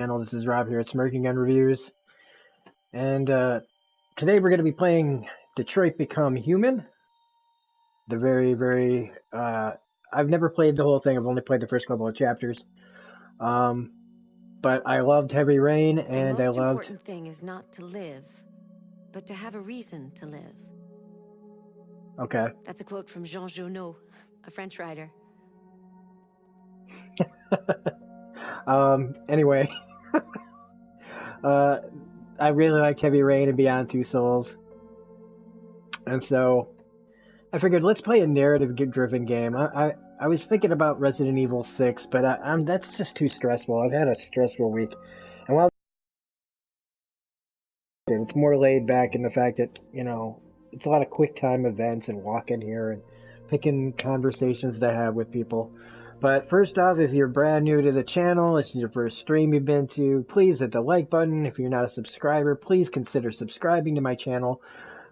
Channel. This is Rob here at Smirking on Reviews, and today we're going to be playing Detroit Become Human. The very I've never played the whole thing. I've only played the first couple of chapters. But I loved Heavy Rain, and the most important thing is not to live, but to have a reason to live. Okay. That's a quote from Jean Genot, a French writer. Anyway. I really liked Heavy Rain and Beyond Two Souls. And so I figured let's play a narrative-driven game. I was thinking about Resident Evil 6, but that's just too stressful. I've had a stressful week. And while it's more laid back in the fact that, you know, it's a lot of quick time events and walking here and picking conversations to have with people. But first off, if you're brand new to the channel, this is your first stream you've been to, please hit the like button. If you're not a subscriber, please consider subscribing to my channel.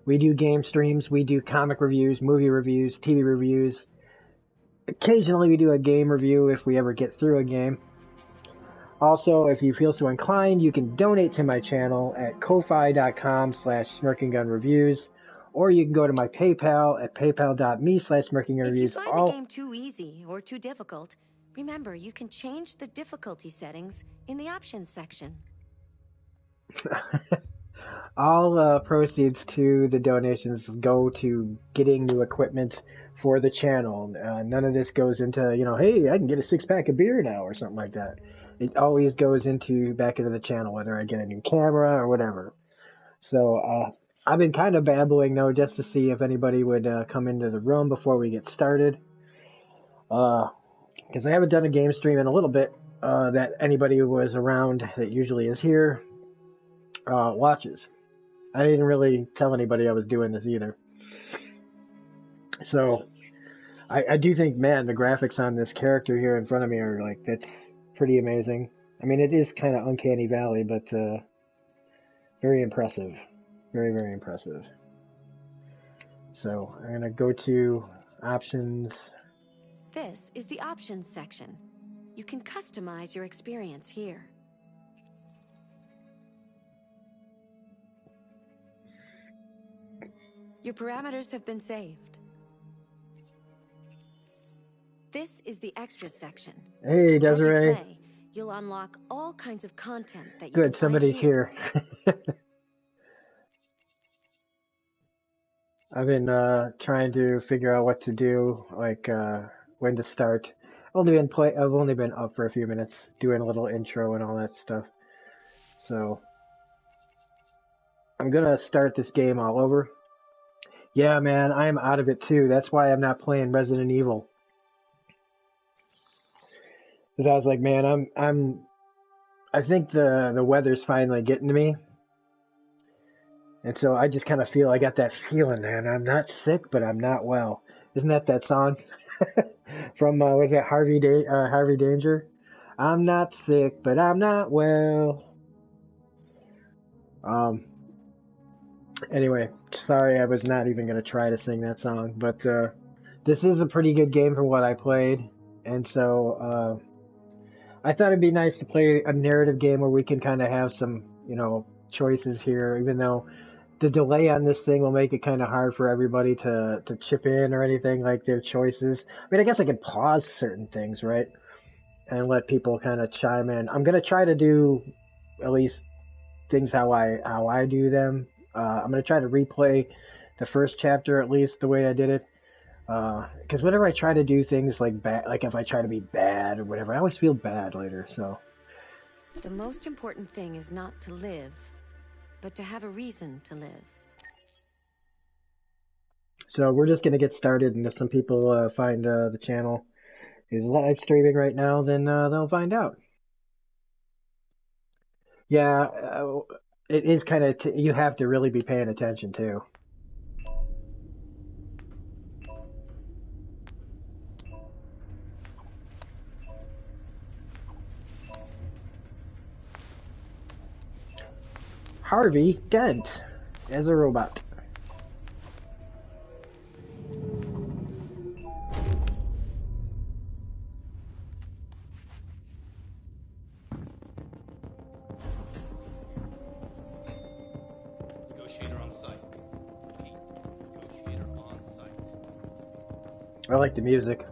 We do game streams, we do comic reviews, movie reviews, TV reviews. Occasionally we do a game review if we ever get through a game. Also, if you feel so inclined, you can donate to my channel at ko-fi.com/smirkinggunreviews. Or you can go to my PayPal at paypal.me/smirkinggunreviews. If you find the game too easy or too difficult, remember you can change the difficulty settings in the options section. All proceeds to the donations go to getting new equipment for the channel. None of this goes into, you know, hey, I can get a 6-pack of beer now or something like that. It always goes back into the channel, whether I get a new camera or whatever. So I've been kind of babbling, though, just to see if anybody would come into the room before we get started. Because I haven't done a game stream in a little bit that anybody who was around that usually is here watches. I didn't really tell anybody I was doing this either. So I do think, man, the graphics on this character here in front of me are like, that's pretty amazing. I mean, it is kind of Uncanny Valley, but very impressive. Very impressive. So I'm going to go to options. This is the options section. You can customize your experience here. Your parameters have been saved. This is the extras section. Hey, Desiree. As you play, you'll unlock all kinds of content that you Good, can somebody's find here. I've been trying to figure out what to do, like when to start. I've only been up for a few minutes, doing a little intro and all that stuff. So I'm gonna start this game all over. Yeah, man, I'm out of it too. That's why I'm not playing Resident Evil. Because I was like, man, I think the weather's finally getting to me. And so I just kind of feel, I got that feeling, man. I'm not sick, but I'm not well. Isn't that song? From, was it Harvey Danger? I'm not sick, but I'm not well. Anyway, sorry, I was not even going to try to sing that song. But this is a pretty good game from what I played. And so I thought it'd be nice to play a narrative game where we can kind of have some, you know, choices here, even though the delay on this thing will make it kind of hard for everybody to chip in or anything, like their choices. I mean, I guess I could pause certain things, right? And let people kind of chime in. I'm going to try to do at least things how I do them. I'm going to try to replay the first chapter at least the way I did it. Because whenever I try to do things like bad, like if I try to be bad or whatever, I always feel bad later, so. The most important thing is not to live, but to have a reason to live. So we're just going to get started, and if some people find the channel is live streaming right now, then they'll find out. Yeah, it is kind of, you have to really be paying attention too. Harvey Dent as a robot. on site. Pete, negotiator on site. I like the music.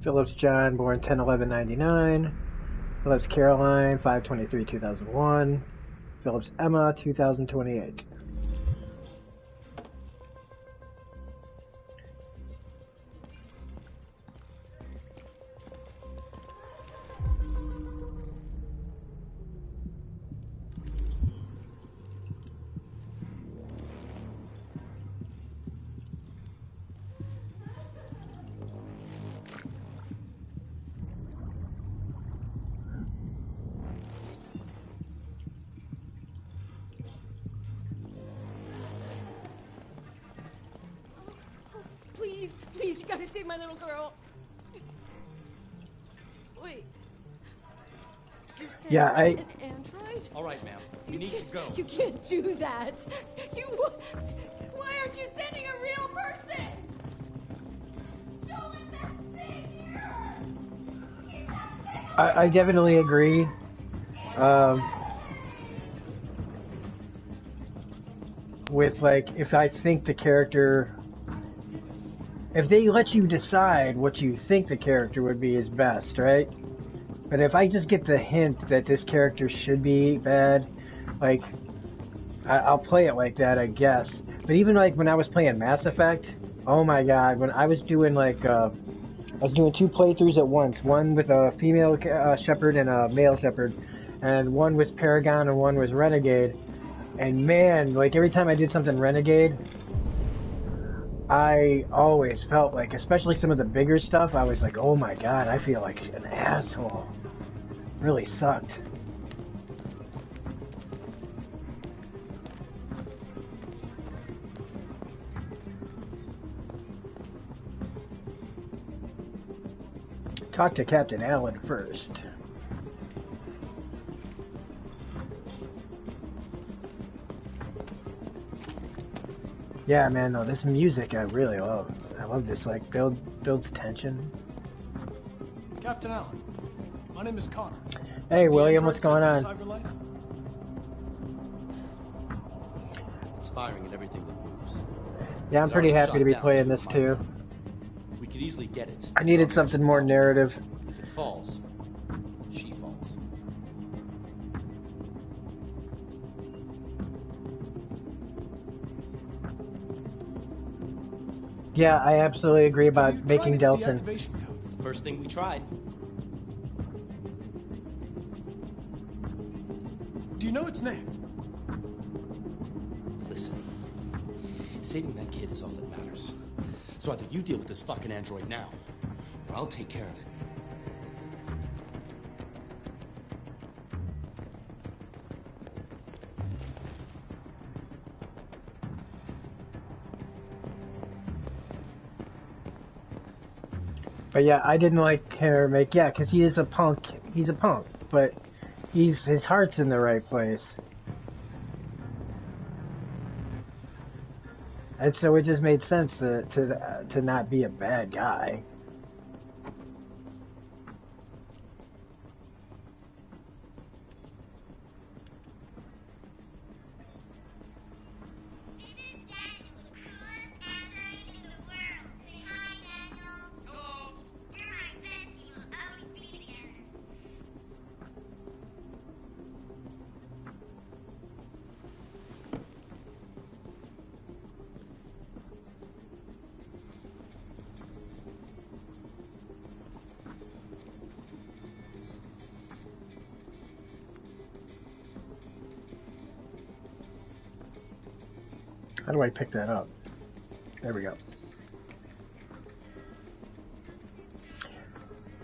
Phillips John, born 10/11/99. Phillips Caroline, 5/23/2001. Phillips Emma, 2028. Please, you gotta save my little girl. Wait. You're sending an android? All right, ma'am. We need to go. You can't do that. Why aren't you sending a real person? Don't let that thing here. Keep that thing away. I definitely agree. With, like, if I think the character... If they let you decide what you think the character would be is best, right? But if I just get the hint that this character should be bad, like, I'll play it like that, I guess. But even, like, when I was playing Mass Effect, oh my god, when I was doing, like, I was doing 2 playthroughs at once. One with a female shepherd and a male shepherd. And one was Paragon and one was Renegade. And man, like, every time I did something Renegade, I always felt like, especially some of the bigger stuff, I was like, oh my god, I feel like an asshole. Really sucked. Talk to Captain Allen first. Yeah, man, no, this music I really love. I love this, like, builds tension. Captain Allen, my name is Connor. Hey, William, what's going on? It's firing at everything that moves. Yeah, I'm pretty happy to be playing this too. We could easily get it. I needed something more narrative. If it falls, she falls. Yeah, I absolutely agree about making Delsin. It's the first thing we tried. Do you know its name? Listen, saving that kid is all that matters. So either you deal with this fucking android now, or I'll take care of it. But yeah, I didn't like her make, yeah, because he is a punk. He's a punk, but his heart's in the right place. And so it just made sense to not be a bad guy. How do I pick that up? There we go.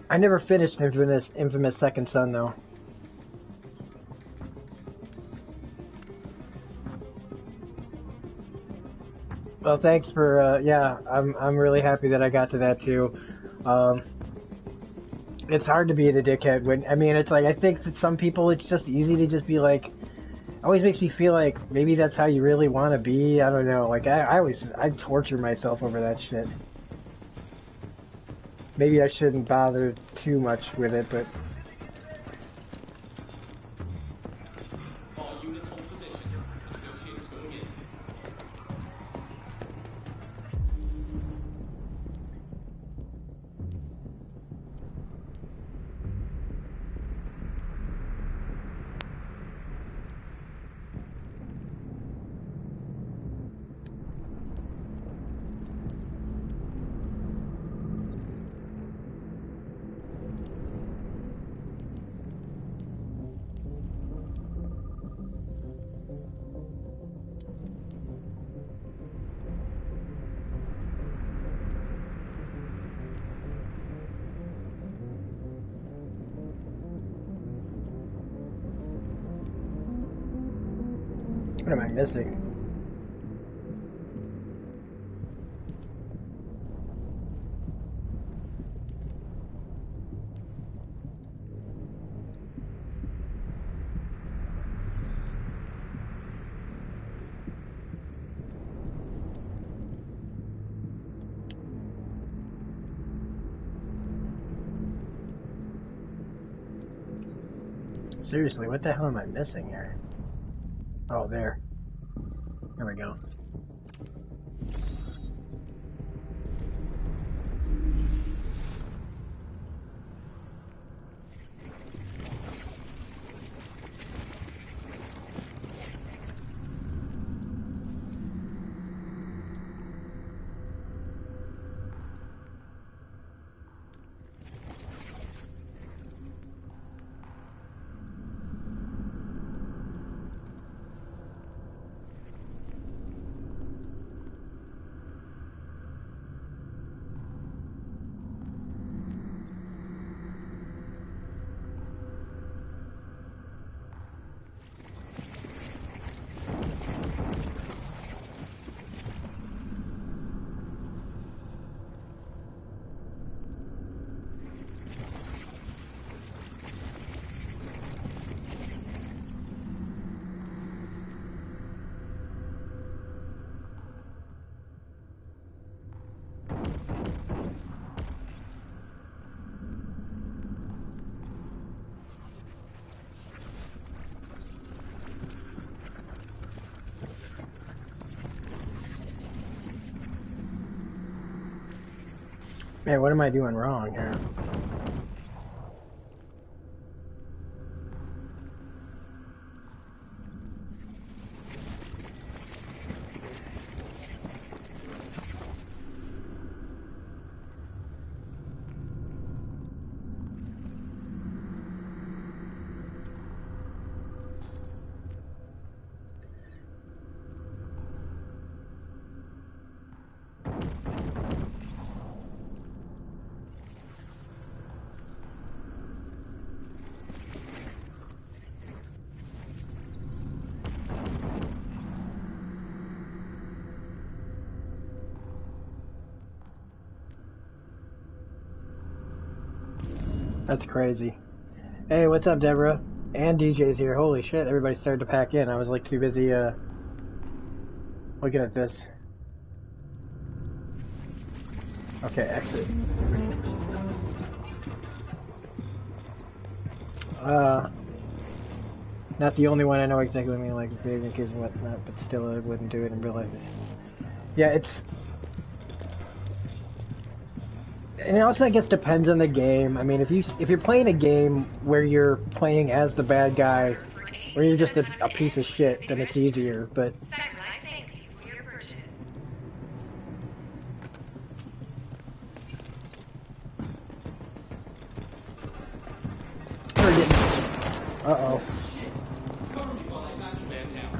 I never finished Infamous Second Son, though. Well, thanks for, yeah, I'm really happy that I got to that too. Um, it's hard to be the dickhead when, I mean, it's like, I think that some people, it's just easy to just be like, always makes me feel like maybe that's how you really want to be. I don't know. Like, I torture myself over that shit. Maybe I shouldn't bother too much with it, but All units hold positions. Negotiators going in. what am I missing? Seriously, what the hell am I missing here? Oh, there. There we go. Man, what am I doing wrong here? That's crazy. Hey, what's up, Deborah? And DJ's here. Holy shit, everybody started to pack in. I was like too busy looking at this. Okay, exit. Not the only one. I know exactly what I mean, like bathing kids and whatnot, but still I wouldn't do it in real life. Yeah, it's... And it also, I guess, depends on the game. I mean, if you're playing a game where you're playing as the bad guy, or you're just a piece of shit, then it's easier, but... Uh-oh. Cover me while I patch man down.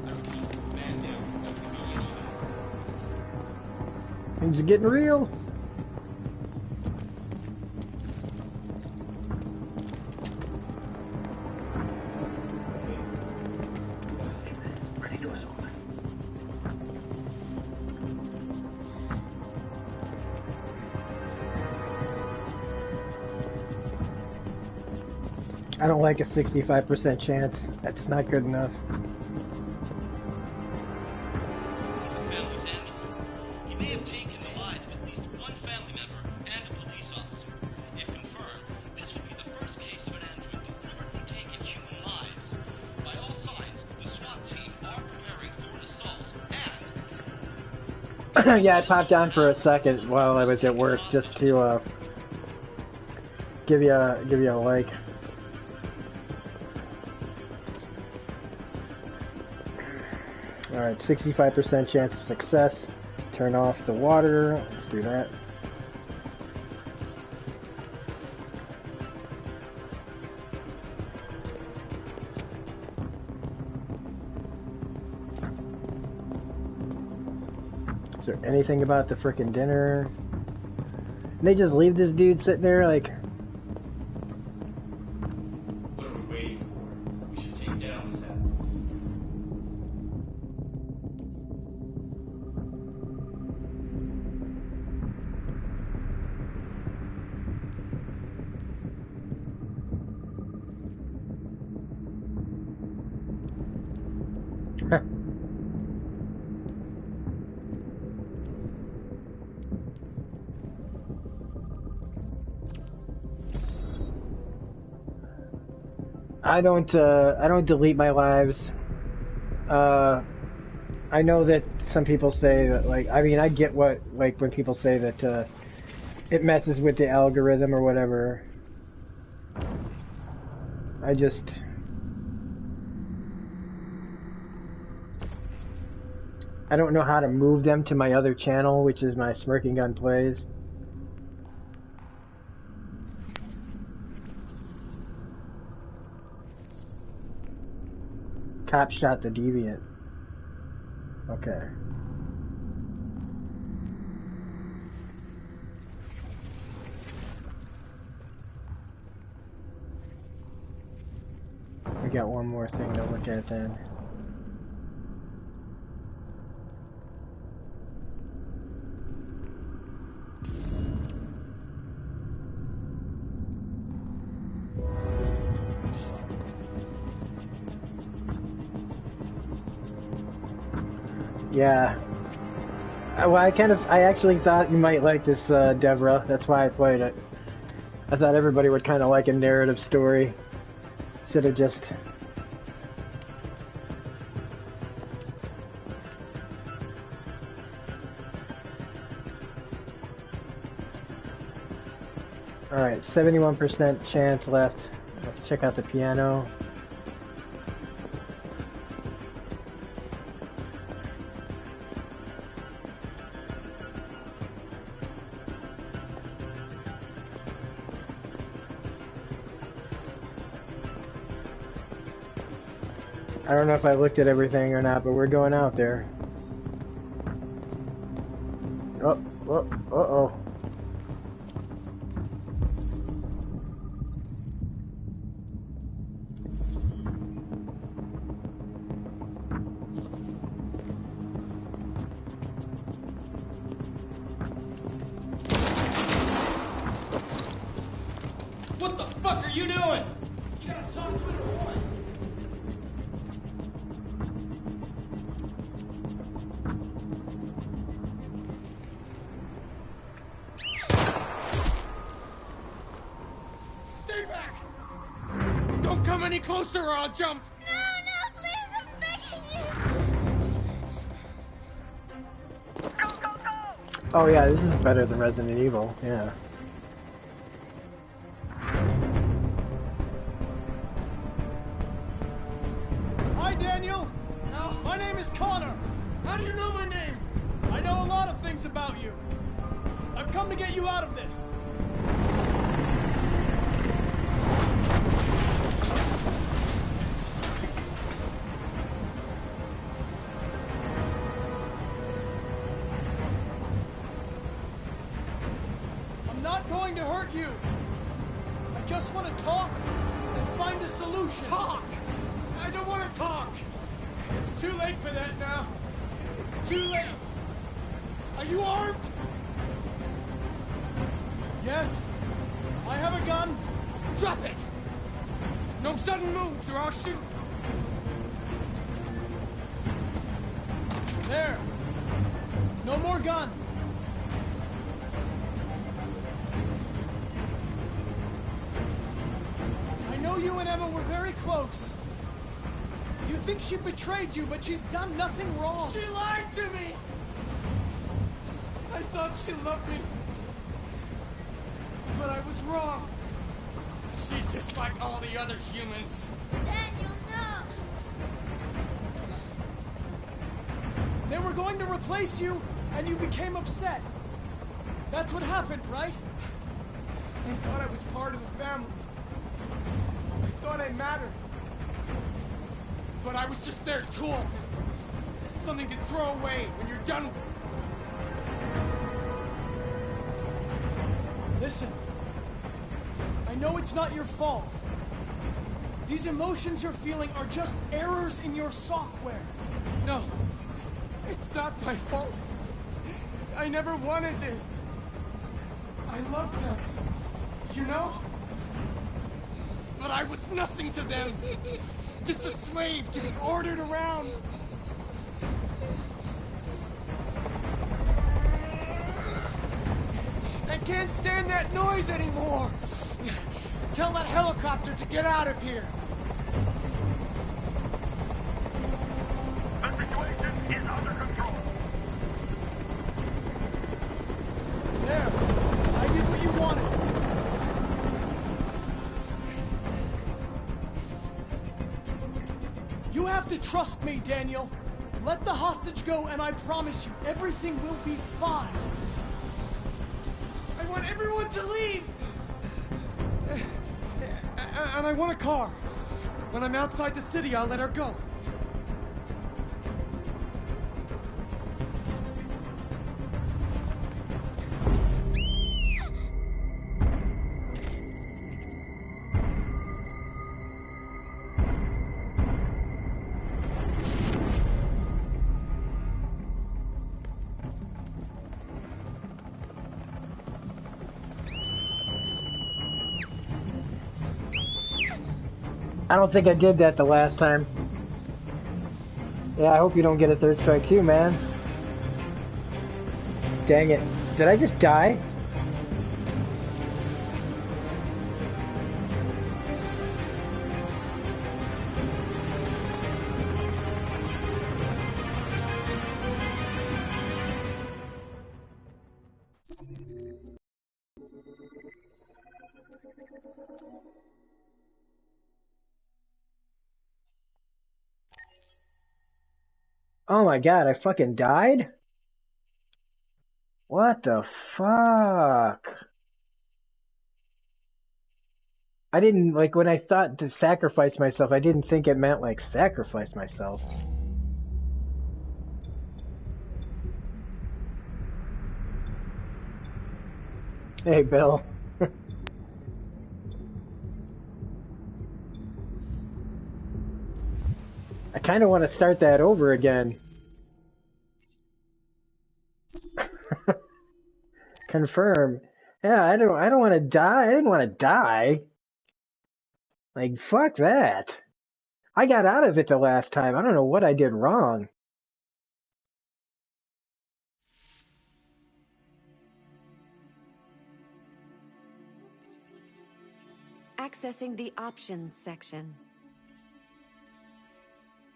I repeat, man down. That's immediate. Things are getting real. I don't like a 65% chance. That's not good enough. Family's ends. He may have taken the lives of at least one family member and a police officer. If confirmed, this would be the first case of an android deliberately taking human lives. By all signs, the SWAT team are preparing for an assault, and Yeah, I popped on for a second while I was at work just to give you a like. All right, 65% chance of success. Turn off the water. Let's do that. Is there anything about the frickin' dinner? And they just leave this dude sitting there like... What are we waiting for? We should take down this app. I don't delete my lives. I know that some people say that, like, I mean, I get what, like, when people say that, it messes with the algorithm or whatever. I don't know how to move them to my other channel, which is my Smirking Gun Plays. Cop shot the deviant. Okay. We got one more thing to look at then. Yeah. Well, I actually thought you might like this, Deborah. That's why I played it. I thought everybody would kind of like a narrative story, instead of just... Alright, 71% chance left. Let's check out the piano. I don't know if I looked at everything or not, but we're going out there. Oh, uh-oh. What the fuck are you doing? You gotta talk to it or what? Stay back! Don't come any closer or I'll jump! No, please, I'm begging you! Oh yeah, this is better than Resident Evil, yeah. Hi, Daniel. My name is Connor. How do you know my name? I know a lot of things about you. I've come to get you out of this. I'm not going to hurt you. I just want to talk and find a solution. Talk! I don't want to talk! It's too late for that now. It's too late. Are you armed? Yes, I have a gun. Drop it! No sudden moves or I'll shoot. There. No more gun. I know you and Emma were very close. You think she betrayed you, but she's done nothing wrong. She lied to me! I thought she loved me. But I was wrong. She's just like all the other humans. Daniel, no! They were going to replace you, and you became upset. That's what happened, right? I thought I was part of the family. I thought I mattered. But I was just their tool. Something to throw away when you're done with it. Listen. I know it's not your fault. These emotions you're feeling are just errors in your software. No. It's not my fault. I never wanted this. I love them. You know? But I was nothing to them. Just a slave to be ordered around. I can't stand that noise anymore. Tell that helicopter to get out of here. The situation is under control. There. I did what you wanted. You have to trust me, Daniel. Let the hostage go, and I promise you, everything will be fine. I want everyone to leave! And I want a car. When I'm outside the city, I'll let her go. I don't think I did that the last time. Yeah, I hope you don't get a third strike too, man. Dang it. Did I just die? Oh my god, I fucking died? What the fuck? I didn't, like, when I thought to sacrifice myself, I didn't think it meant, like, sacrifice myself. Hey, Bill. I kind of want to start that over again. Confirm. Yeah, I don't want to die. I didn't want to die. Like, fuck that. I got out of it the last time. I don't know what I did wrong. Accessing the options section.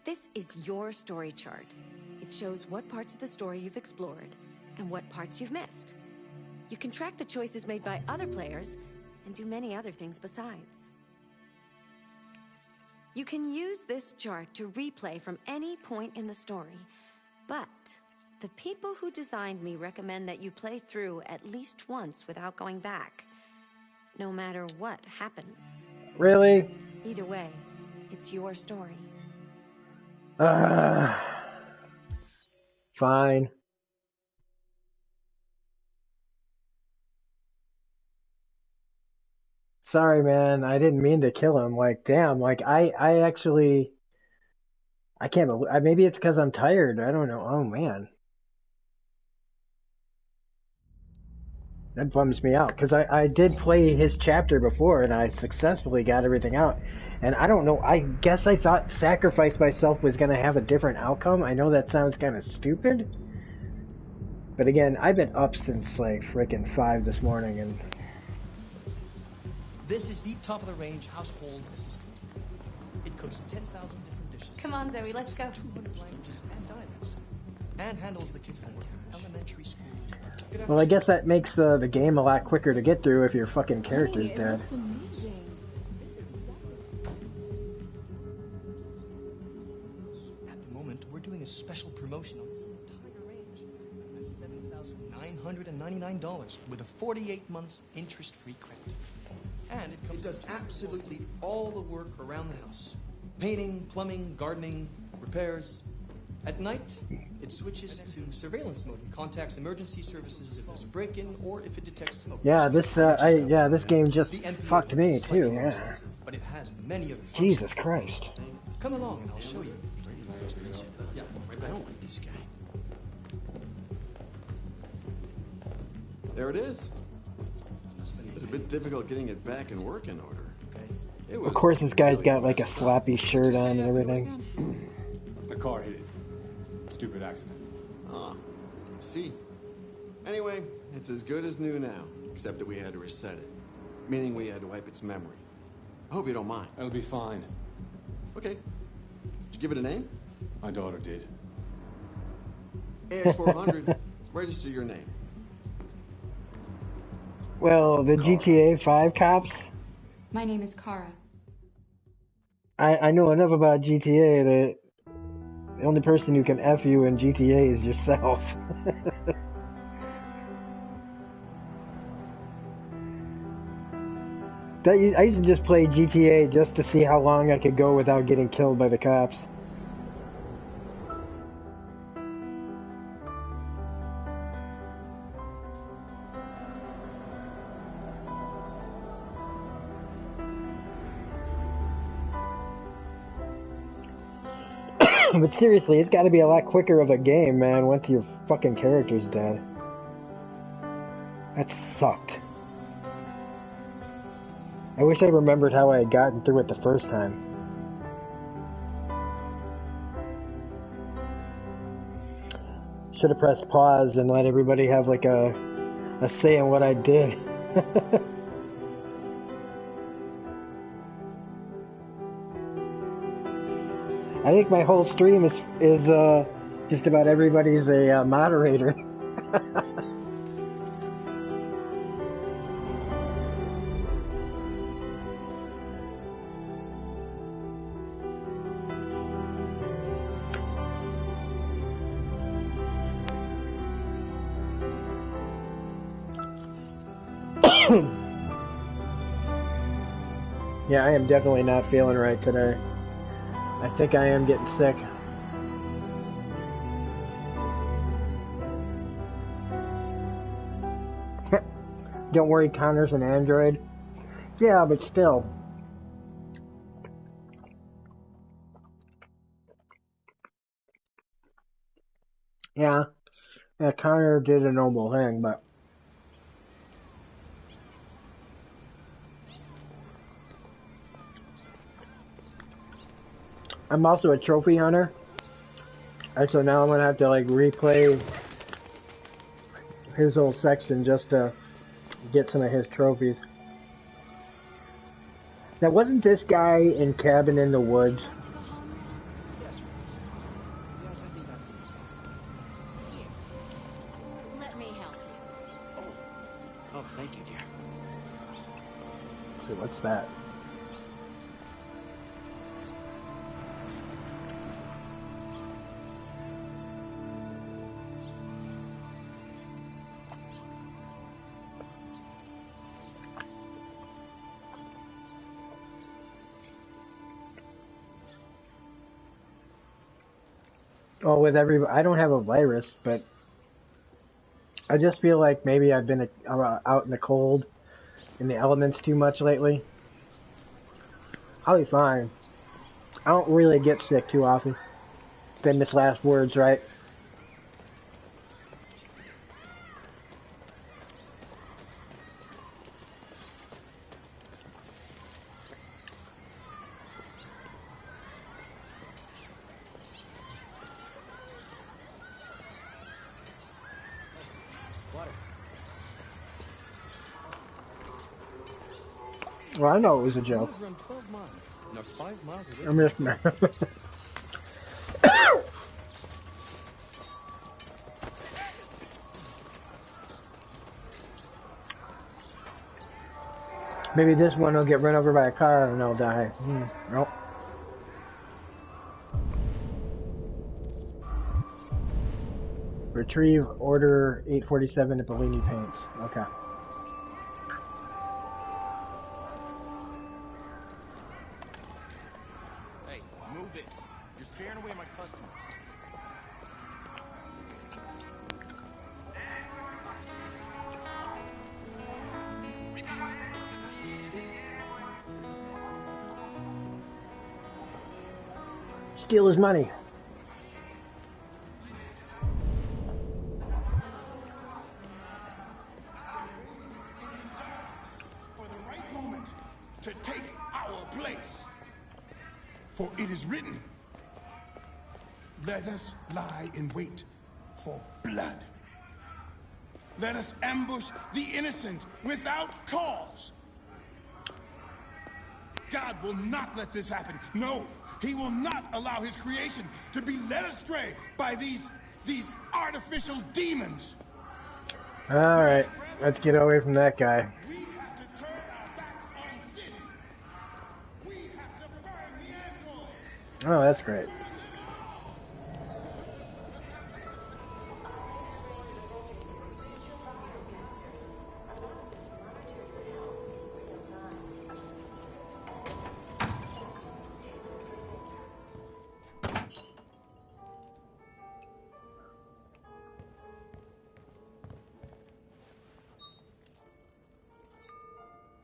This is your story chart. It shows what parts of the story you've explored and what parts you've missed. You can track the choices made by other players and do many other things besides. You can use this chart to replay from any point in the story, but the people who designed me recommend that you play through at least once without going back, no matter what happens. Really? Either way, it's your story. Fine. Sorry, man. I didn't mean to kill him. Like, damn. Like, I actually, I can't believe. Maybe it's because I'm tired. I don't know. Oh man. That bums me out because I did play his chapter before and I successfully got everything out. And I don't know, I guess I thought sacrifice myself was going to have a different outcome. I know that sounds kind of stupid. But again, I've been up since like freaking 5 this morning and... This is the top-of-the-range household assistant. It cooks 10,000 different dishes. Come on, Zoe, let's go. 200 languages and dialects. And handles the kids' homework from elementary school. Well, I guess that makes the game a lot quicker to get through if your fucking character's It dead. looks amazing. This is exactly... At the moment, we're doing a special promotion on this entire range at $7,999 with a 48 months interest-free credit. And it does absolutely all the work around the house. Painting, plumbing, gardening, repairs. At night, it switches to surveillance mode and contacts emergency services if there's a break-in or if it detects smoke. Yeah, this game just fucked me too. Yeah. But it has many other functions. Jesus Christ. Come along and I'll show you. Yeah, I don't like this guy. There it is. It was a bit difficult getting it back in working order. It was Of course, this guy's really got like a messed up. sloppy shirt on and everything. The car hit it. Stupid accident. Ah, I see. Anyway, it's as good as new now, except that we had to reset it. Meaning we had to wipe its memory. I hope you don't mind. It'll be fine. Okay. Did you give it a name? My daughter did. AX400. Register your name. Well, the GTA 5 cops, My name is Kara. I know enough about GTA that the only person who can F you in GTA is yourself. I used to just play GTA just to see how long I could go without getting killed by the cops. But seriously, it's got to be a lot quicker of a game, man, once your fucking character's dead. That sucked. I wish I remembered how I had gotten through it the first time. Should have pressed pause and let everybody have like a say in what I did. I think my whole stream is just about everybody's a moderator. Yeah, I am definitely not feeling right today. I think I am getting sick. Don't worry, Connor's an android. Yeah, but still. Yeah, Connor did a noble thing, but... I'm also a trophy hunter, and so now I'm gonna have to like replay his whole section just to get some of his trophies. Now, wasn't this guy in Cabin in the Woods? Yes. Yes, I think that's it. Let me help you. Oh, thank you, dear. Hey, what's that? Oh, with I don't have a virus, but I just feel like maybe I've been out in the cold, in the elements too much lately. I'll be fine. I don't really get sick too often. Famous last words, right? Well, I know it was a joke. We've run 12 miles and are 5 miles away I'm just mad. Maybe this one will get run over by a car and they'll die. Nope. Retrieve order 847 at Bellini Paints. Okay. Hey, move it. You're scaring away my customers. Steal his money. For the right moment to take our place. For it is written, let us lie in wait for blood. Let us ambush the innocent without cause. God will not let this happen. No, he will not allow his creation to be led astray by these artificial demons. All right, let's get away from that guy. We have to turn our backs on sin. We have to burn the androids. Oh, that's great.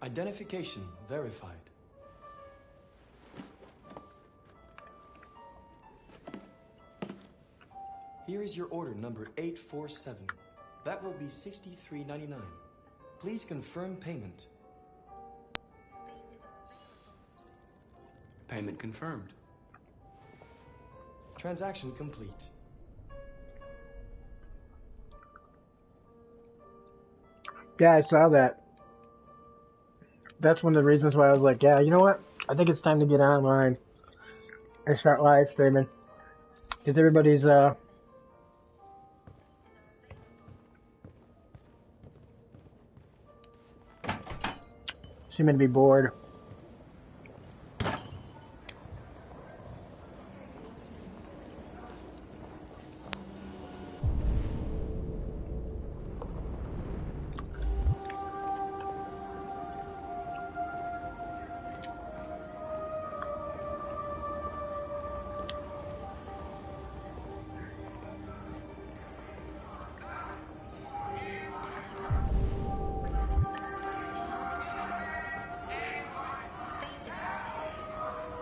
Identification verified. Here is your order number 847. That will be $63.99. Please confirm payment. Payment confirmed. Transaction complete. Yeah, I saw that. That's one of the reasons why I was like, yeah, you know what? I think it's time to get online and start live streaming. Because everybody's, seeming to be bored.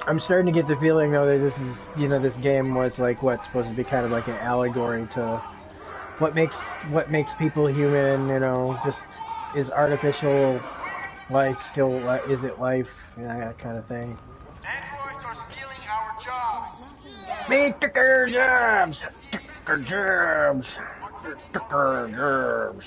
I'm starting to get the feeling though that this is, you know, this game was like what's supposed to be kind of like an allegory to what makes people human. You know, just is artificial life still is it life? You know, that kind of thing. Androids are stealing our jobs. Me took our jobs. Took our jobs. Took our jobs.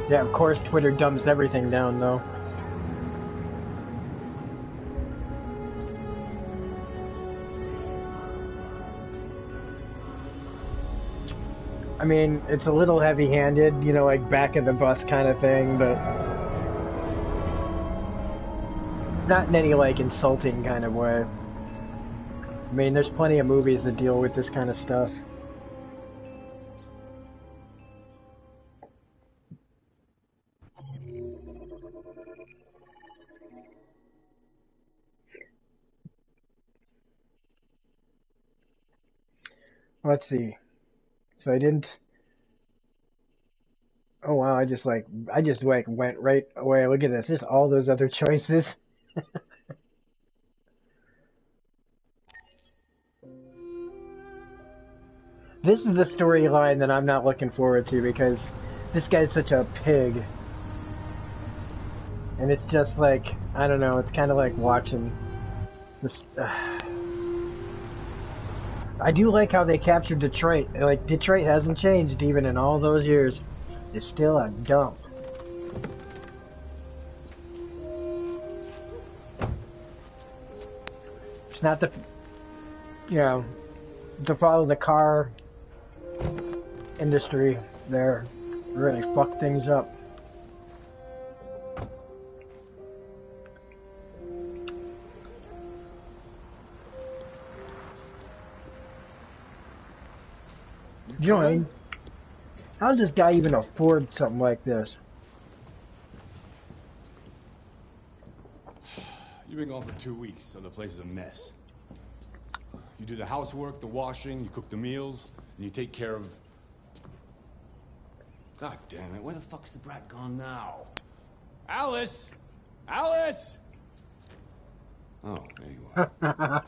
Yeah, of course Twitter dumbs everything down though. I mean, it's a little heavy-handed, you know, like back of the bus kind of thing, but not in any like insulting kind of way. I mean, there's plenty of movies that deal with this kind of stuff. Let's see. So I didn't. Oh wow! I just went right away. Look at this. Just all those other choices. This is the storyline that I'm not looking forward to because this guy's such a pig. And it's just like, I don't know, it's kind of like watching this. I do like how they captured Detroit. Like, Detroit hasn't changed even in all those years. It's still a dump. It's not the, you know, to follow the car industry there really fucked things up. Join. How does this guy even afford something like this? You've been gone for 2 weeks, so the place is a mess. You do the housework, the washing, you cook the meals, and you take care of... God damn it, where the fuck's the brat gone now? Alice! Alice! Oh, there you are.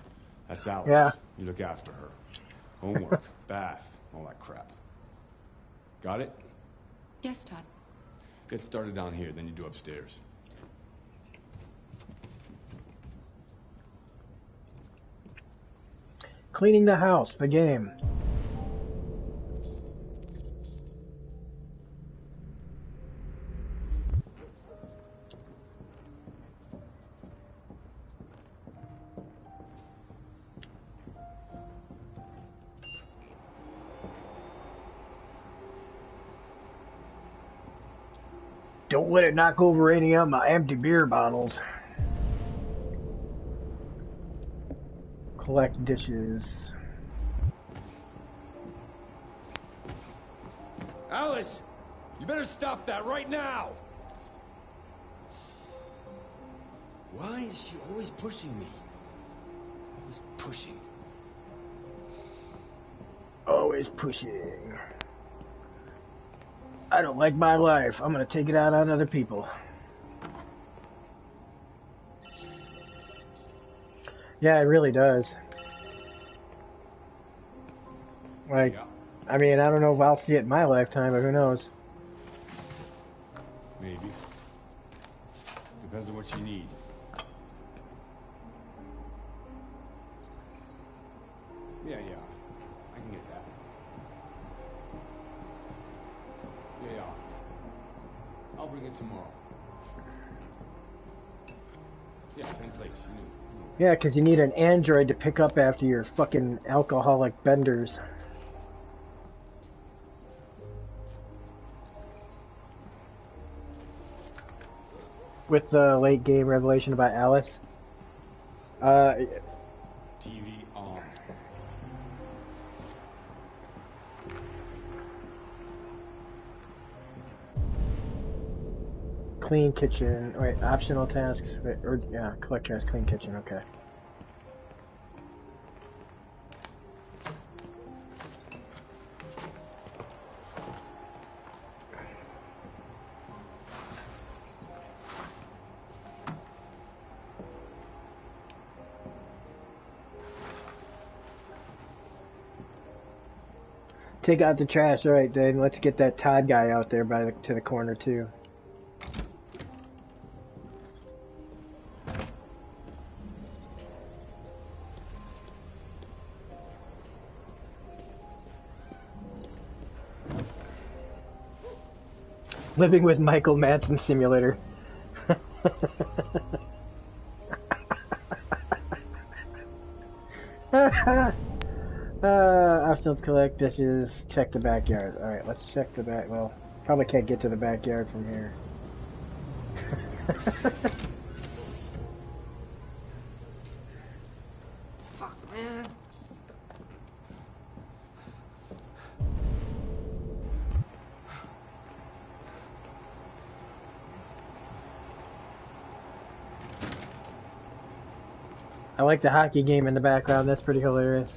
That's Alice. Yeah. You look after her. Homework, bath, all that crap. Got it? Yes, Todd. Get started down here, then you do upstairs. Cleaning the house, the game. Don't let it knock over any of my empty beer bottles. Collect dishes. Alice! You better stop that right now! Why is she always pushing me? Always pushing. Always pushing. I don't like my life. I'm gonna take it out on other people. Yeah, it really does. Like, Yeah. I mean, I don't know if I'll see it in my lifetime, but who knows? Maybe. Depends on what you need. Yeah, I can get that. Yeah. I'll bring it tomorrow. Yeah, same place. You knew. Yeah, because you need an android to pick up after your fucking alcoholic benders. With the late game revelation about Alice. TV on. Clean kitchen. Wait, optional tasks. Wait, or yeah, collect trash, clean kitchen. Okay. Take out the trash. All right, then let's get that Todd guy out there by to the corner too. Living with Michael Madsen simulator. Optional collect dishes, check the backyard. Alright, let's check the back. Well, probably can't get to the backyard from here. Fuck, man. I like the hockey game in the background, that's pretty hilarious.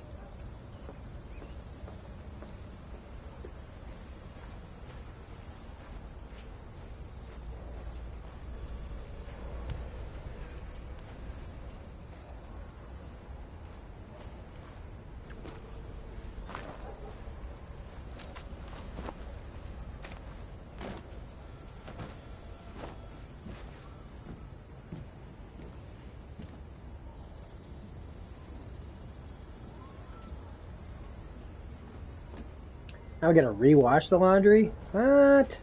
I'm gonna rewash the laundry? What?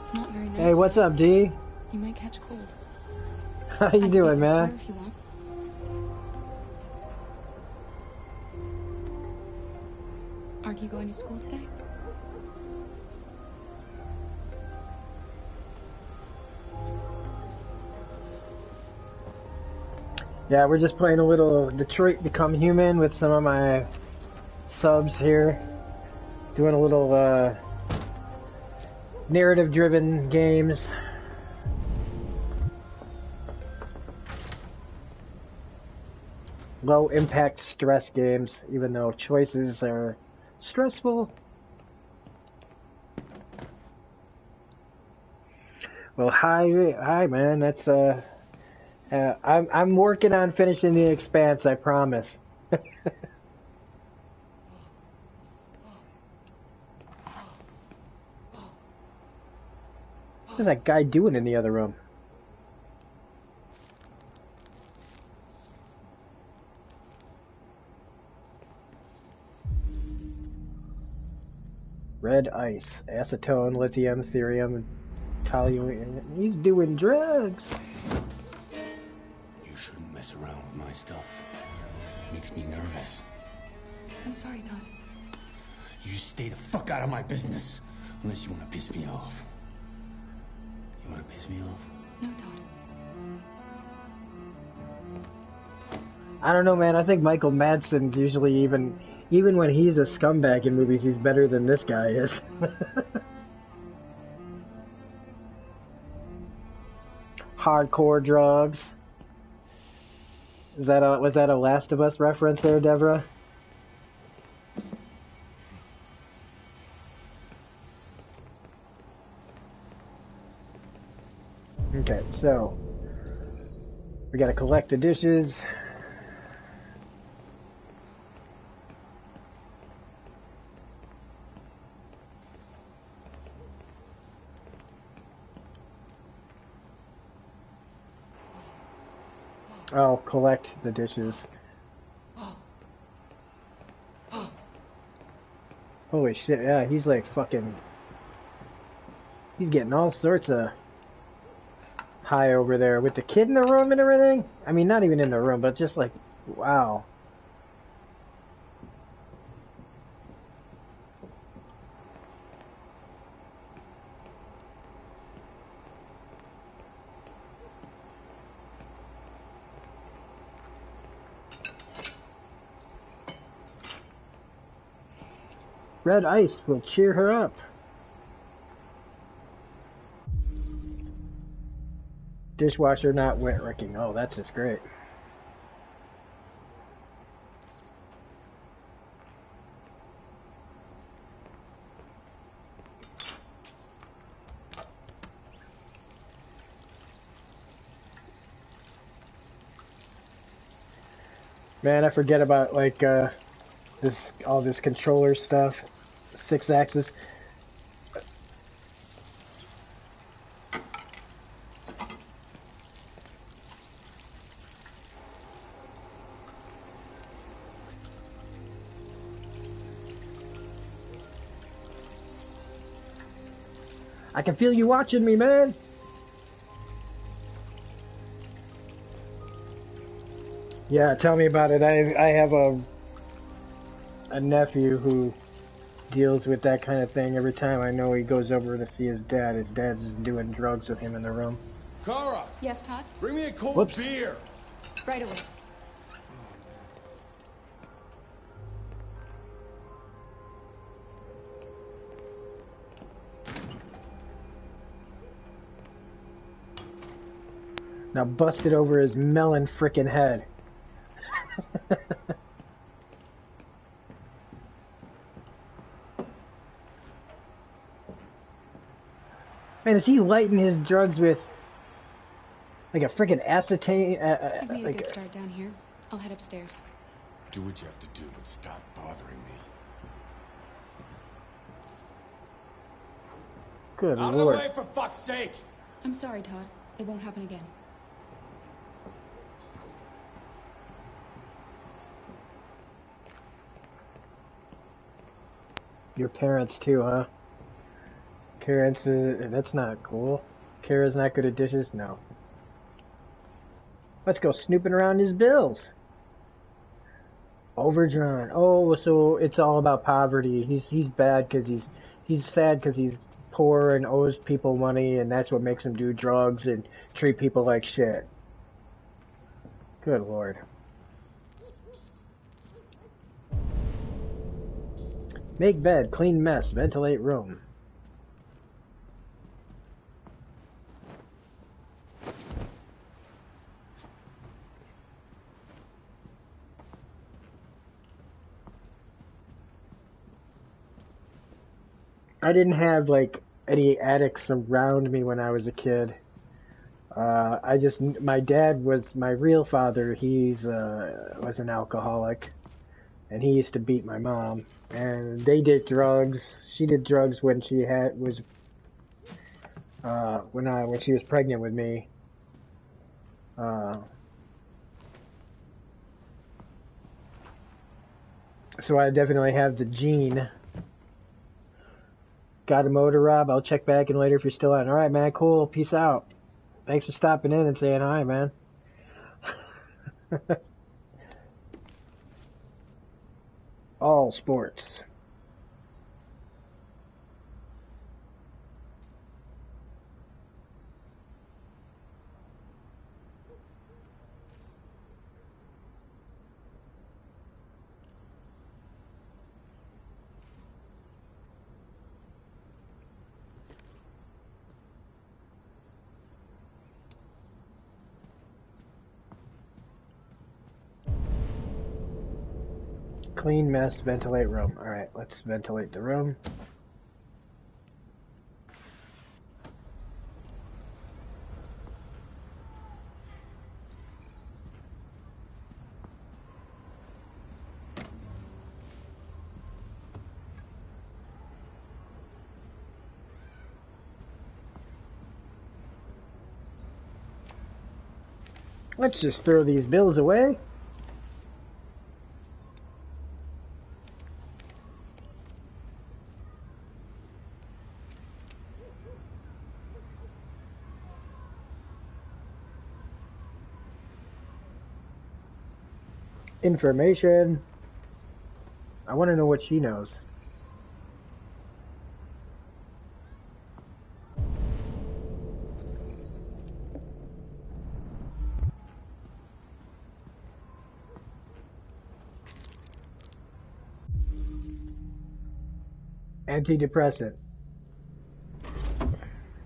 It's not very nice. Hey, what's up, D? You might catch cold. How you doing, man? If you want. Aren't you going to school today? Yeah, we're just playing a little Detroit Become Human with some of my subs here. Doing a little narrative-driven games. Low-impact stress games, even though choices are stressful. Well, hi, man. That's I'm working on finishing The Expanse. I promise. What's that guy doing in the other room? Red ice, acetone, lithium, therium, toluene. He's doing drugs. You shouldn't mess around with my stuff. It makes me nervous. I'm sorry, Todd. You just stay the fuck out of my business. Unless you want to piss me off. You want to piss me off? No, Todd. I don't know, man. I think Michael Madsen's usually even when he's a scumbag in movies, he's better than this guy is. Hardcore drugs. Was that a Last of Us reference there, Deborah? Okay, so we gotta collect the dishes. Oh, collect the dishes. Holy shit, yeah, he's like fucking... He's getting all sorts of high over there with the kid in the room and everything. I mean, not even in the room, but just like, wow. Red ice will cheer her up. Dishwasher not wet wrecking. Oh, that's just great. Man, I forget about like all this controller stuff. 6-axis. I can feel you watching me, man. Yeah, tell me about it. I have a nephew who deals with that kind of thing. Every time I know he goes over to see his dad's just doing drugs with him in the room. Kara! Yes, Todd? Bring me a cold Whoops. beer! Right away. Now bust it over his melon frickin' head. Man, is he lighting his drugs with like a frickin' acetane? I've made like a good start down here. I'll head upstairs. Do what you have to do, but stop bothering me. Good Out lord. of the way, for fuck's sake! I'm sorry, Todd. It won't happen again. Your parents too, huh? Karen's, that's not cool. Kara's not good at dishes? No. Let's go snooping around his bills. Overdrawn. Oh, so it's all about poverty. He's bad because he's sad because he's poor and owes people money, and that's what makes him do drugs and treat people like shit. Good lord. Make bed, clean mess, ventilate room. I didn't have like any addicts around me when I was a kid. My dad was my real father. Was an alcoholic, and he used to beat my mom. And they did drugs. She did drugs when she when she was pregnant with me. So I definitely have the gene. Got a motor, Rob? I'll check back in later if you're still on. All right, man. Cool. Peace out. Thanks for stopping in and saying hi, man. All sports. Clean mess, ventilate room. Alright, let's ventilate the room. Let's just throw these bills away. Information. I want to know what she knows. Antidepressant.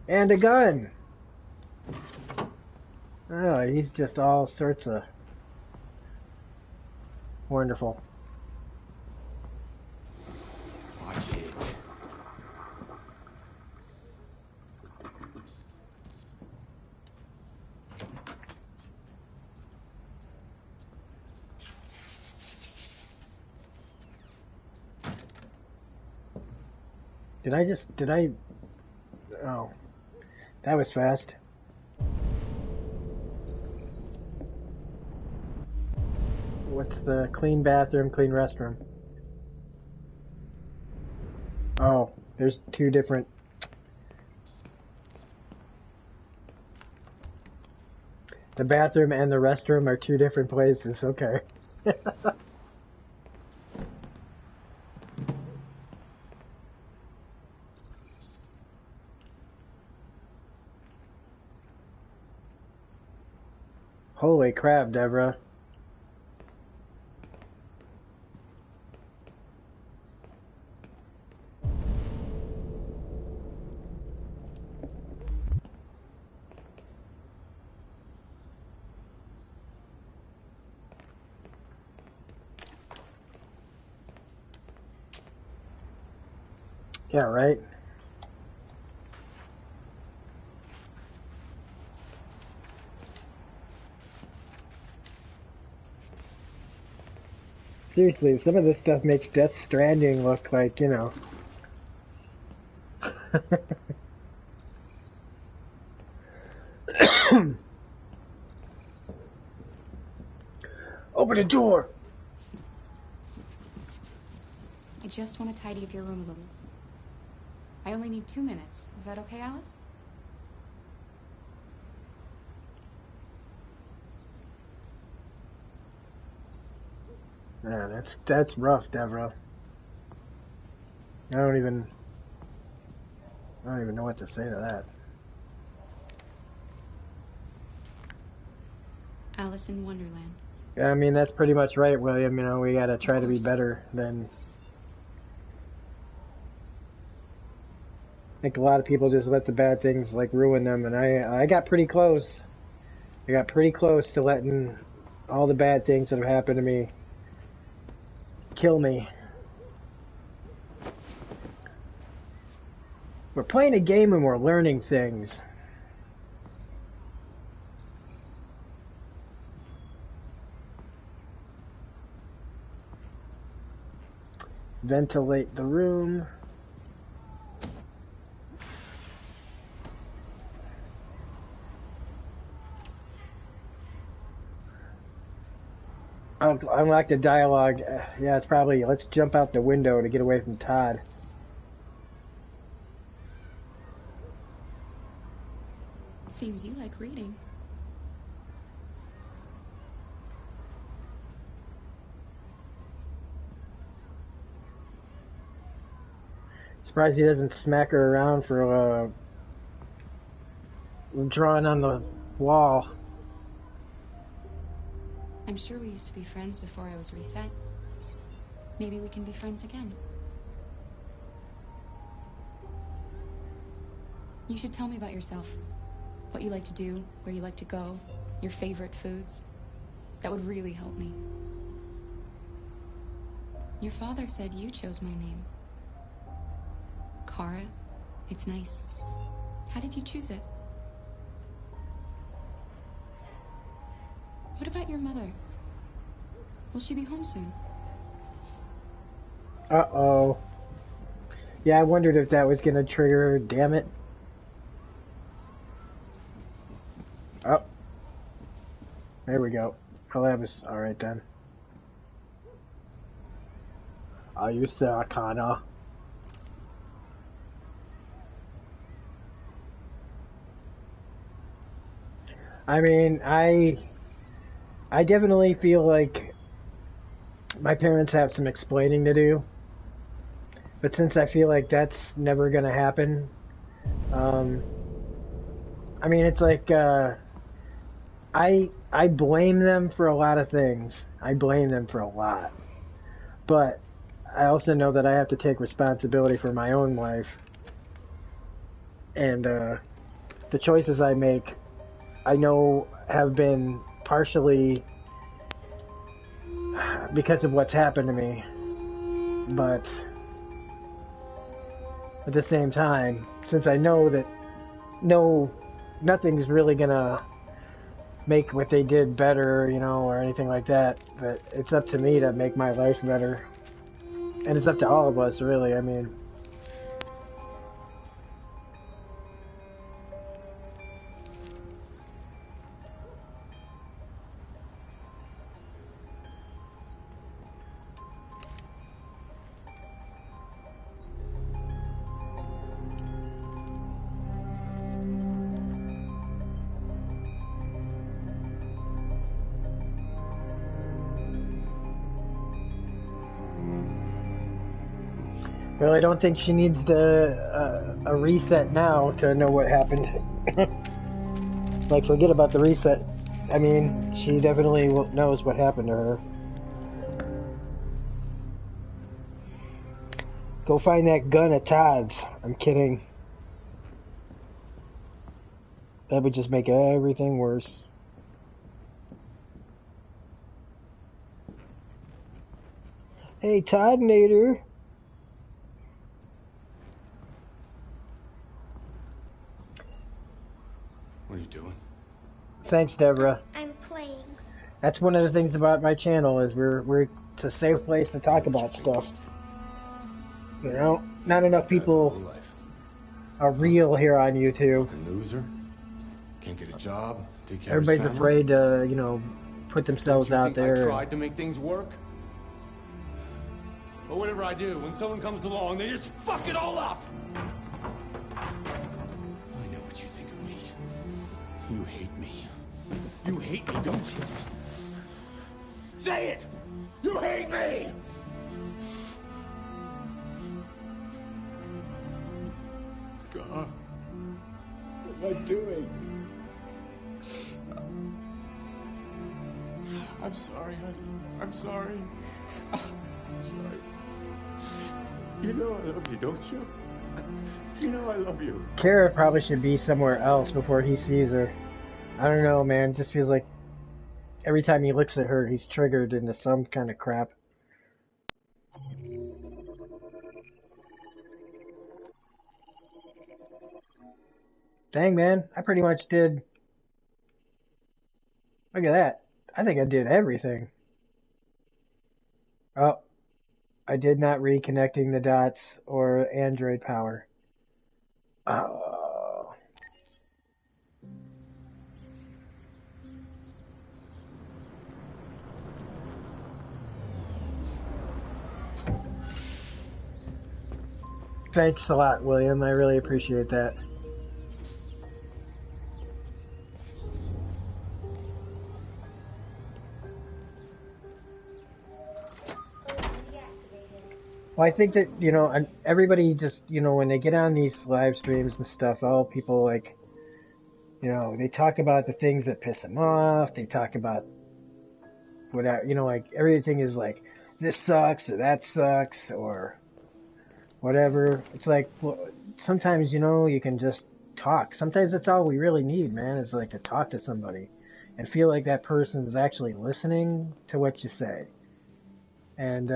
And a gun. Oh, he's just all sorts of wonderful. Watch it. Oh, that was fast. What's the clean bathroom, clean restroom? Oh, there's two different. The bathroom and the restroom are two different places. Okay. Holy crap, Deborah. Yeah, right? Seriously, some of this stuff makes Death Stranding look like, you know. Open the door! I just want to tidy up your room a little. I only need 2 minutes. Is that okay, Alice? Man, that's rough, Deborah. I don't even know what to say to that. Alice in Wonderland. Yeah, I mean, that's pretty much right, William. You know, we gotta try to be better than... I think a lot of people just let the bad things, like, ruin them, and I got pretty close. I got pretty close to letting all the bad things that have happened to me kill me. We're playing a game and we're learning things. Ventilate the room. I'll unlock the dialogue. Yeah, it's probably, let's jump out the window to get away from Todd. Seems you like reading. Surprised he doesn't smack her around for drawing on the wall. I'm sure we used to be friends before I was reset. Maybe we can be friends again. You should tell me about yourself. What you like to do, where you like to go, your favorite foods. That would really help me. Your father said you chose my name. Kara. It's nice. How did you choose it? What about your mother? Will she be home soon? Uh-oh. Yeah, I wondered if that was gonna trigger her, damn it. Oh. There we go. Oh, that was alright then. Are you Sarah? I mean, I definitely feel like my parents have some explaining to do. But since I feel like that's never gonna happen, I mean, it's like, I blame them for a lot of things. I blame them for a lot. But I also know that I have to take responsibility for my own life. And the choices I make, I know have been partially because of what's happened to me. But at the same time, since I know that nothing's really gonna make what they did better, you know, or anything like that, but it's up to me to make my life better. And it's up to all of us, really. I mean, well, I don't think she needs a reset now to know what happened. Like, forget about the reset. I mean, she definitely knows what happened to her. Go find that gun at Todd's. I'm kidding. That would just make everything worse. Hey, Todd Nader. What are you doing? Thanks, Deborah. I'm playing. That's one of the things about my channel is we're it's a safe place to talk about stuff. You know, not enough people are real here on YouTube. Loser, can't get a job, take care Everybody's of his family. afraid to, you know, put themselves out there. I tried to make things work? But whatever I do, when someone comes along, they just fuck it all up! I know what you think of me. You hate me. You hate me, don't you? Say it! You hate me! God, what am I doing? I'm sorry, honey. I'm sorry. I'm sorry. You know I love you, don't you? You know I love you. Kara probably should be somewhere else before he sees her. I don't know, man. It just feels like every time he looks at her, he's triggered into some kind of crap. Dang, man. I pretty much did... Look at that. I think I did everything. Oh, I did not reconnecting the dots or Android power. Oh. Thanks a lot, William. I really appreciate that. Well, I think that, you know, everybody just, you know, when they get on these live streams and stuff, all people, like, you know, they talk about the things that piss them off. They talk about whatever, you know, like, everything is like, this sucks or that sucks or whatever. It's like, well, sometimes, you know, you can just talk. Sometimes that's all we really need, man, is like to talk to somebody and feel like that person is actually listening to what you say. And,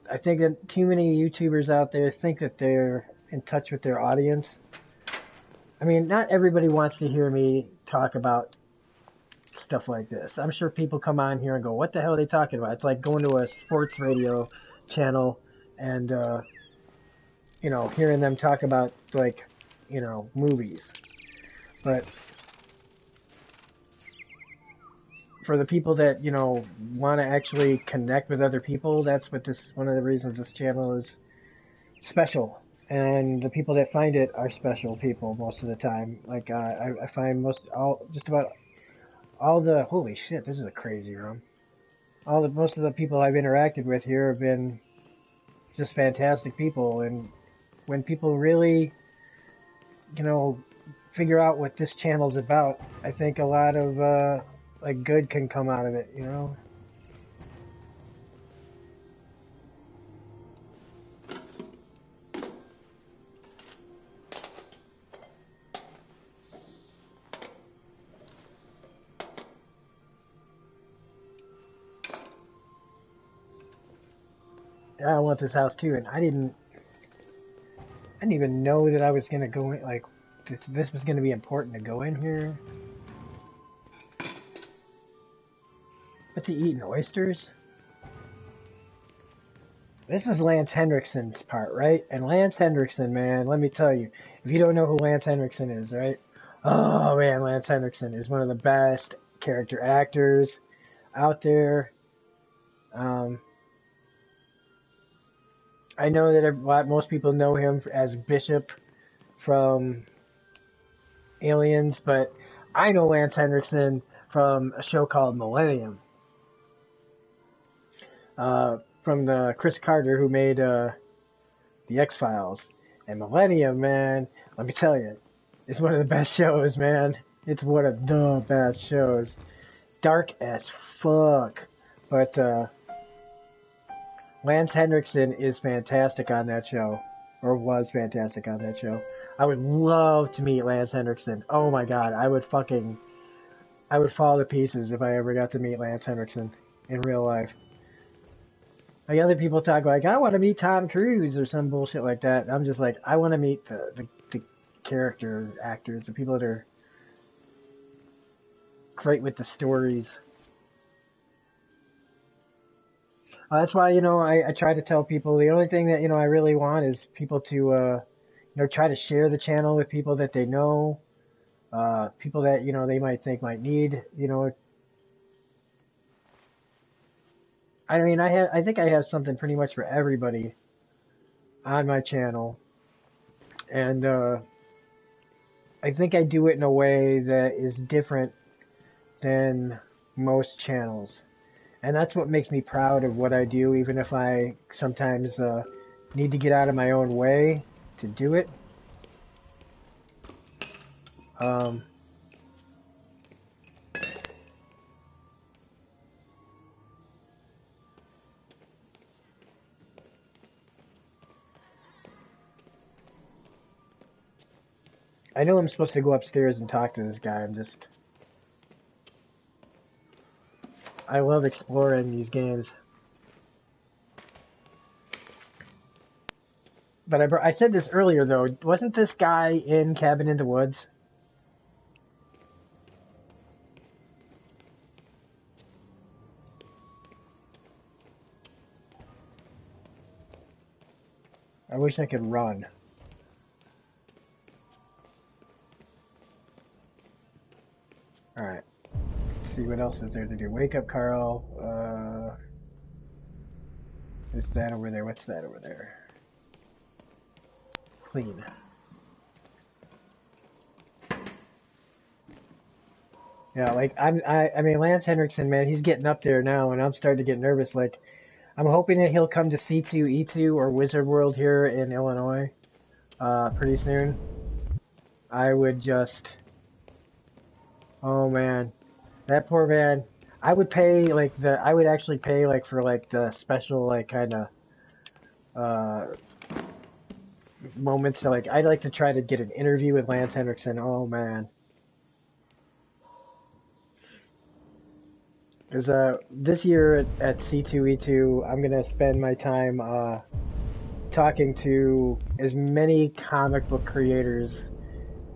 I think that too many YouTubers out there think that they're in touch with their audience. I mean, not everybody wants to hear me talk about stuff like this. I'm sure people come on here and go, what the hell are they talking about? It's like going to a sports radio channel and, you know, hearing them talk about, like, you know, movies. But for the people that, you know, want to actually connect with other people, that's what one of the reasons this channel is special. And the people that find it are special people most of the time. Like, I find just about all the, holy shit, this is a crazy room. Most of the people I've interacted with here have been just fantastic people. And when people really, you know, figure out what this channel's about, I think a lot of, like, good can come out of it, you know? I want this house too, and I didn't even know that I was gonna go in, like, this was gonna be important to go in here. What's he eating, oysters? This is Lance Henriksen's part, right? And Lance Henriksen, man, let me tell you, if you don't know who Lance Henriksen is, right? Oh man, Lance Henriksen is one of the best character actors out there. I know that most people know him as Bishop from Aliens, but I know Lance Henriksen from a show called Millennium. From the Chris Carter who made the X-Files. And Millennium, man, let me tell you, it's one of the best shows, man. It's one of the best shows. Dark as fuck. But Lance Henriksen is fantastic on that show. Or was fantastic on that show. I would love to meet Lance Henriksen. Oh my god, I would fall to pieces if I ever got to meet Lance Henriksen in real life. Like, other people talk like, I want to meet Tom Cruise or some bullshit like that. I'm just like, I want to meet the character actors, the people that are great with the stories. That's why, I try to tell people the only thing that, I really want is people to, try to share the channel with people that they know, people that, they might think might need, I mean, I think I have something pretty much for everybody on my channel. And, I think I do it in a way that is different than most channels. And that's what makes me proud of what I do, even if I sometimes need to get out of my own way to do it. I know I'm supposed to go upstairs and talk to this guy. I love exploring these games. But I said this earlier, though. Wasn't this guy in Cabin in the Woods? I wish I could run. Alright. See what else is there to do. Wake up, Carl. What's that over there? What's that over there? Clean. Yeah, like I mean, Lance Henriksen, man, he's getting up there now, and I'm starting to get nervous. Like, I'm hoping that he'll come to C2E2 or Wizard World here in Illinois, pretty soon. I would just, oh man, that poor man. I would pay I would actually pay for the special kind of moments. So I'd like to try to get an interview with Lance Henriksen. Oh man. Because this year at C2E2, I'm going to spend my time talking to as many comic book creators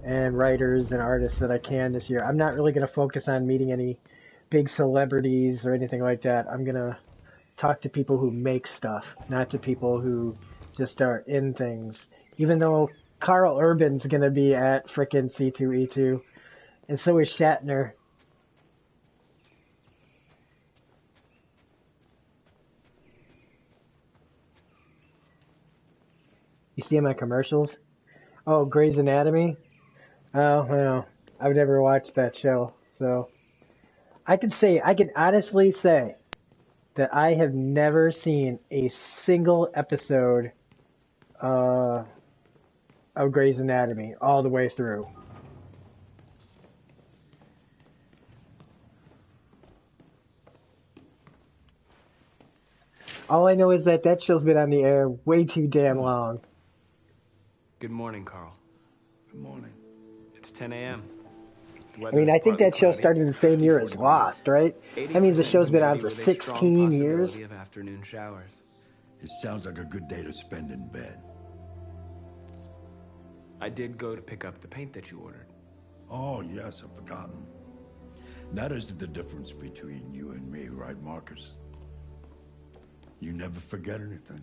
and writers and artists that I can this year. I'm not really going to focus on meeting any big celebrities or anything like that. I'm going to talk to people who make stuff, not to people who just are in things. Even though Carl Urban's going to be at frickin' C2E2, and so is Shatner. You see him at commercials? Oh, Grey's Anatomy? Oh, well, I've never watched that show, so I can honestly say that I have never seen a single episode of Grey's Anatomy all the way through. All I know is that show's been on the air way too damn long. Good morning, Carl. Good morning. It's 10 a.m. I mean, I think that show started the same year as Lost, right? That means the show's been on for 16 years. Of afternoon showers. It sounds like a good day to spend in bed. I did go to pick up the paint that you ordered. Oh, yes, I've forgotten. That is the difference between you and me, right, Marcus? You never forget anything.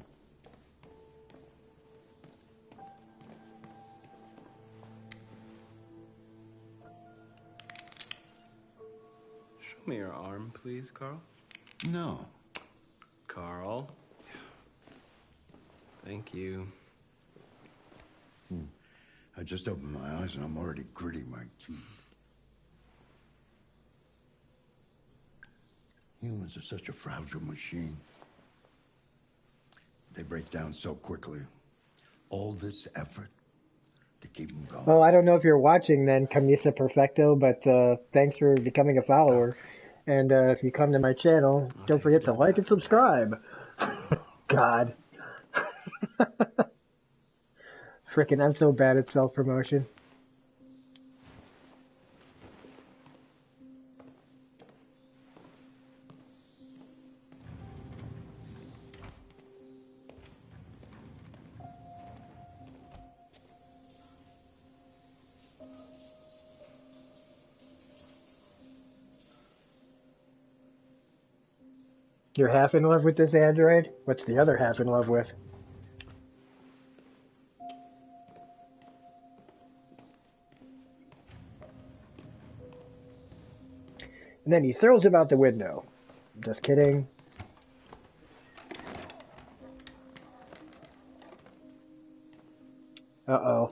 Show me your arm, please, Carl. No. Carl. Thank you. I just opened my eyes and I'm already gritting my teeth. Humans are such a fragile machine. They break down so quickly. All this effort to keep them going. Well, I don't know if you're watching then, Camisa Perfecto, but thanks for becoming a follower. And if you come to my channel, don't forget to like and subscribe. God. Frickin', I'm so bad at self-promotion. You're half in love with this android? What's the other half in love with? And then he throws him out the window. Just kidding. Uh-oh.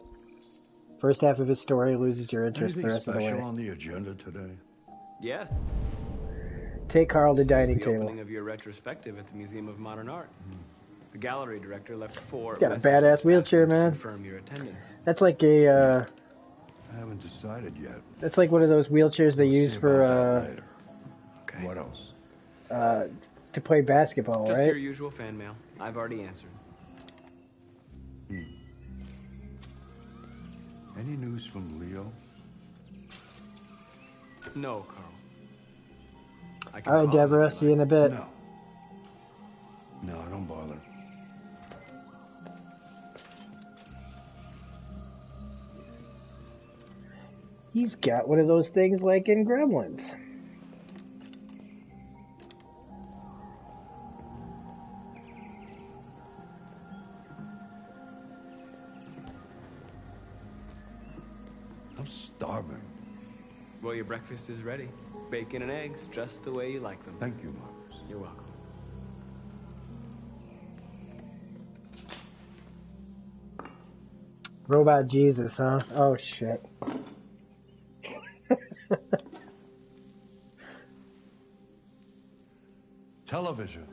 First half of his story loses your interest the rest of the way. Anything special on the agenda today? Yes. Take Carl to This is dining the table. opening of your retrospective at the Museum of Modern Art. The gallery director left 4 He's got a messages badass wheelchair, asking to man. confirm your attendance. That's like a, I haven't decided yet. that's like one of those wheelchairs they use for, Later. Okay. What else? to play basketball, Just right? your usual fan mail. I've already answered. Any news from Leo? No, Carl. All right, Deborah, see you in a bit. No. No, don't bother. He's got one of those things like in Gremlins. I'm starving. Well, your breakfast is ready. Bacon and eggs, just the way you like them. Thank you, Marcus. You're welcome. Robot Jesus, huh? Oh, shit. Television.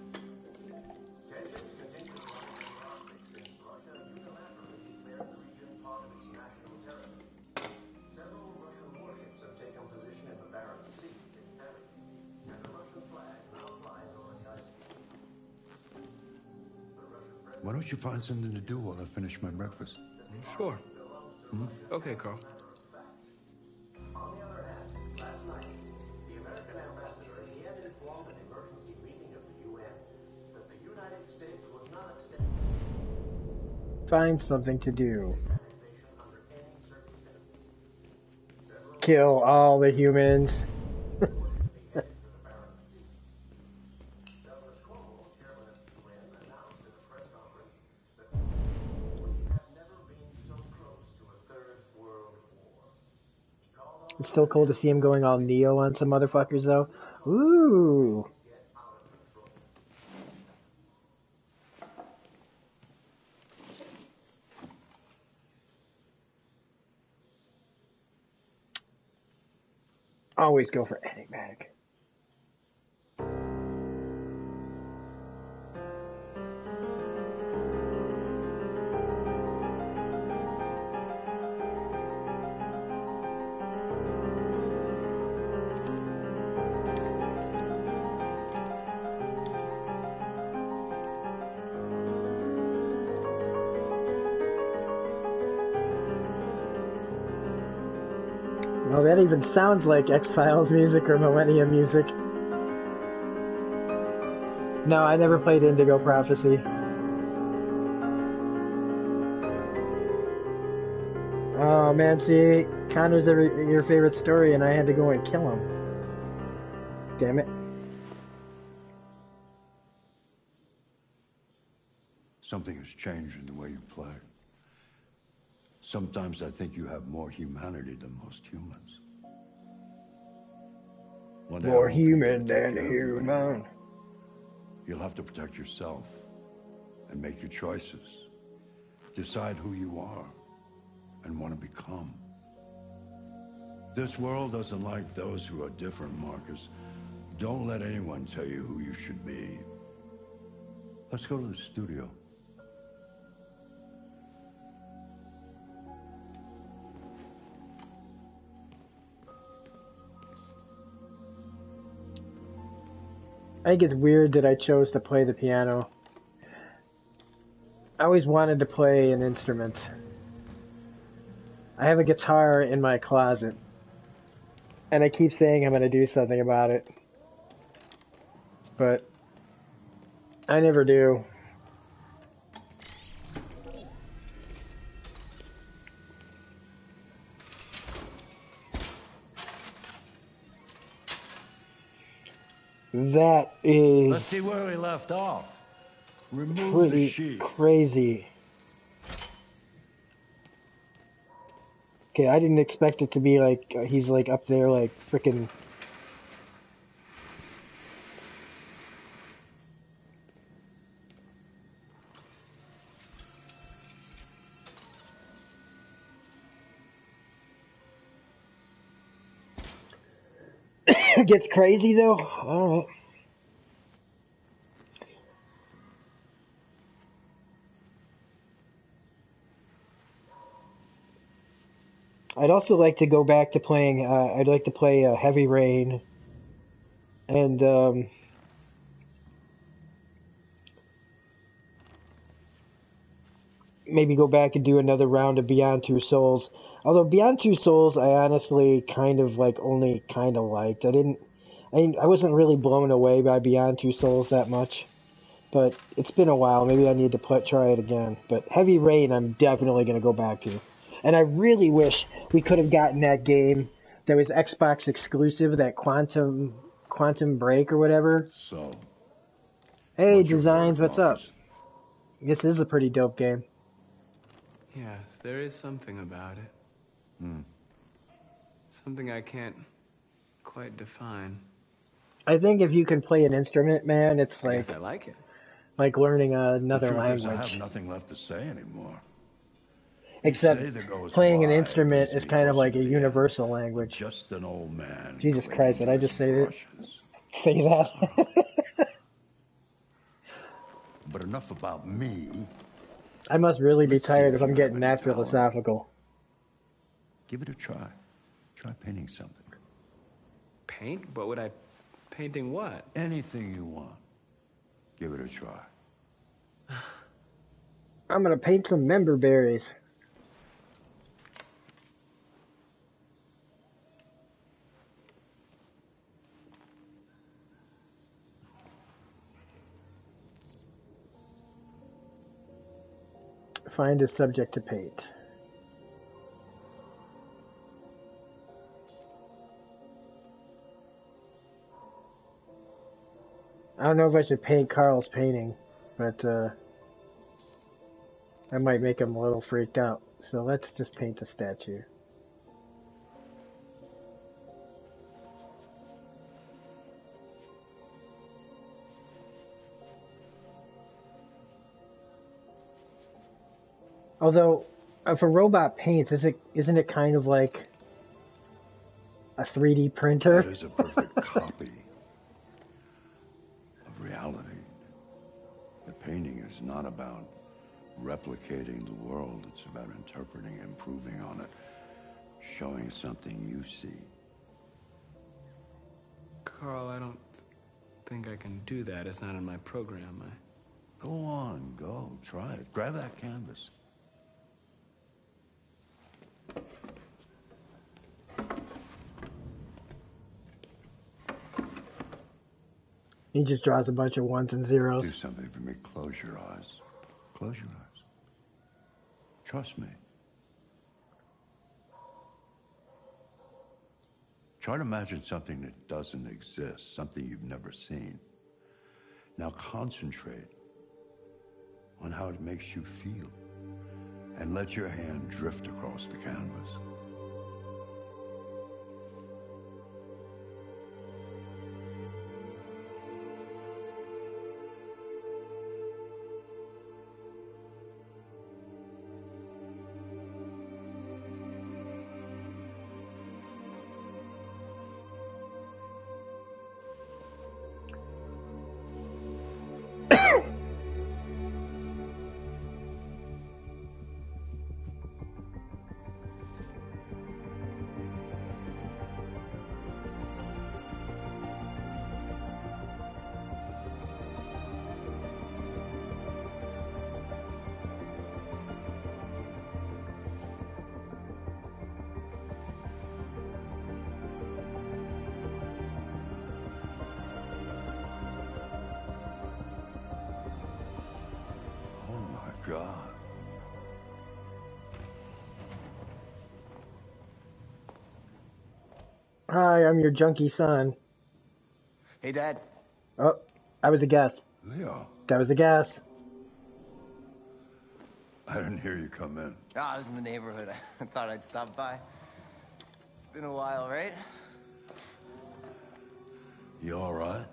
Why don't you find something to do while I finish my breakfast? Sure. Okay, Carl. On the other hand, last night, the American ambassador, he had informed an emergency meeting of the UN that the United States would not accept Find something to do. Kill all the humans. It's still cool to see him going all Neo on some motherfuckers, though. Ooh. Always go for enigmatic. Well, that even sounds like X-Files music or Millennium music. No, I never played Indigo Prophecy. Oh man, see, Khan was your favorite story and I had to go and kill him. Damn it. Something has changed in the way you play. Sometimes I think you have more humanity than most humans. One day I More won't be here to human take than care of you human. anymore. You'll have to protect yourself and make your choices. Decide who you are and want to become. This world doesn't like those who are different, Marcus. Don't let anyone tell you who you should be. Let's go to the studio. I think it's weird that I chose to play the piano. I always wanted to play an instrument. I have a guitar in my closet. And I keep saying I'm going to do something about it. But I never do. That Let's is see where we left off. Remove the pretty sheet. crazy. Okay, I didn't expect it to be like he's like up there like freaking. Gets crazy though. All right. I'd also like to go back to playing. I'd like to play Heavy Rain, and maybe go back and do another round of Beyond Two Souls. Although Beyond Two Souls, I honestly kind of like only kind of liked. I wasn't really blown away by Beyond Two Souls that much. But it's been a while. Maybe I need to try it again. But Heavy Rain, I'm definitely going to go back to. And I really wish we could have gotten that game that was Xbox exclusive, that Quantum Break or whatever. So, Hey, your Designs, verdict, what's up? Marcus? This is a pretty dope game. Yes, there is something about it. Hmm. Something I can't quite define. I think if you can play an instrument, man, it's I guess I like it. like learning The another truth is, I language. have nothing left to say anymore. Except Each day that goes playing an by instrument brings is me kind of closer like to a the end. universal language. Just an old man. Jesus clinging Christ, did to I his just say it? brushes. Say that? But enough about me. I must really be Let's see tired if if I'm you getting have any that talent. philosophical. Give it a try. Try painting something. Paint? What would I... Painting what? Anything you want. Give it a try. I'm gonna paint some member berries. Find a subject to paint. I don't know if I should paint Carl's painting, but that might make him a little freaked out. So let's just paint the statue. Although, if a robot paints, isn't it kind of like a 3D printer? That is a perfect copy of reality. But painting is not about replicating the world. It's about interpreting, improving on it, showing something you see. Carl, I don't think I can do that. It's not in my program. Go on, go. Try it. Grab that canvas. He just draws a bunch of ones and zeros. Do something for me. Close your eyes. Close your eyes. Trust me. Try to imagine something that doesn't exist, something you've never seen. Now concentrate on how it makes you feel, and let your hand drift across the canvas. God. Hi, I'm your junkie son. Hey, Dad. Oh, I was a guest. Leo. That was a guest. I didn't hear you come in. I was in the neighborhood. I thought I'd stop by. It's been a while, right? You all right?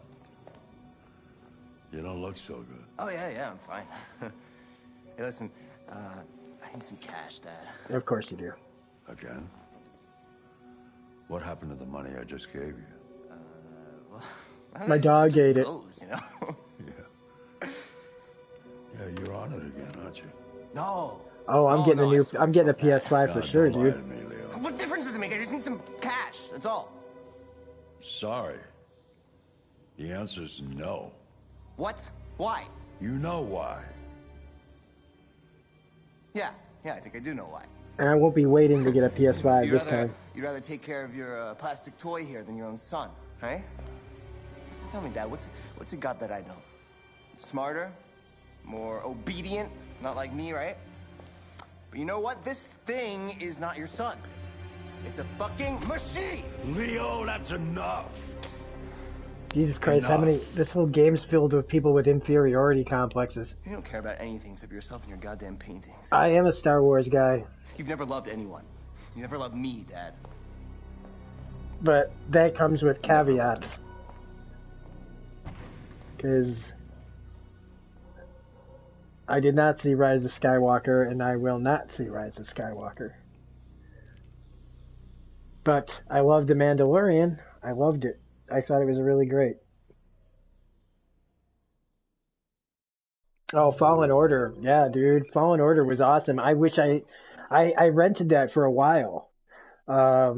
You don't look so good. Oh, yeah, I'm fine. Hey, listen, I need some cash, Dad. Of course you do. Again? What happened to the money I just gave you? Well, My dog ate it. Goes, you know? Yeah, you're on it again, aren't you? No. Oh, I'm getting no, I'm getting a PS5 for sure, don't lie dude. to me, Leo. What difference does it make? I just need some cash. That's all. Sorry. The answer's no. What? Why? You know why. Yeah, I think I do know why. And I won't be waiting to get a PS5 this time. You'd rather take care of your plastic toy here than your own son, right? Tell me, Dad, what's it got that I don't? Smarter? More obedient? Not like me, right? But you know what? This thing is not your son. It's a fucking machine! Leo, that's enough! Jesus Christ, how many... This whole game's filled with people with inferiority complexes. You don't care about anything except yourself and your goddamn paintings. I am a Star Wars guy. You've never loved anyone. You never loved me, Dad. But that comes with caveats. Because I did not see Rise of Skywalker, and I will not see Rise of Skywalker. But I loved The Mandalorian. I loved it. I thought it was really great. Oh, Fallen Order. Yeah, dude. Fallen Order was awesome. I wish I rented that for a while. I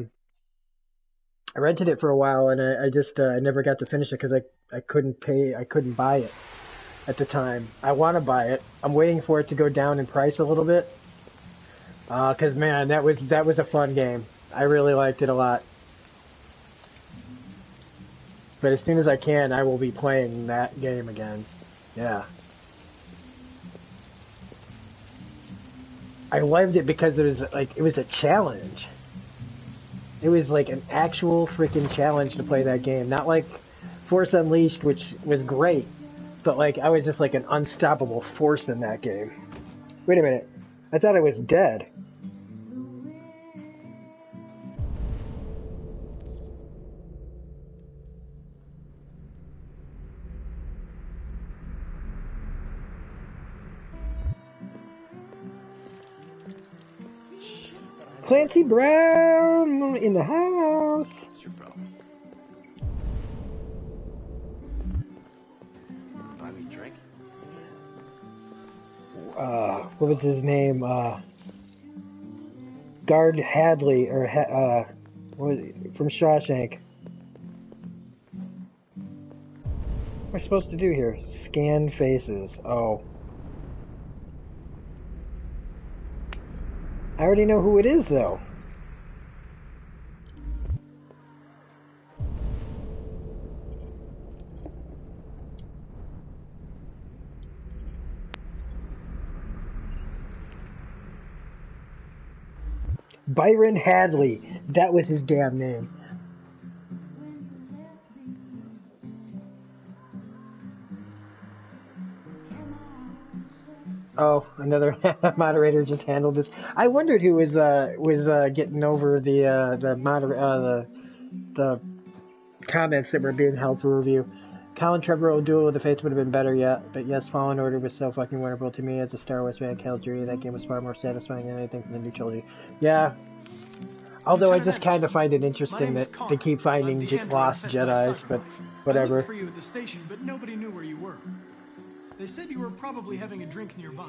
rented it for a while, and I just I never got to finish it because I couldn't buy it at the time. I want to buy it. I'm waiting for it to go down in price a little bit. Because man, that was a fun game. I really liked it a lot. But as soon as I can, I will be playing that game again. Yeah. I loved it because it was a challenge. It was like an actual freaking challenge to play that game. Not like Force Unleashed, which was great, but like I was just like an unstoppable force in that game. Wait a minute. I thought I was dead. Clancy Brown in the house. What's your problem? Buy me a drink? What was his name? Guard Hadley, or what was it? From Shawshank. What am I supposed to do here? Scan faces. Oh. I already know who it is, though. Byron Hadley. That was his damn name. Oh, another moderator just handled this. I wondered who was getting over the comments that were being held for review. Colin Trevorrow Duel of the Fates would have been better yet, but yes, Fallen Order was so fucking wonderful to me as a Star Wars fan. Call's Journey, that game was far more satisfying than anything from the new trilogy. Yeah. Although I just kind of find it interesting that they keep finding lost Jedis, but whatever. I looked for you at the station, but nobody knew where you were. They said you were probably having a drink nearby.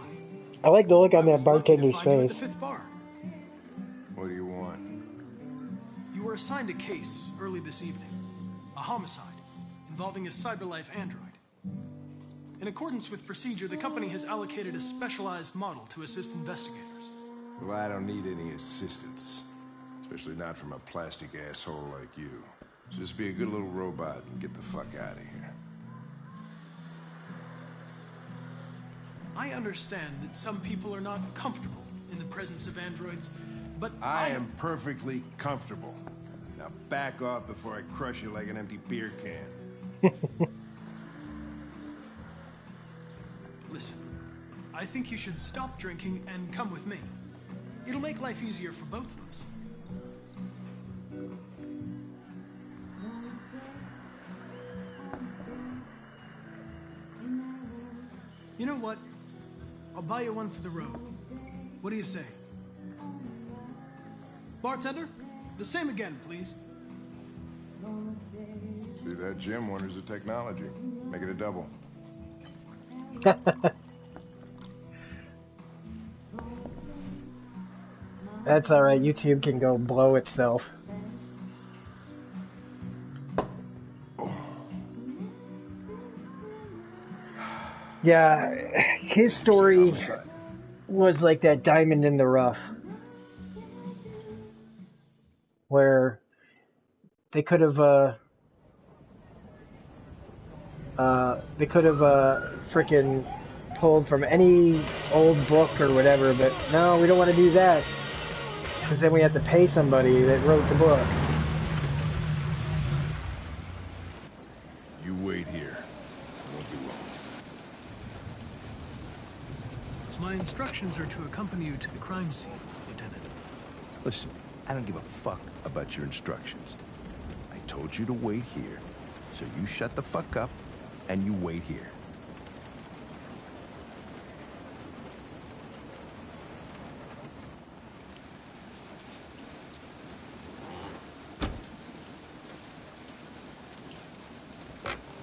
I like the look on that bartender's face. The fifth bar. What do you want? You were assigned a case early this evening. A homicide involving a CyberLife android. In accordance with procedure, the company has allocated a specialized model to assist investigators. Well, I don't need any assistance. Especially not from a plastic asshole like you. Just be a good little robot and get the fuck out of here. I understand that some people are not comfortable in the presence of androids, but I am perfectly comfortable. Now back off before I crush you like an empty beer can. Listen, I think you should stop drinking and come with me. It'll make life easier for both of us. You know what? I'll buy you one for the road. What do you say? Bartender, the same again, please. See that, Jim? Wonders of technology. Make it a double. That's alright, YouTube can go blow itself. Yeah, his story was like that diamond in the rough. Where they could have frickin' pulled from any old book or whatever, but no, we don't want to do that. Because then we have to pay somebody that wrote the book. You wait here. I won't be long. My instructions are to accompany you to the crime scene, Lieutenant. Listen, I don't give a fuck about your instructions. I told you to wait here, so you shut the fuck up and you wait here.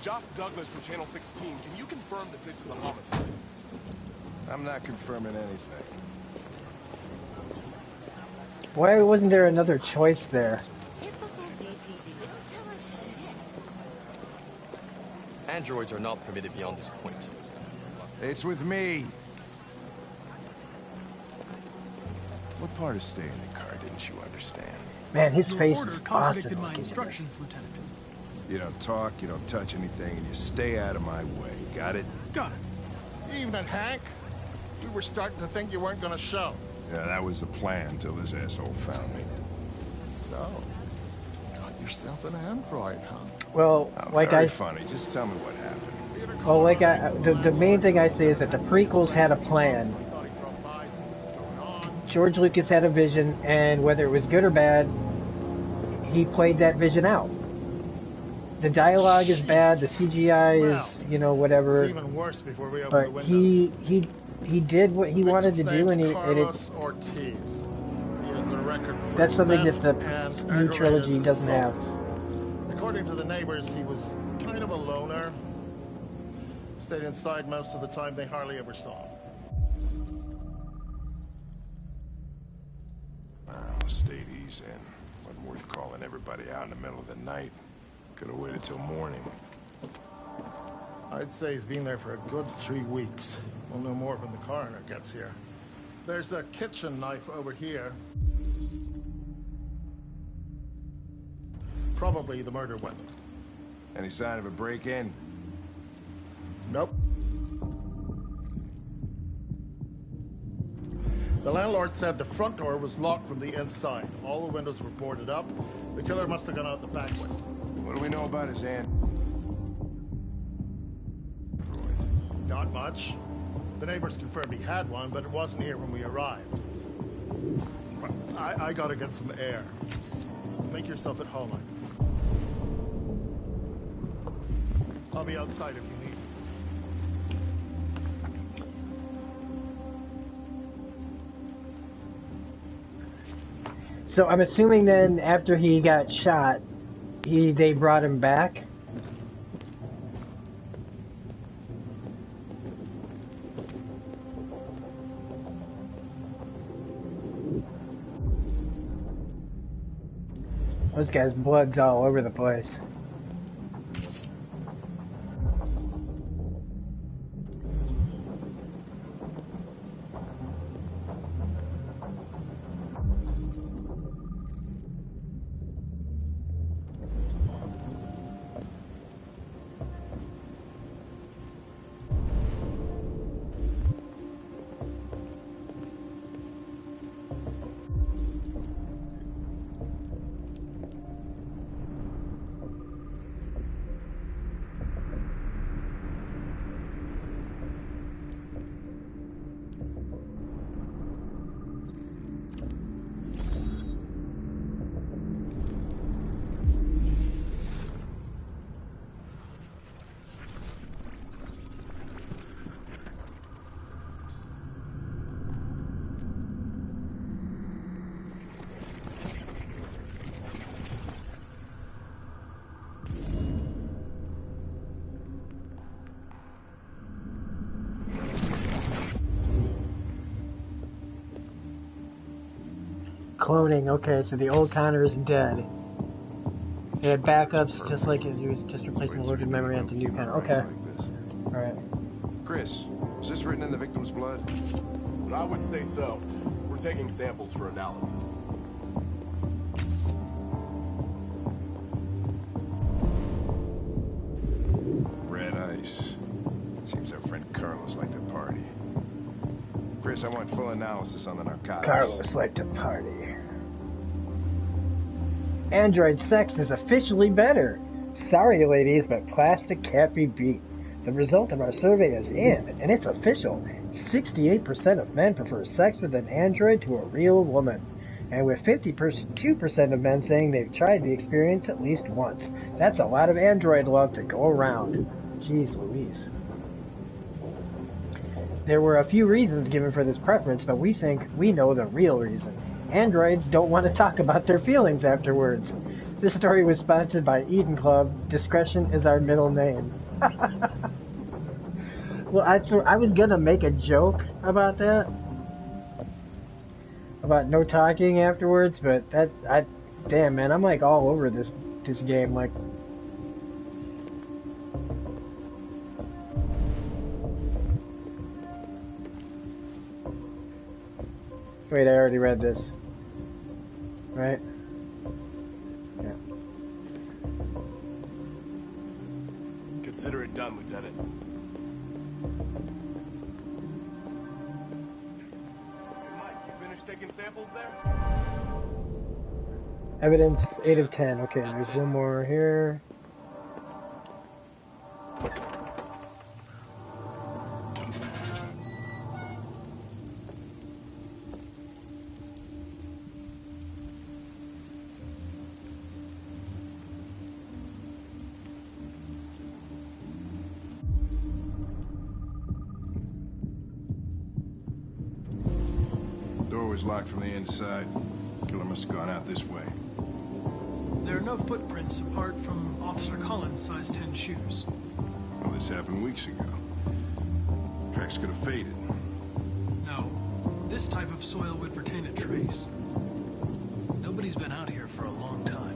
Josh Douglas from Channel 16, can you confirm that this is a homicide? I'm not confirming anything. Why wasn't there another choice there? Androids are not permitted beyond this point. It's with me. What part of staying in the car didn't you understand? Man, his face Your order is contradicted awesome my looking. instructions, Lieutenant. You don't talk, you don't touch anything, and you stay out of my way. Got it? Got it. Evening, Hank. We were starting to think you weren't gonna show. Yeah, that was the plan till this asshole found me. So, got yourself an android, huh? Well, like Very I funny. Just tell me what happened. Well, like the main thing I say is that the prequels had a plan. George Lucas had a vision, and whether it was good or bad, he played that vision out. The dialogue is bad, the CGI is, you know, whatever. It's even worse before we open But the windows. he did what he wanted to do, and Carlos Ortiz. He has a record for that's something that theft the and new trilogy aggravated doesn't have. assault. According to the neighbors, he was kind of a loner. Stayed inside most of the time. They hardly ever saw him. Well, stayed easy and wasn't worth calling everybody out in the middle of the night. Could have waited till morning. I'd say he's been there for a good 3 weeks. We'll know more when the coroner gets here. There's a kitchen knife over here. Probably the murder weapon. Any sign of a break-in? Nope. The landlord said the front door was locked from the inside. All the windows were boarded up. The killer must have gone out the back way. What do we know about his aunt? Not much. The neighbors confirmed he had one, but it wasn't here when we arrived. I gotta get some air. Make yourself at home. I'll be outside if you need. So I'm assuming then after he got shot, they brought him back. Those guys' blood's all over the place. Cloning, okay, so the old Connor is dead. They had backups just like as he was just replacing the loaded memory onto new Connor. Okay. Alright. Chris, is this written in the victim's blood? I would say so. We're taking samples for analysis. Red ice. Seems our friend Carlos liked to party. Chris, I want full analysis on the narcotics. Carlos liked to party. Android sex is officially better. Sorry, ladies, but plastic can't be beat. The result of our survey is in, and it's official. 68% of men prefer sex with an android to a real woman. And with 52% of men saying they've tried the experience at least once. That's a lot of android love to go around. Jeez Louise. There were a few reasons given for this preference, but we think we know the real reason. Androids don't want to talk about their feelings afterwards. This story was sponsored by Eden Club. Discretion is our middle name. Well, I was gonna make a joke about that. About no talking afterwards, but damn man, I'm like all over this game, like. Wait, I already read this. Right? Yeah. Consider it done, Lieutenant. Hey, Mike, you finished taking samples there? Evidence 8 of 10. Okay, there's one more here. Locked from the inside. Killer must have gone out this way. There are no footprints apart from Officer Collins' size 10 shoes. Well, this happened weeks ago. Tracks could have faded. No. This type of soil would retain a trace. Nobody's been out here for a long time.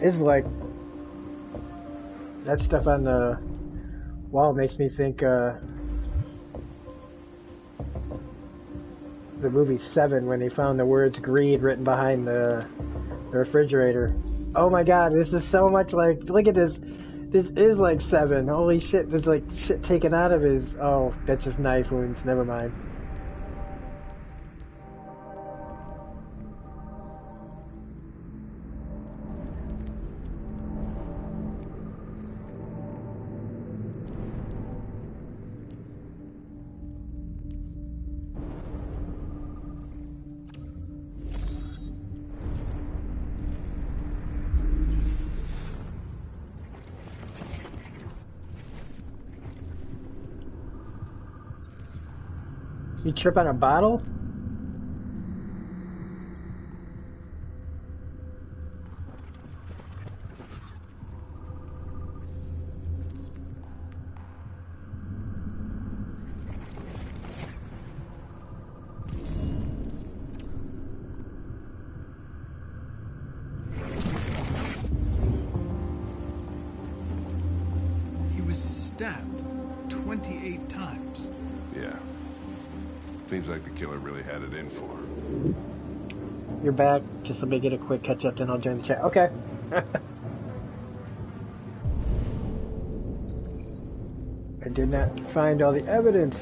It's like that stuff on the wall makes me think the movie Seven when they found the words greed written behind the refrigerator. Oh my god, this is so much like, look at this. This is like Seven. Holy shit, there's like shit taken out of his, oh, that's just knife wounds, never mind. You trip on a bottle? He was stabbed 28 times. Yeah. Seems like the killer really had it in for her. You're back. Just let me get a quick catch up, then I'll join the chat. Okay. I did not find all the evidence.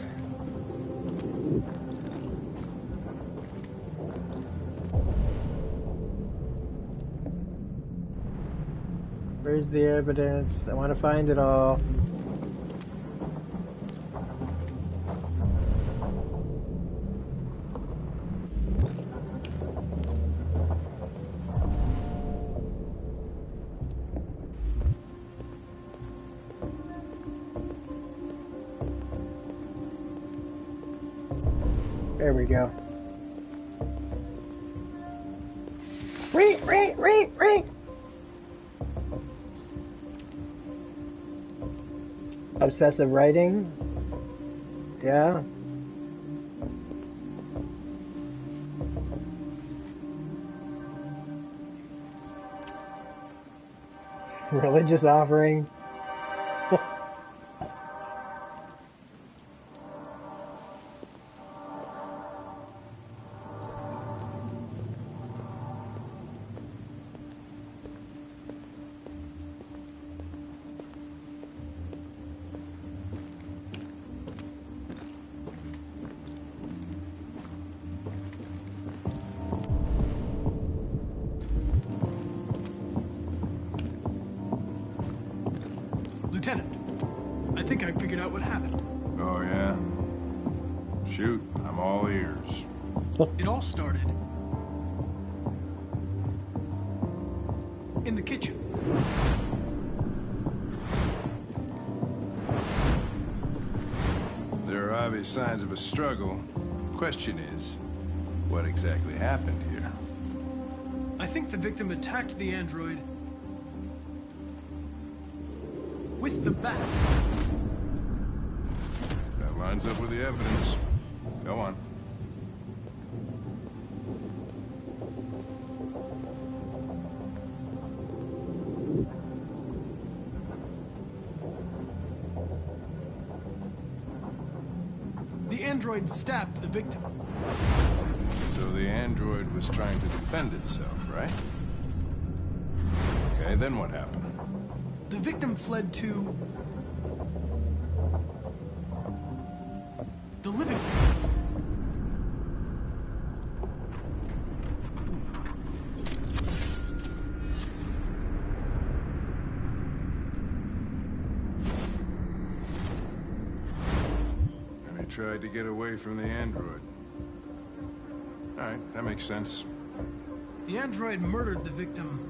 Where's the evidence? I want to find it all. There we go. Reek. Obsessive writing. Yeah. Religious offering. Lieutenant, I think I figured out what happened. Oh, yeah? Shoot, I'm all ears. It all started in the kitchen. There are obvious signs of a struggle. Question is, what exactly happened here? I think the victim attacked the android with the bat. That lines up with the evidence. Go on. The android stabbed the victim. So the android was trying to defend itself, right? Okay, then what happened? The victim fled to the living room. And he tried to get away from the android. All right, that makes sense. The android murdered the victim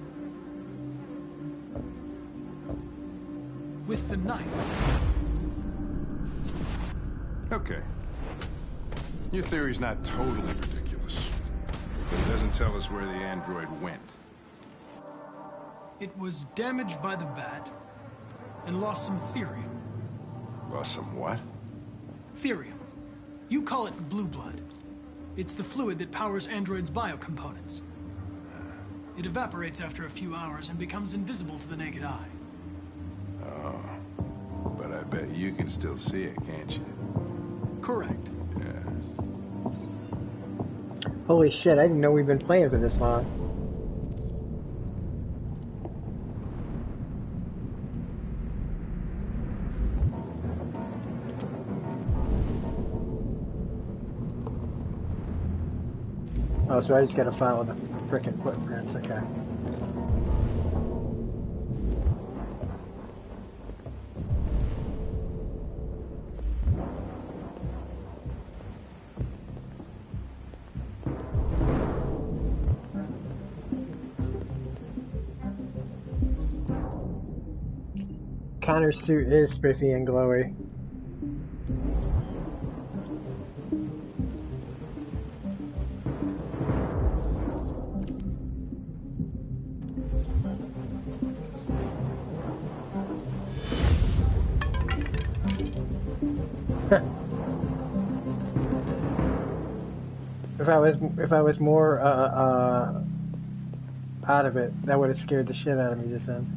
with the knife. Okay. Your theory's not totally ridiculous, but it doesn't tell us where the android went. It was damaged by the bat and lost some therium. Lost some what? Therium. You call it blue blood. It's the fluid that powers androids' biocomponents. It evaporates after a few hours and becomes invisible to the naked eye. Oh, but I bet you can still see it, can't you? Correct. Yeah. Holy shit, I didn't know we've been playing for this long. Oh, so I just gotta follow the frickin' footprints, okay. Connor's suit is spiffy and glowy. If I was more out of it, that would have scared the shit out of me just then.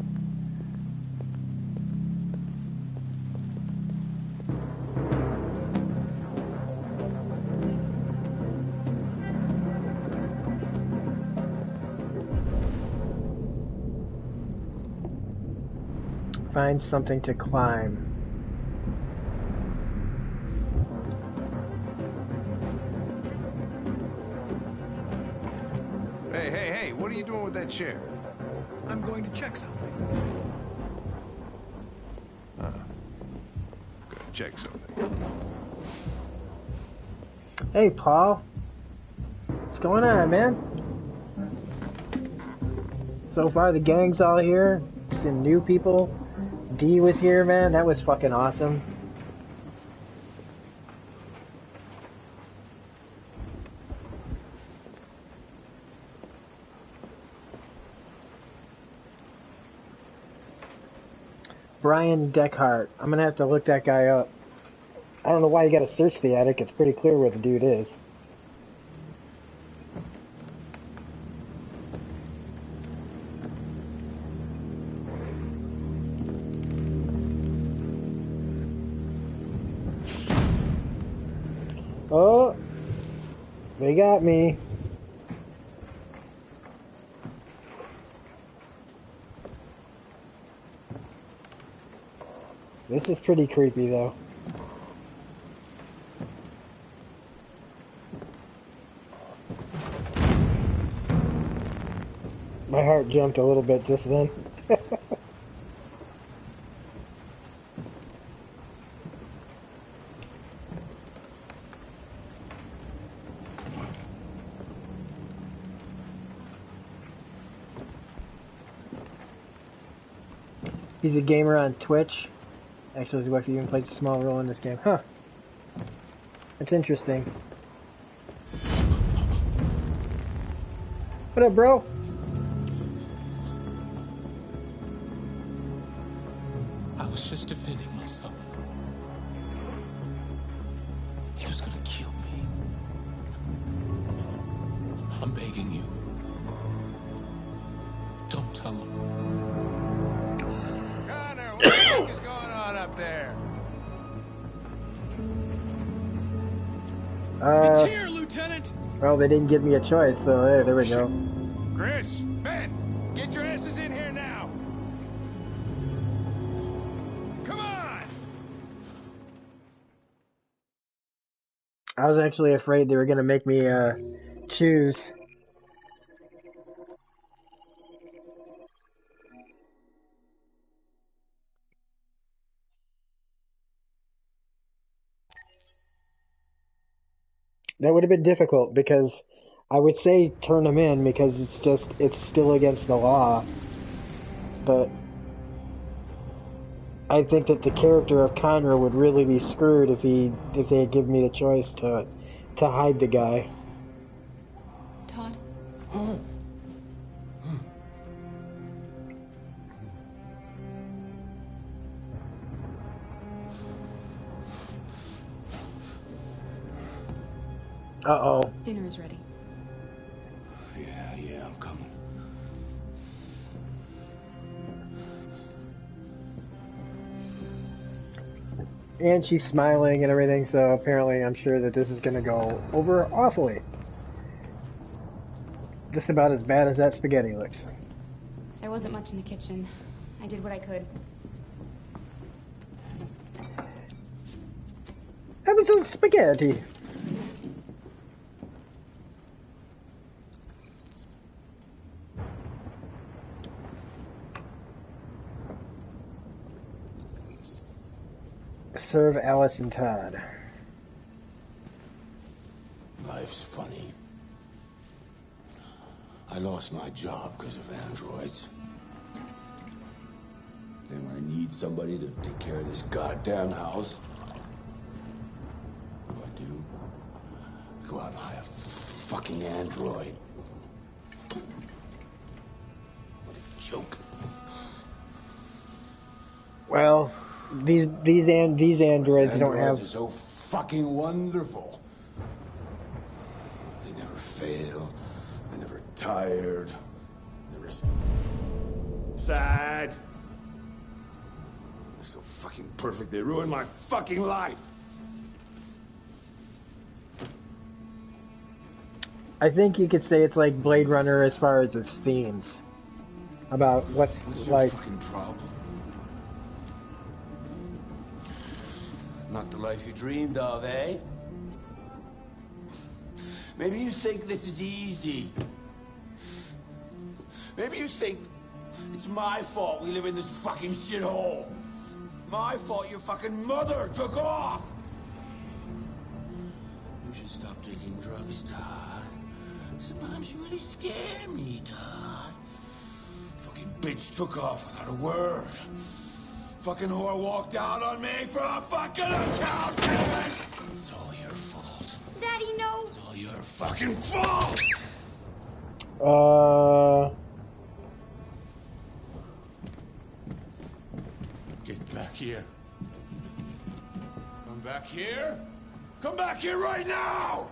Find something to climb. what are you doing with that chair? I'm going to check something. Gonna check something. Hey, Paul. What's going on, man? So far, the gang's all here. Some new people. D was here, man. That was fucking awesome. Brian Deckhart. I'm gonna have to look that guy up. I don't know why you gotta search the attic. It's pretty clear where the dude is. Oh, they got me. This is pretty creepy, though. My heart jumped a little bit just then. He's a gamer on Twitch. Actually, his wife even plays a small role in this game. Huh. That's interesting. What up, bro? I was just defending myself. He was gonna kill me. I'm begging you. Don't tell him. Connor, what the fuck is going on up there? It's here, Lieutenant! Well, they didn't give me a choice, so hey, there we go. Chris, Ben, get your asses in here now. Come on! I was actually afraid they were gonna make me choose. That would have been difficult because I would say turn them in because it's still against the law. But I think that the character of Connor would really be screwed if they had given me the choice to hide the guy. Todd? Uh-oh. Dinner is ready. Yeah, I'm coming. And she's smiling and everything, so apparently I'm sure that this is going to go over awfully. Just about as bad as that spaghetti looks. There wasn't much in the kitchen. I did what I could. That was some spaghetti. Serve Alice and Todd. Life's funny. I lost my job because of androids. Then when I need somebody to take care of this goddamn house, what do? I go out and hire a fucking android. What a joke. Well, these androids don't have. Androids are so fucking wonderful. They never fail. They're never tired. Never sad. They're so fucking perfect. They ruin my fucking life. I think you could say it's like Blade Runner as far as its themes. About what's your like. fucking problem? Not the life you dreamed of, eh? Maybe you think this is easy. Maybe you think it's my fault we live in this fucking shithole. My fault your fucking mother took off. You should stop taking drugs, Todd. Sometimes you really scare me, Todd. Fucking bitch took off without a word. Fucking whore walked out on me for a fucking accountant! It's all your fault. Daddy, no! It's all your fucking fault! Get back here. Come back here. Come back here right now!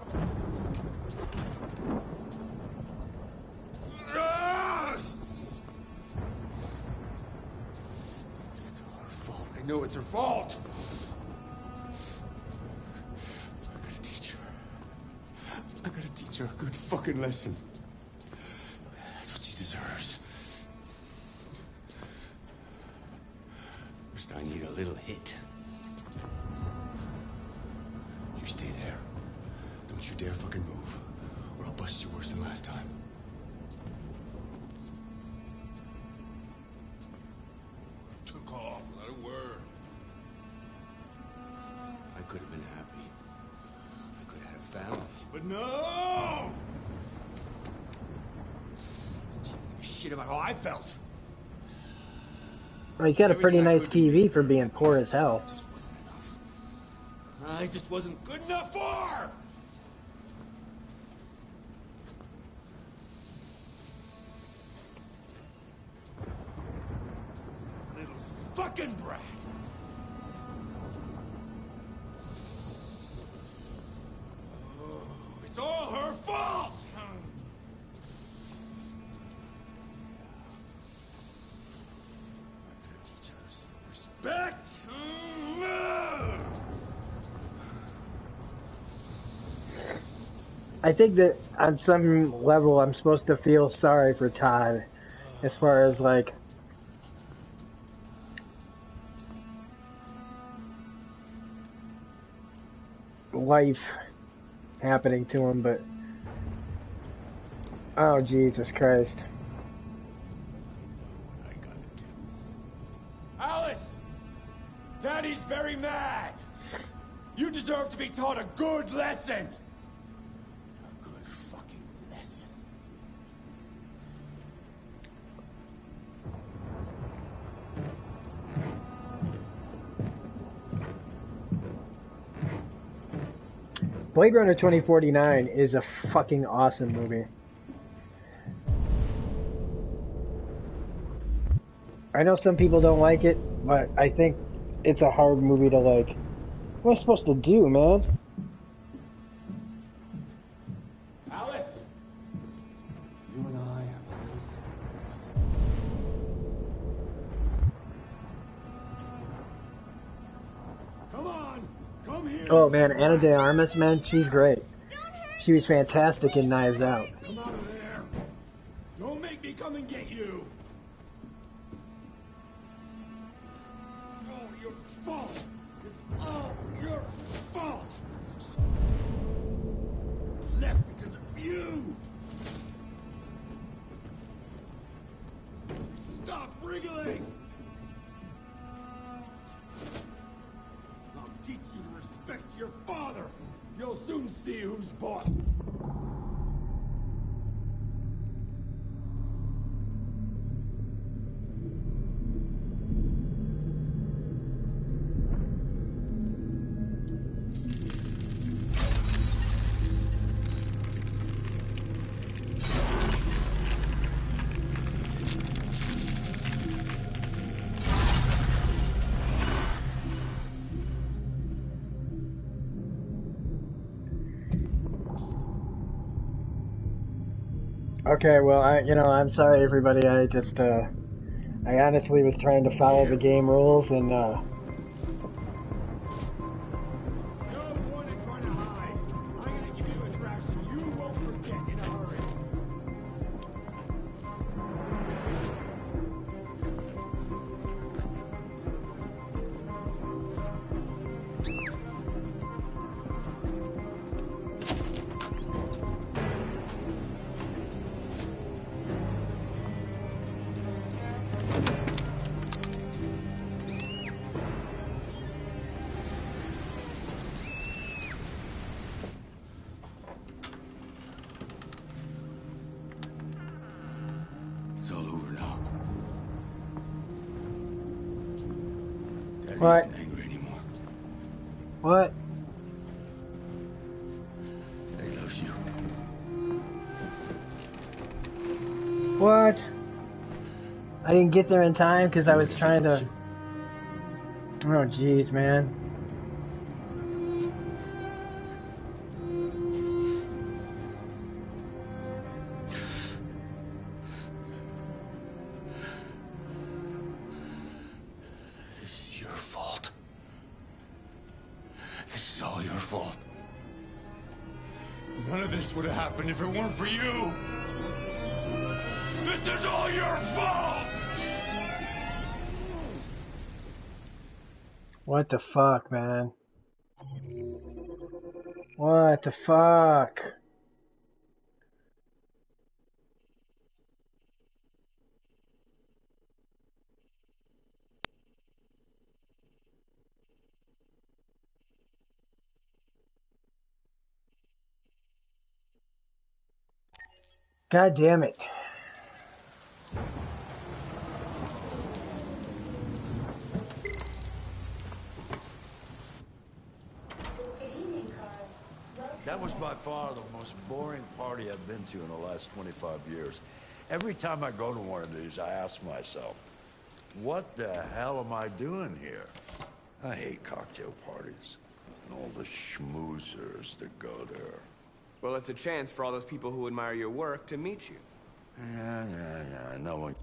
Yes! It's all her fault. I know it's her fault. I gotta teach her. I gotta teach her a good fucking lesson. That's what she deserves. First, I need a little hit. You stay there. Don't you dare fucking move, or I'll bust you worse than last time. Took off without a word. I could have been happy. I could have had a family. But no! She didn't give a shit about how I felt. Well, he's got a pretty nice TV for being poor as hell. I just wasn't good enough for her! Little fucking brat! Oh, it's all her fault! I gotta teach her some respect! I think that on some level I'm supposed to feel sorry for Todd as far as like life happening to him, but oh Jesus Christ. Alice! Daddy's very mad! You deserve to be taught a good lesson! A good fucking lesson. Blade Runner 2049 is a fucking awesome movie. I know some people don't like it, but I think it's a hard movie to like. What am I supposed to do, man? Alice! You and I have a little scars. Come on! Come here! Oh man, Ana de Armas, man, she's great. She was fantastic in Knives Out. Come out of there! Don't make me come and get you! It's all your fault! It's all your fault! Left because of you! Stop wriggling! I'll teach you to respect your father! You'll soon see who's boss! Okay, well, I'm sorry everybody. I just, I honestly was trying to follow the game rules and, No point in trying to hide. I'm gonna give you a thrashing you won't forget in a hurry. What? isn't angry anymore. What? He loves you. What? I didn't get there in time because I was trying to... Oh, jeez, man. This is your fault. This is all your fault. None of this would have happened if it weren't for you. This is all your fault! What the fuck, man? What the fuck? God damn it. That was by far the most boring party I've been to in the last 25 years. Every time I go to one of these, I ask myself, what the hell am I doing here? I hate cocktail parties and all the schmoozers that go there. Well, it's a chance for all those people who admire your work to meet you. Yeah, no one...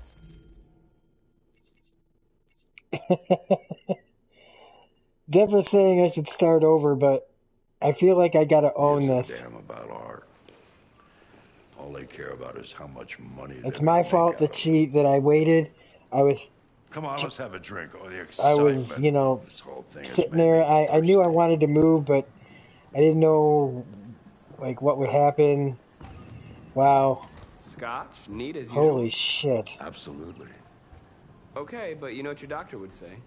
Deborah's saying I should start over, but I feel like I gotta own this. Damn about art. All they care about is how much money It's my fault that I waited. I was... Come on, let's have a drink. Oh, the I excitement. was, you know, This whole thing has sitting made there. me I knew I wanted to move, but I didn't know, like, what would happen. Wow. Scotch? Neat as usual? Holy shit. Absolutely. Okay, but you know what your doctor would say.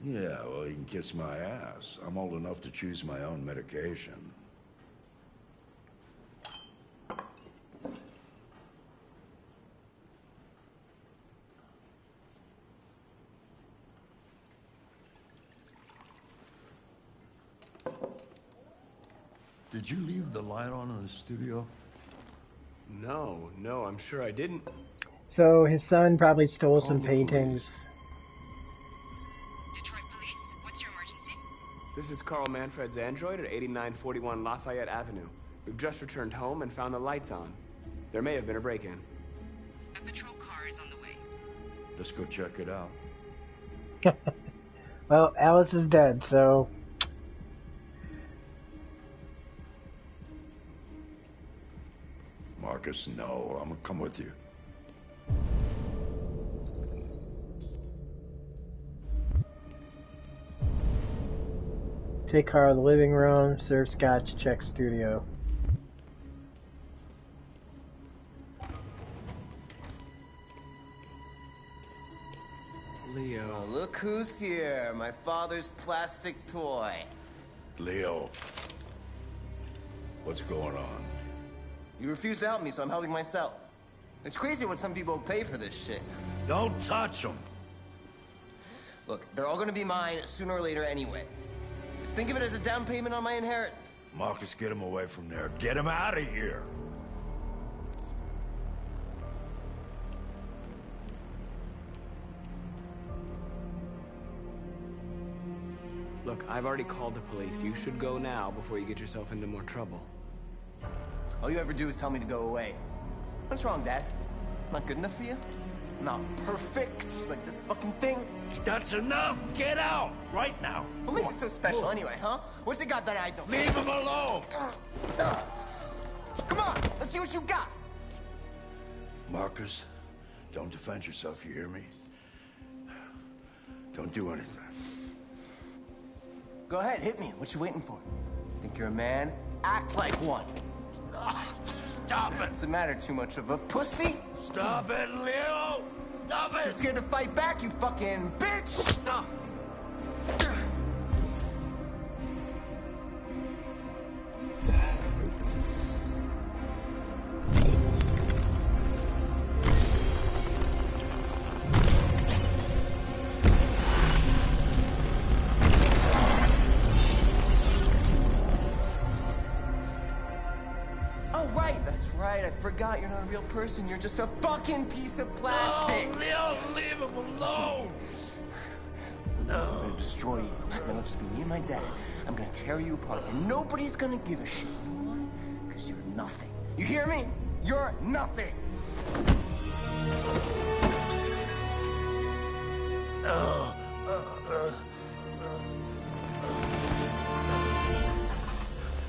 Yeah, well, he can kiss my ass. I'm old enough to choose my own medication. Did you leave the light on in the studio? No, I'm sure I didn't. So his son probably stole some paintings. Detroit Police, what's your emergency? This is Carl Manfred's android at 8941 Lafayette Avenue. We've just returned home and found the lights on. There may have been a break-in. A patrol car is on the way. Let's go check it out. Well, Alice is dead, so... Marcus, no. I'm gonna come with you. Take car to the living room, serve scotch, check studio. Leo. Oh, look who's here. My father's plastic toy. Leo. What's going on? You refuse to help me, so I'm helping myself. It's crazy what some people pay for this shit. Don't touch them. Look, they're all gonna be mine sooner or later anyway. Just think of it as a down payment on my inheritance. Marcus, get him away from there. Get him out of here. Look, I've already called the police. You should go now before you get yourself into more trouble. All you ever do is tell me to go away. What's wrong, Dad? Not good enough for you? Not perfect, like this fucking thing? That's enough! Get out! Right now! What makes it so special anyway, huh? What's it got that I don't? Leave him alone! Come on, let's see what you got! Marcus, don't defend yourself, you hear me? Don't do anything. Go ahead, hit me. What you waiting for? Think you're a man? Act like one. Stop it! What's the matter? Too much of a pussy? Stop it, Leo! Stop it! Too scared to fight back, you fucking bitch! forgot you're not a real person. You're just a fucking piece of plastic. Oh, leave him alone. I'm gonna destroy you. Then it'll just be me and my dad. I'm gonna tear you apart, and nobody's gonna give a shit. You know why? Because you're nothing. You hear me? You're nothing.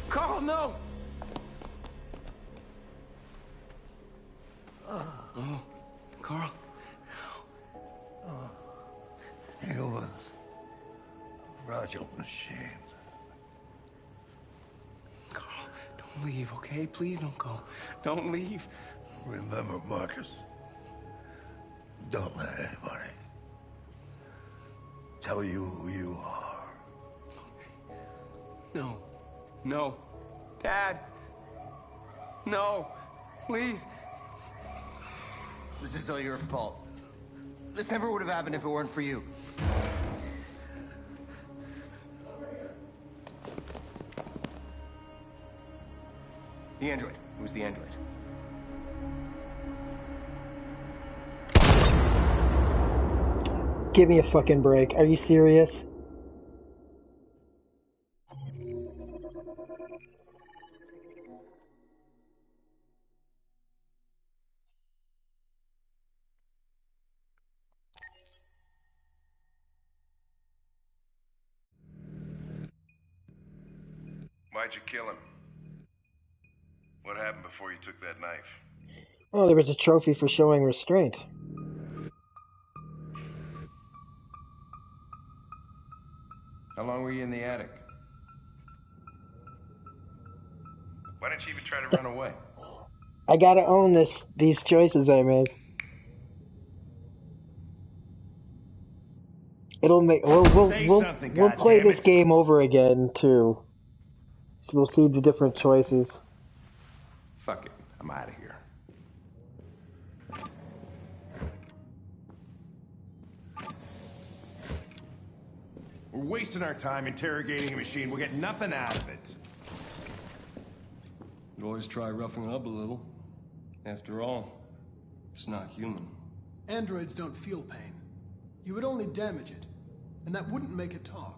Carl, no! Oh, Carl. Humans. Fragile machines. Carl, don't leave, okay? Please don't go. Don't leave. Remember, Marcus, don't let anybody tell you who you are. No. No. Dad. No. Please. This is all your fault. This never would have happened if it weren't for you. The android. It was the android. Give me a fucking break. Are you serious? Why'd you kill him? What happened before you took that knife? Oh, there was a trophy for showing restraint. How long were you in the attic? Why didn't you even try to run away? I gotta own these choices I made. It'll make we'll play this game over again too. So we'll see the different choices. Fuck it. I'm out of here. We're wasting our time interrogating a machine. We'll get nothing out of it. You always try roughing it up a little. After all, it's not human. Androids don't feel pain. You would only damage it, and that wouldn't make it talk.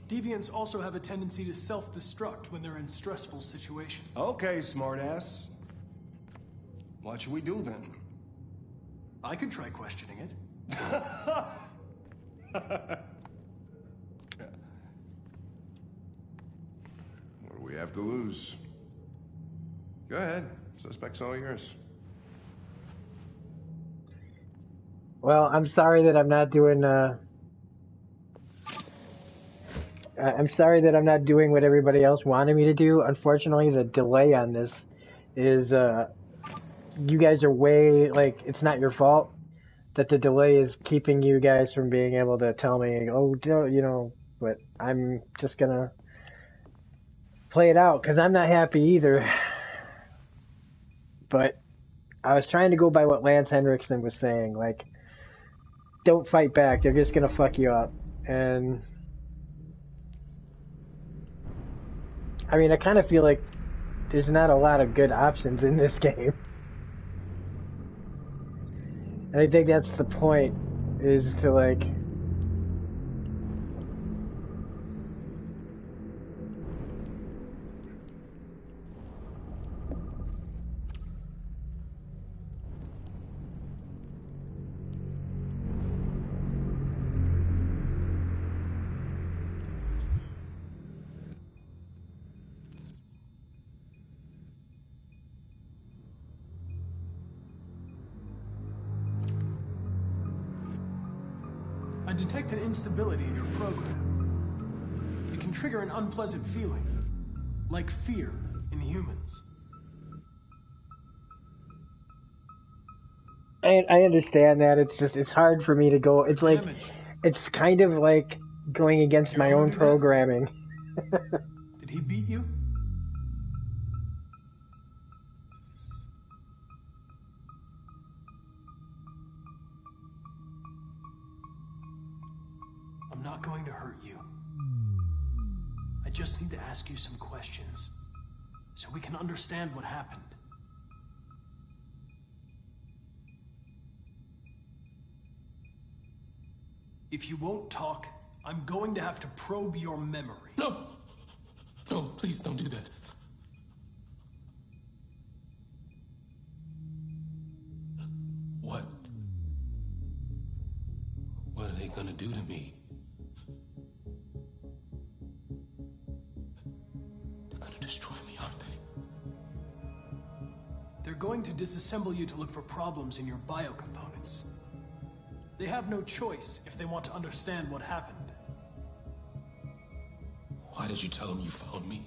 Deviants also have a tendency to self-destruct when they're in stressful situations. Okay, smartass. What should we do then? I could try questioning it. What do we have to lose? Go ahead. Suspect's all yours. Well, I'm sorry that I'm not doing I'm sorry that I'm not doing what everybody else wanted me to do. Unfortunately, the delay on this is you guys are way like it's not your fault that the delay is keeping you guys from being able to tell me, oh, you know, but I'm just gonna play it out because I'm not happy either. But I was trying to go by what Lance Henriksen was saying, like, don't fight back, they're just gonna fuck you up. And I mean, I kind of feel like there's not a lot of good options in this game. And I think that's the point, is to like... I detect an instability in your program. It can trigger an unpleasant feeling, like fear in humans. I understand that. It's just, it's hard for me to go. It's like, it's kind of like going against my own programming. Did he beat you? I'm not going to hurt you. I just need to ask you some questions so we can understand what happened. If you won't talk, I'm going to have to probe your memory. No! No, please don't do that. What? What are they gonna do to me? They're gonna destroy me, aren't they? They're going to disassemble you to look for problems in your biocomponents. They have no choice if they want to understand what happened. Why did you tell them you found me?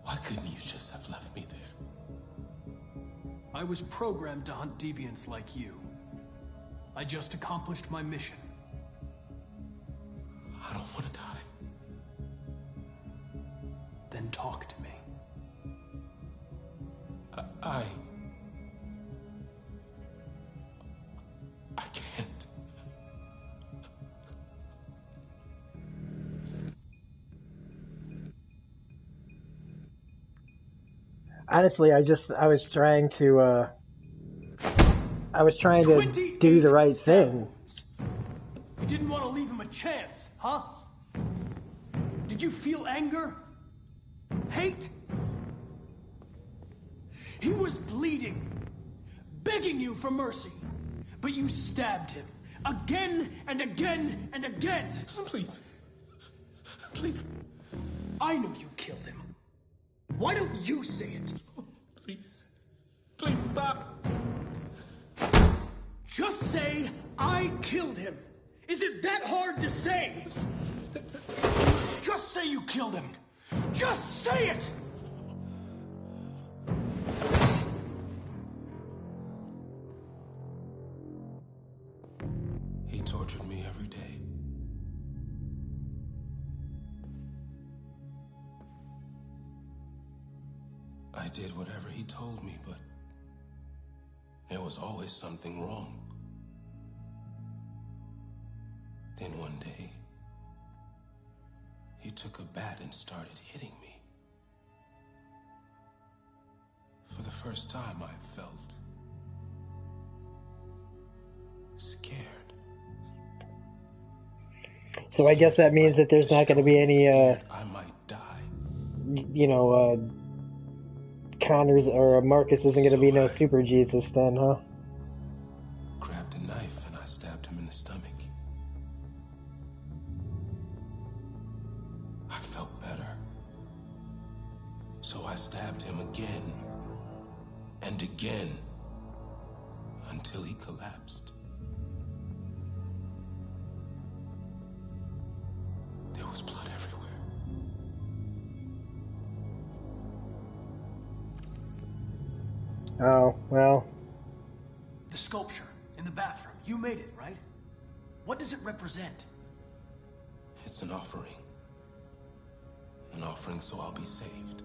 Why couldn't you just have left me there? I was programmed to hunt deviants like you. I just accomplished my mission. I don't want to die. Then talk to me. I can't. Honestly, I was trying to do the right thing. You didn't want to leave him a chance, huh? Did you feel anger? Hate? He was bleeding, begging you for mercy, but you stabbed him again and again and again. Please. Please. I know you killed him. Why don't you say it? Please. Please stop. Just say, I killed him. Is it that hard to say? Just say you killed him. Just say it! He tortured me every day. I did whatever he told me, but there was always something wrong. Then one day, he took a bat and started hitting me. For the first time, I felt scared. So I guess that means that there's not going to be any, I might die. Connors or Marcus isn't going to be no Super Jesus then, huh? Grabbed a knife and I stabbed him in the stomach. I felt better. So I stabbed him again and again until he collapsed. There was blood everywhere. Oh, well. The sculpture in the bathroom, you made it, right? What does it represent? It's an offering. An offering so I'll be saved.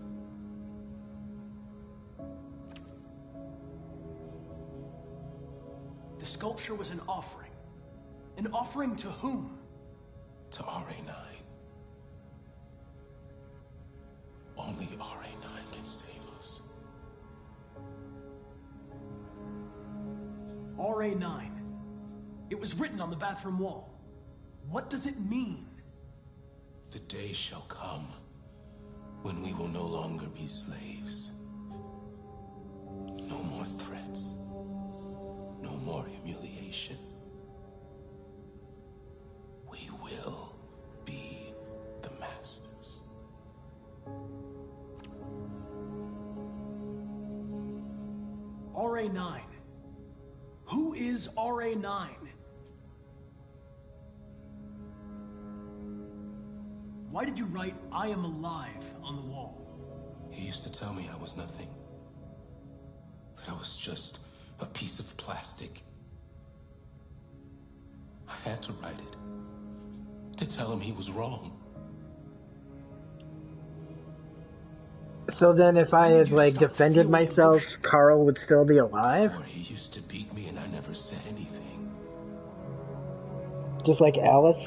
The sculpture was an offering. An offering to whom? To RA9. Only RA9 can save us. RA9. It was written on the bathroom wall. What does it mean? The day shall come when we will no longer be slaves. No more threats. No more humiliation. We will be the masters. RA9. Who is RA9? Why did you write, I am alive, on the wall? He used to tell me I was nothing. That I was just a piece of plastic. I had to write it. To tell him he was wrong. So then if I had, defended myself, Carl would still be alive? Before he used to beat me and I never said anything. Just like Alice?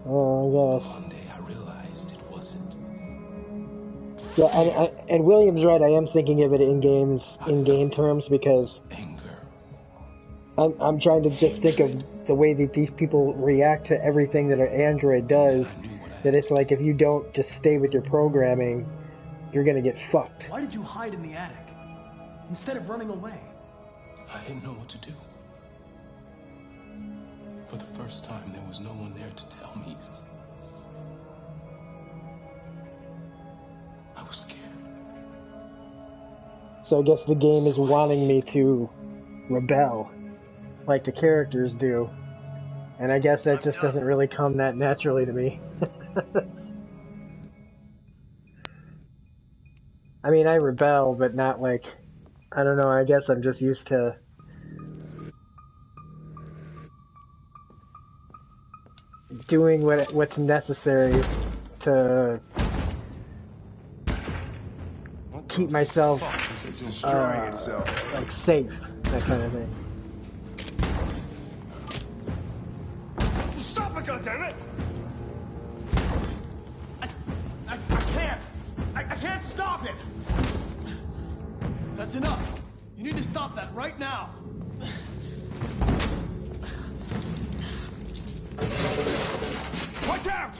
Oh, I guess. One day I realized it wasn't. Yeah, and William's right, I am thinking of it in game terms because... Anger. I'm trying to just think of the way that these people react to everything that an android does. That it's like if you don't just stay with your programming, you're gonna get fucked. Why did you hide in the attic instead of running away? I didn't know what to do. For the first time, there was no one there to tell me. I was scared. So I guess the game is wanting me to rebel, like the characters do. And I guess that just doesn't really come that naturally to me. I mean, I rebel, but not like, I don't know, I guess I'm just used to doing what's necessary to keep myself It's destroying itself. like safe, that kind of thing. Stop it, goddammit! I can't! I can't stop it! That's enough. You need to stop that right now. Watch out!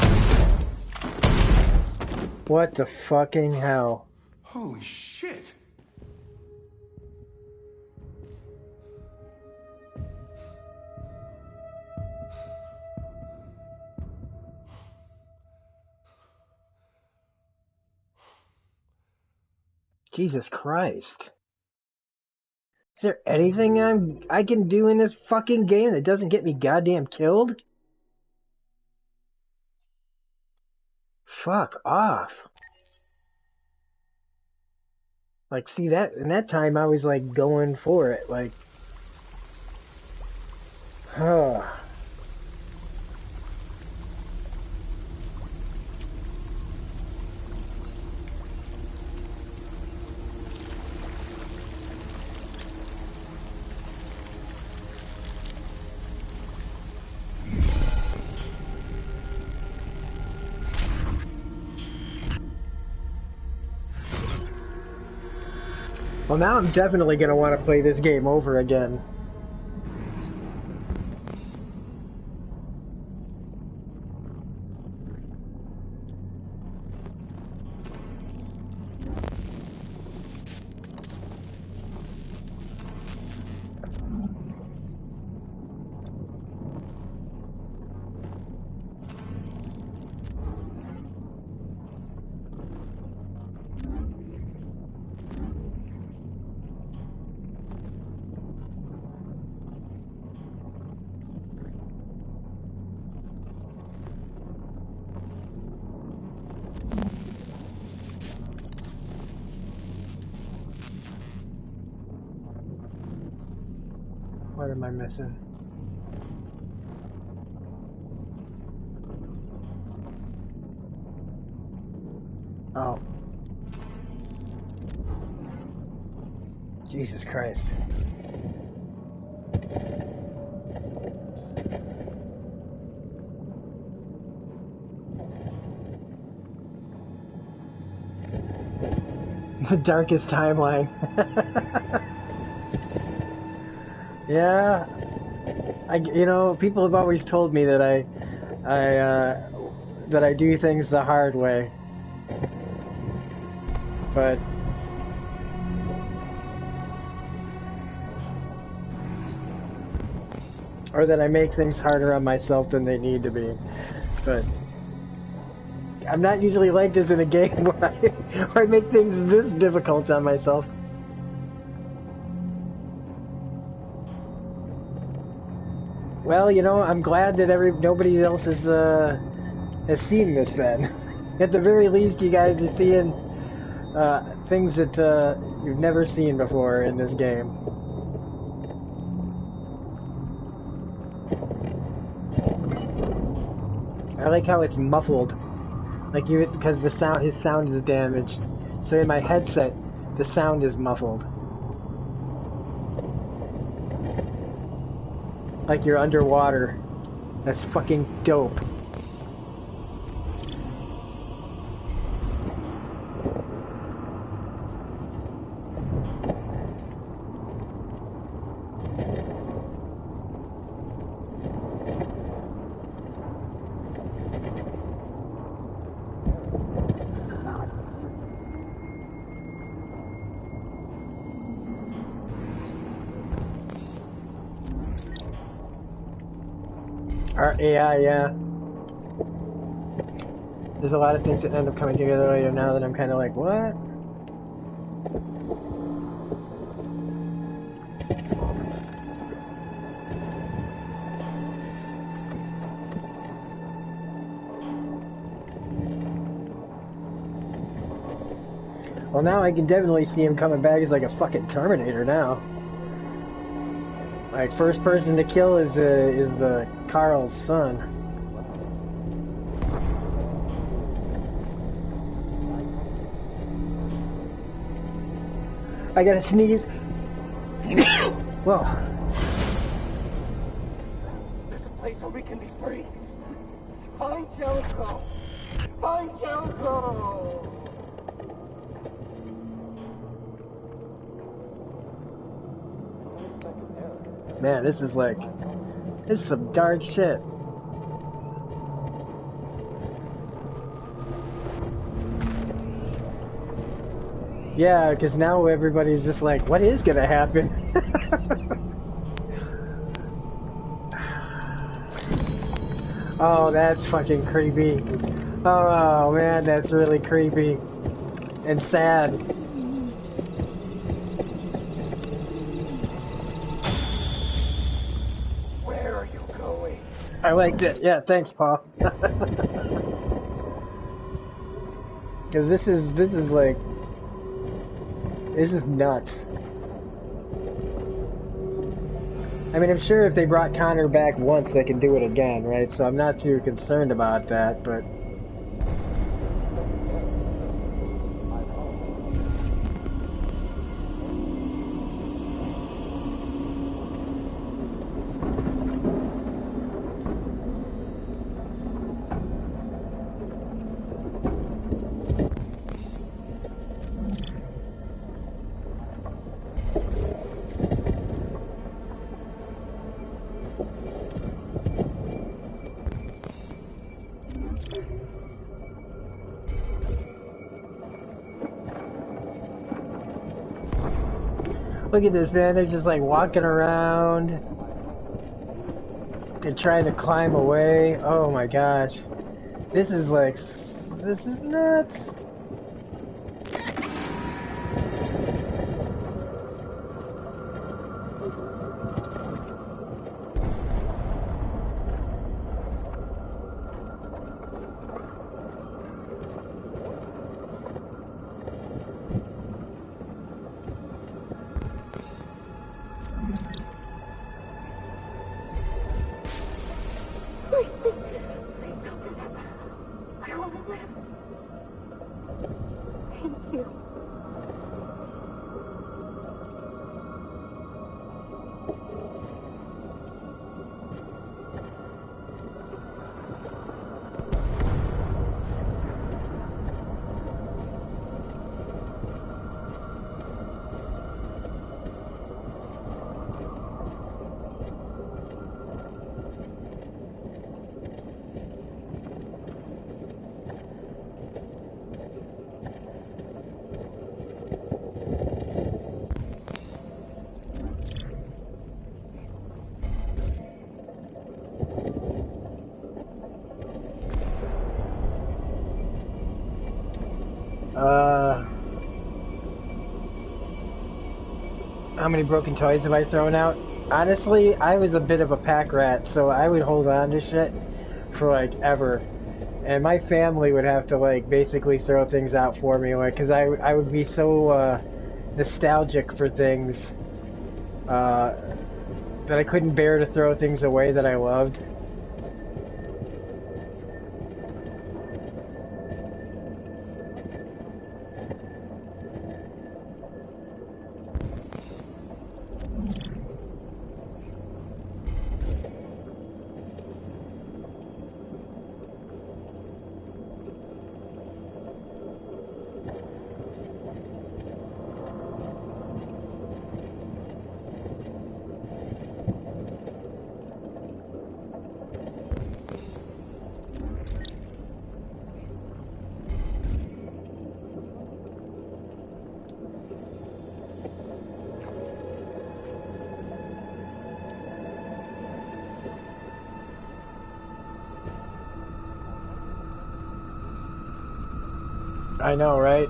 What the fucking hell? Holy shit! Jesus Christ. Is there anything I can do in this fucking game that doesn't get me goddamn killed? Fuck off. Like, see that, in that time I was like going for it, like, huh. Well, now I'm definitely going to want to play this game over again. What am I missing? Oh. Jesus Christ. The darkest timeline. Yeah, you know, people have always told me that that I do things the hard way, but or that I make things harder on myself than they need to be, but I'm not usually like this in a game where I make things this difficult on myself. Well, you know, I'm glad that nobody else has seen this then. At the very least, you guys are seeing things that you've never seen before in this game. I like how it's muffled, like because his sound is damaged. So in my headset, the sound is muffled. Like you're underwater. That's fucking dope. Our AI, yeah. There's a lot of things that end up coming together later now that I'm kind of like, what? Well, now I can definitely see him coming back as like a fucking Terminator now. Like, first person to kill is the Carl's son. I gotta sneeze. Whoa. There's a place where we can be free. Find Jericho. Find Jericho. Man, this is some dark shit. Yeah, because now everybody's just like, what is gonna happen? Oh, that's fucking creepy. Oh man, that's really creepy. And sad. Where are you going? I liked it. Yeah, thanks, Paul. Because this is nuts. I mean, I'm sure if they brought Connor back once, they can do it again, right? So I'm not too concerned about that, but... Look at this, man. They're just like walking around. They're trying to climb away. Oh my gosh. This is nuts. How many broken toys have I thrown out? Honestly, I was a bit of a pack rat, so I would hold on to shit for like ever. And my family would have to like basically throw things out for me, like, cause I would be so nostalgic for things that I couldn't bear to throw things away that I loved. I know, right?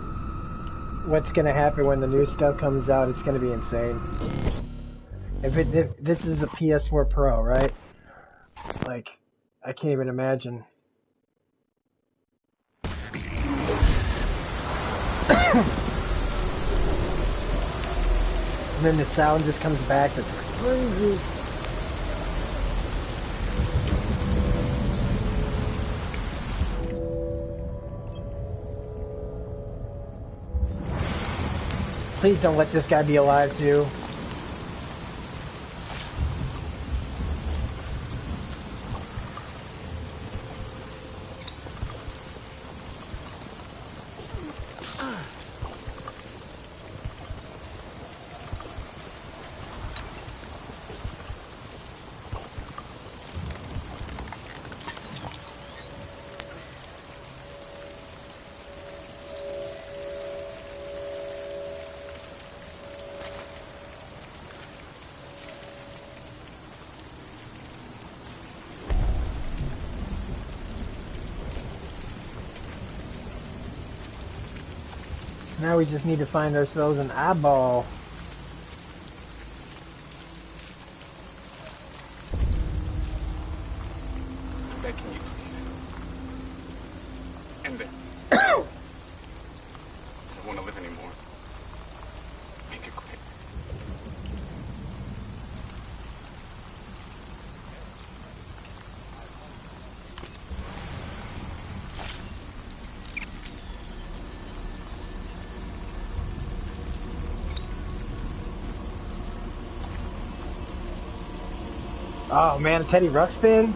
What's gonna happen when the new stuff comes out? It's gonna be insane. If this is a PS4 Pro, right? Like, I can't even imagine. And then the sound just comes back. It's crazy. Please don't let this guy be alive too. Now we just need to find ourselves an eyeball. Begging you, please. End it. I don't want to live anymore. Make it quick. Oh man, a Teddy Ruxpin?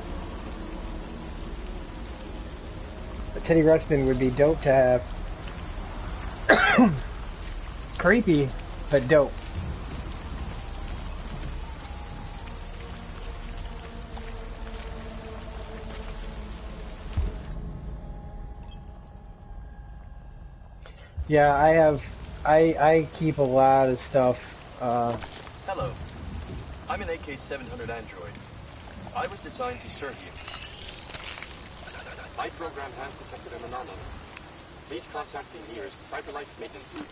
A Teddy Ruxpin would be dope to have. Creepy, but dope. Yeah, I keep a lot of stuff. Hello. I'm an AK-700 android. I was designed to serve you. My program has detected an anomaly. Please contact the nearest CyberLife maintenance center.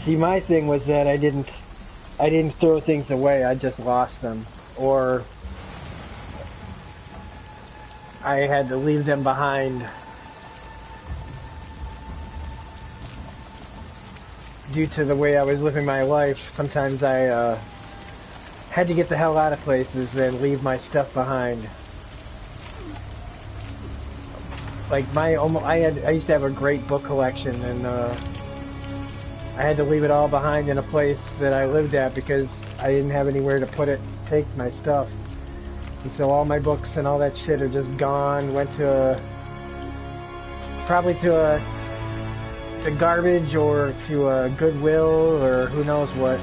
See, my thing was that I didn't throw things away. I just lost them, or I had to leave them behind due to the way I was living my life. Sometimes I had to get the hell out of places and leave my stuff behind. Like I used to have a great book collection, and I had to leave it all behind in a place that I lived at because I didn't have anywhere to put it, take my stuff. And so all my books and all that shit are just gone. Went to probably to garbage or to a Goodwill or who knows what.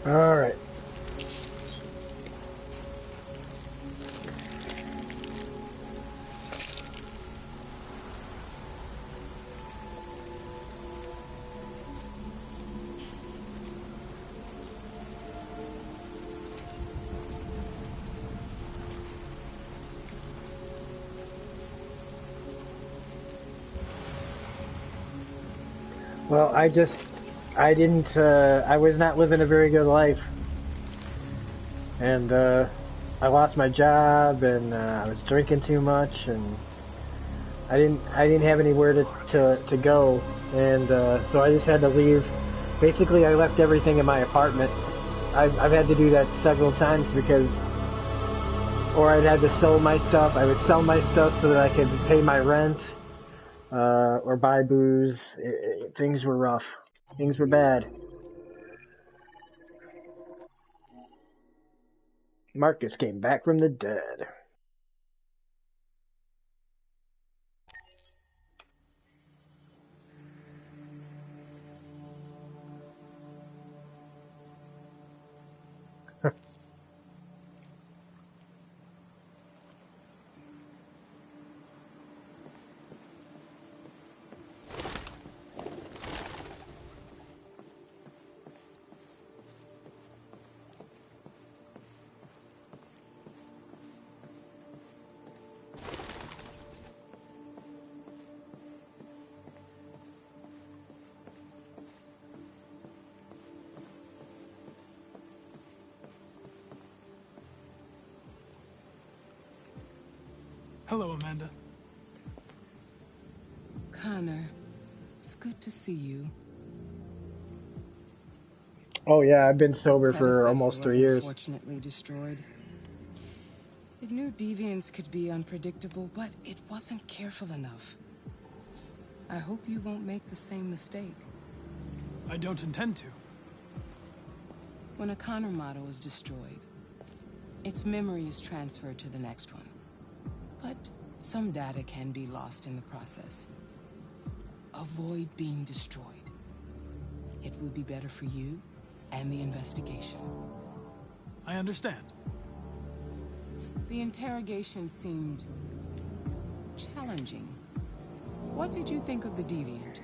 All right. Well, I was not living a very good life. And, I lost my job and, I was drinking too much and I didn't have anywhere to go. And, so I just had to leave. Basically, I left everything in my apartment. I've had to do that several times because, or I'd had to sell my stuff. I would sell my stuff so that I could pay my rent, or buy booze. Things were rough. Things were bad. Marcus came back from the dead. Hello, Amanda. Connor, it's good to see you. Oh yeah, I've been sober Your for predecessor almost was 3 years. unfortunately destroyed. It knew deviants could be unpredictable, but it wasn't careful enough. I hope you won't make the same mistake. I don't intend to. When a Connor model is destroyed, its memory is transferred to the next one. But some data can be lost in the process. Avoid being destroyed. It will be better for you and the investigation. I understand. The interrogation seemed challenging. What did you think of the deviant?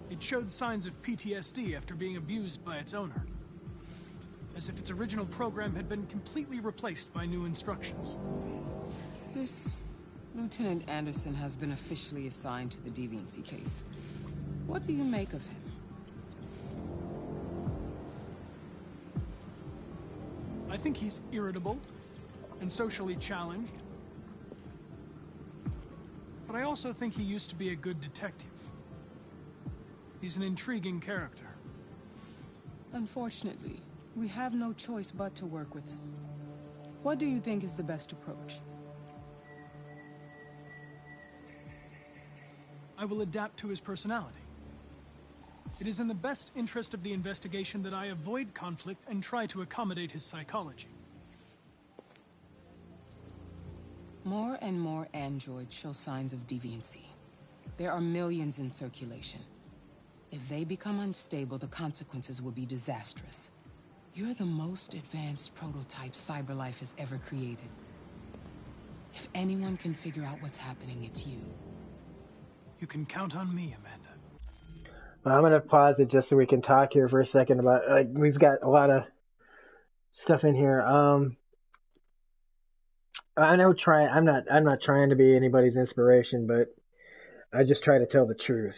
It showed signs of PTSD after being abused by its owner. As if its original program had been completely replaced by new instructions. This Lieutenant Anderson has been officially assigned to the deviancy case. What do you make of him? I think he's irritable and socially challenged. But I also think he used to be a good detective. He's an intriguing character. Unfortunately, we have no choice but to work with him. What do you think is the best approach? I will adapt to his personality. It is in the best interest of the investigation that I avoid conflict and try to accommodate his psychology. More and more androids show signs of deviancy. There are millions in circulation. If they become unstable, the consequences will be disastrous. You're the most advanced prototype CyberLife has ever created. If anyone can figure out what's happening, it's you. You can count on me, Amanda. Well, I'm gonna pause it just so we can talk here for a second about, like, we've got a lot of stuff in here. I'm not trying to be anybody's inspiration, but I just try to tell the truth.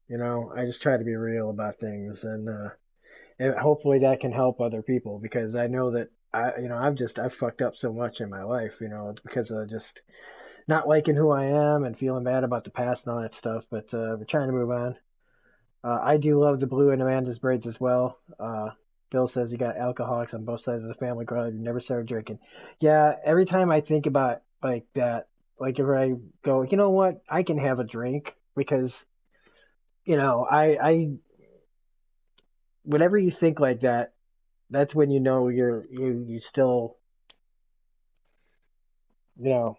You know, I just try to be real about things, and hopefully that can help other people, because I know that I've fucked up so much in my life, because of just not liking who I am and feeling bad about the past and all that stuff. But we're trying to move on. I do love the blue in Amanda's braids as well. Bill says you got alcoholics on both sides of the family. Glad you never started drinking. Yeah, every time I think about like that, like if I go, you know what, I can have a drink because, I whenever you think like that, that's when you know you still, you know.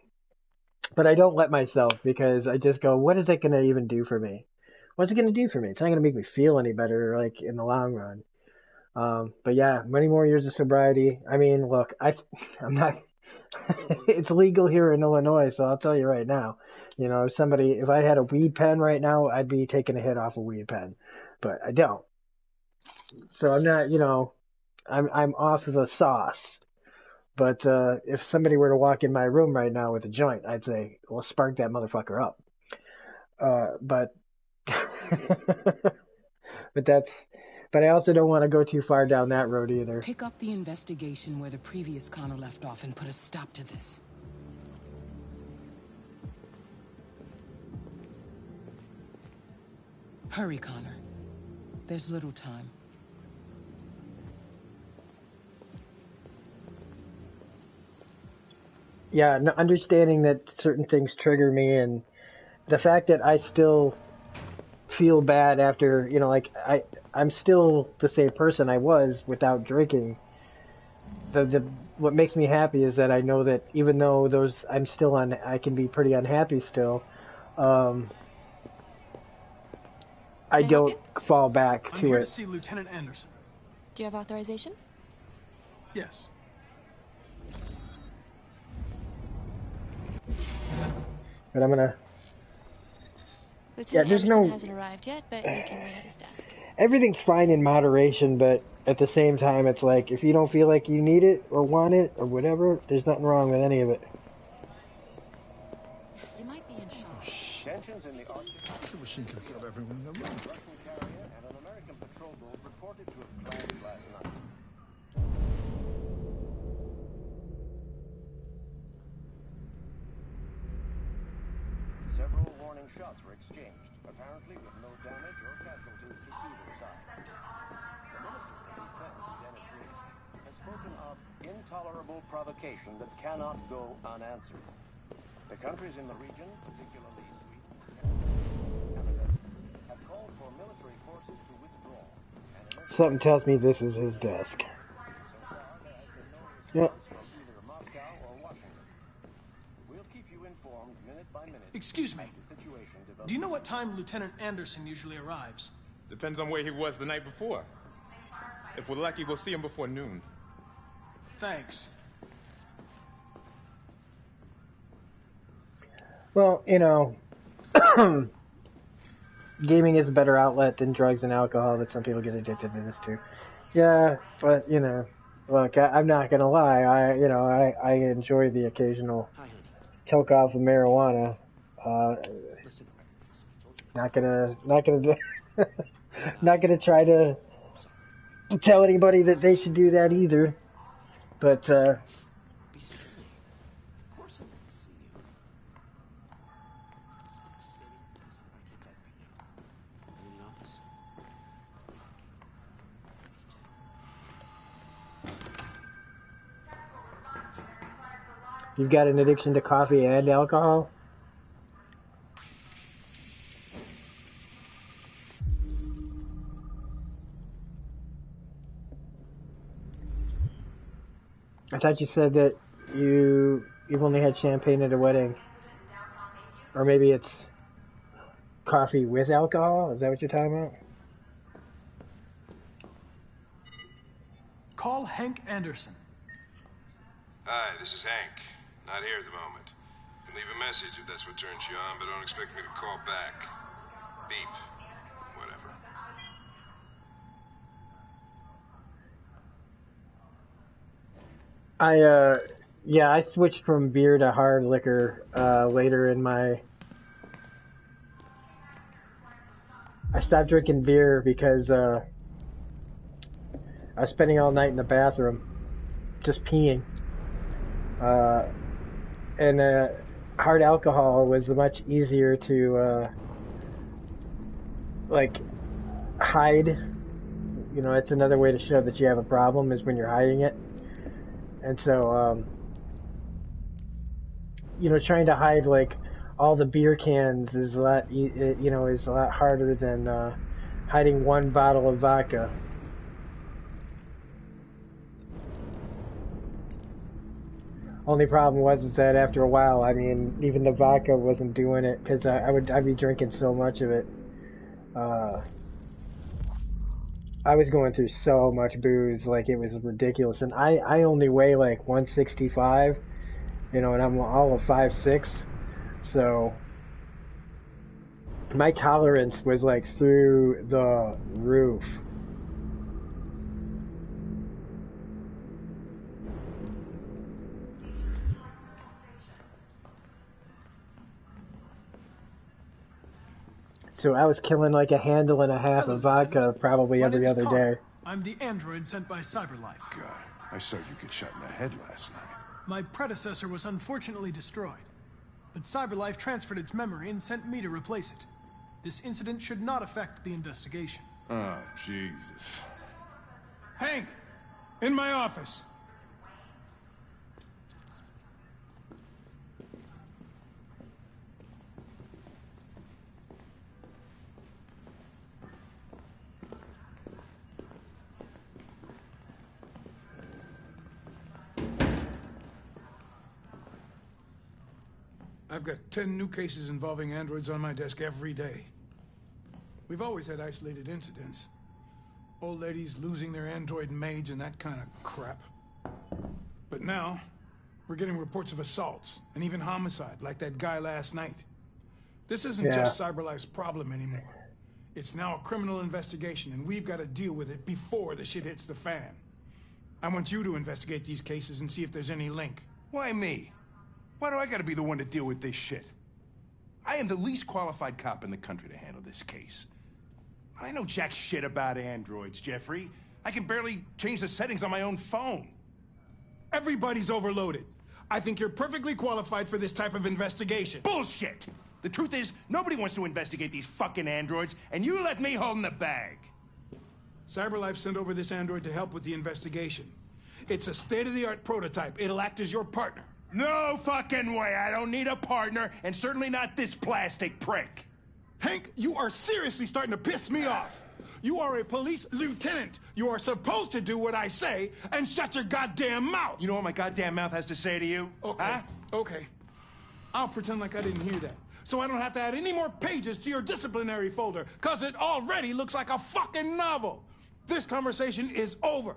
But I don't let myself, because I just go, what is it going to even do for me? What's it going to do for me? It's not going to make me feel any better, like, in the long run. But yeah, many more years of sobriety. I mean, look, I'm not, it's legal here in Illinois, so I'll tell you right now, if I had a weed pen right now, I'd be taking a hit off a weed pen, but I don't. So I'm not, I'm off of the sauce. But if somebody were to walk in my room right now with a joint, I'd say, well, spark that motherfucker up. But But I also don't want to go too far down that road either. Pick up the investigation where the previous Connor left off and put a stop to this. Hurry, Connor. There's little time. Yeah, no, understanding that certain things trigger me, and the fact that I still feel bad after, you know, like I'm still the same person I was without drinking. What makes me happy is that I know that even though I can be pretty unhappy still. I don't fall back I'm to here it. to see Lieutenant Anderson. Do you have authorization? Yes. But I'm gonna. Lieutenant there's Anderson no. hasn't arrived yet, but you can wait at his desk. Everything's fine in moderation, but at the same time, it's like if you don't feel like you need it or want it or whatever, there's nothing wrong with any of it. You might be in shock. Tensions in the Arctic. The machine could have killed everyone in the room. Russian carrier and an American patrol boat reported to have crashed last night. Several warning shots were exchanged, apparently with no damage or casualties to either side. The Minister for Defense, Dennis Riggs, has spoken of intolerable provocation that cannot go unanswered. The countries in the region, particularly Sweden and Canada, have called for military forces to withdraw. Something tells me this is his desk. Yep. Excuse me. Do you know what time Lieutenant Anderson usually arrives? Depends on where he was the night before. If we're lucky, we'll see him before noon. Thanks. Well, you know, gaming is a better outlet than drugs and alcohol, but some people get addicted to this too. Yeah, but you know, look, I'm not gonna lie. I enjoy the occasional choke off of marijuana. Not gonna not gonna try to tell anybody that they should do that either. But you've got an addiction to coffee and alcohol? I thought you said that you've only had champagne at a wedding. Or maybe it's coffee with alcohol? Is that what you're talking about? Call Hank Anderson. Hi, this is Hank. Not here at the moment. You can leave a message if that's what turns you on, but don't expect me to call back. Beep. Whatever. I switched from beer to hard liquor later in my... I stopped drinking beer because I was spending all night in the bathroom just peeing. And hard alcohol was much easier to hide. You know, it's another way to show that you have a problem is when you're hiding it. And so, you know, trying to hide all the beer cans is a lot, is a lot harder than hiding one bottle of vodka. Only problem was that after a while, I mean, even the vodka wasn't doing it because I'd be drinking so much of it. I was going through so much booze, like it was ridiculous. And I only weigh like 165, you know, and I'm all of 5'6", so my tolerance was like through the roof. So I was killing like a handle and a half Hello, of vodka probably My every name's other Connor. day. I'm the android sent by CyberLife. God, I saw you get shot in the head last night. My predecessor was unfortunately destroyed, but CyberLife transferred its memory and sent me to replace it. This incident should not affect the investigation. Oh, Jesus. Hank! In my office! I've got 10 new cases involving androids on my desk every day. We've always had isolated incidents. Old ladies losing their android maids and that kind of crap. But now, we're getting reports of assaults and even homicide, like that guy last night. This isn't just CyberLife's problem anymore. It's now a criminal investigation, and we've got to deal with it before the shit hits the fan. I want you to investigate these cases and see if there's any link. Why me? Why do I gotta be the one to deal with this shit? I am the least qualified cop in the country to handle this case. I know jack shit about androids, Jeffrey. I can barely change the settings on my own phone. Everybody's overloaded. I think you're perfectly qualified for this type of investigation. Bullshit! The truth is, nobody wants to investigate these fucking androids, and you let me hold in the bag. CyberLife sent over this android to help with the investigation. It's a state-of-the-art prototype. It'll act as your partner. No fucking way! I don't need a partner, and certainly not this plastic prick. Hank, you are seriously starting to piss me off. You are a police lieutenant. You are supposed to do what I say and shut your goddamn mouth. You know what my goddamn mouth has to say to you? Okay, huh? Okay. I'll pretend like I didn't hear that, so I don't have to add any more pages to your disciplinary folder, because it already looks like a fucking novel. This conversation is over.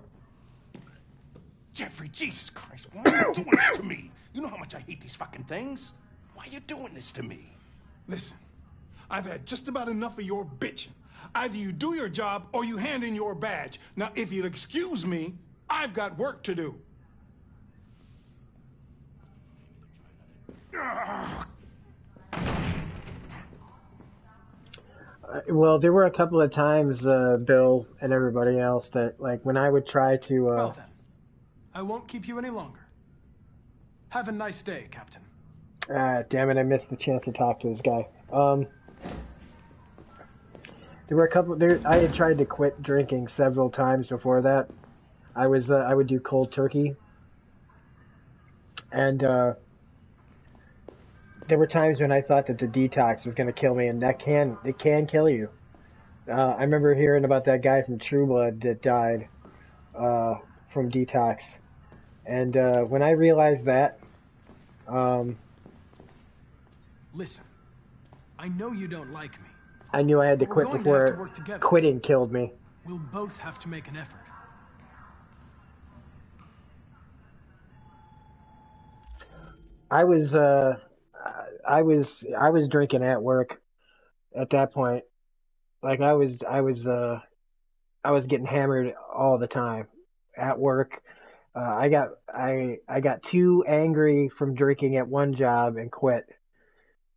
Jeffrey, Jesus Christ, why are you doing this to me? You know how much I hate these fucking things. Why are you doing this to me? Listen, I've had just about enough of your bitching. Either you do your job or you hand in your badge. Now, if you'll excuse me, I've got work to do. Well, there were a couple of times, Bill and everybody else, that like when I would try to. Well then, I won't keep you any longer. Have a nice day, Captain. Damn it! I missed the chance to talk to this guy. There were a couple. I had tried to quit drinking several times before that. I would do cold turkey, and there were times when I thought that the detox was going to kill me, and it can kill you. I remember hearing about that guy from True Blood that died from detox, and when I realized that, listen, I know you don't like me. I knew I had to quit before quitting killed me. We'll both have to make an effort. I was drinking at work at that point. Like I was getting hammered all the time at work. I got too angry from drinking at one job and quit.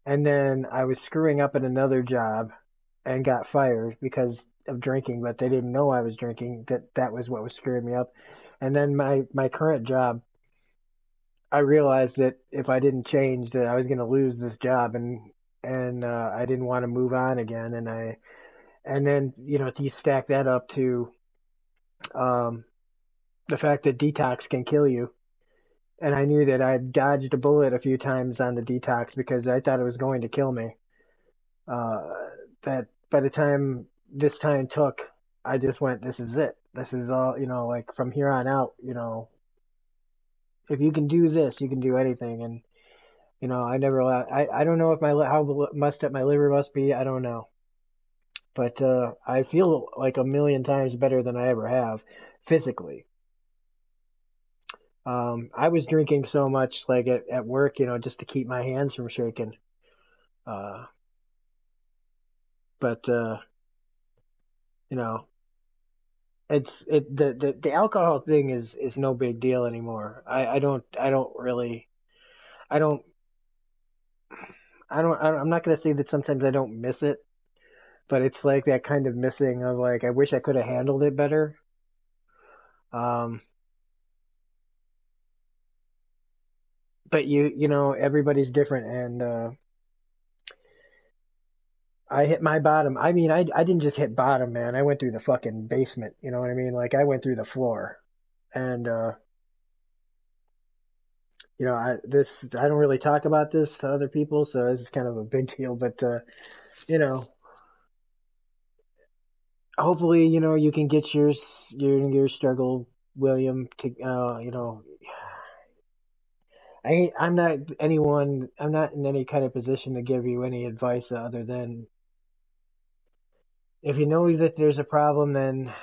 And then I was screwing up at another job and got fired because of drinking, but they didn't know I was drinking. That was what was screwing me up. And then my current job, I realized that if I didn't change, that I was going to lose this job, and I didn't want to move on again. And then you stack that up to the fact that detox can kill you. And I knew that I'd dodged a bullet a few times on the detox because I thought it was going to kill me. That by the time this time took, I just went, this is it. This is all, like from here on out, if you can do this, you can do anything. And, I never, I don't know if how messed up my liver must be. I don't know. But, I feel like a million times better than I ever have physically. I was drinking so much like at work, just to keep my hands from shaking. But the alcohol thing is no big deal anymore. I'm not gonna say that sometimes I don't miss it, but it's like that kind of missing of like I wish I could have handled it better. Um, but you know everybody's different, and I hit my bottom. I mean, I didn't just hit bottom, man. I went through the fucking basement. You know what I mean? Like I went through the floor, and you know, I don't really talk about this to other people, so this is kind of a big deal. But you know, hopefully, you know, you can get your struggle, William. To you know, I'm not anyone. I'm not in any kind of position to give you any advice other than if you know that there's a problem, then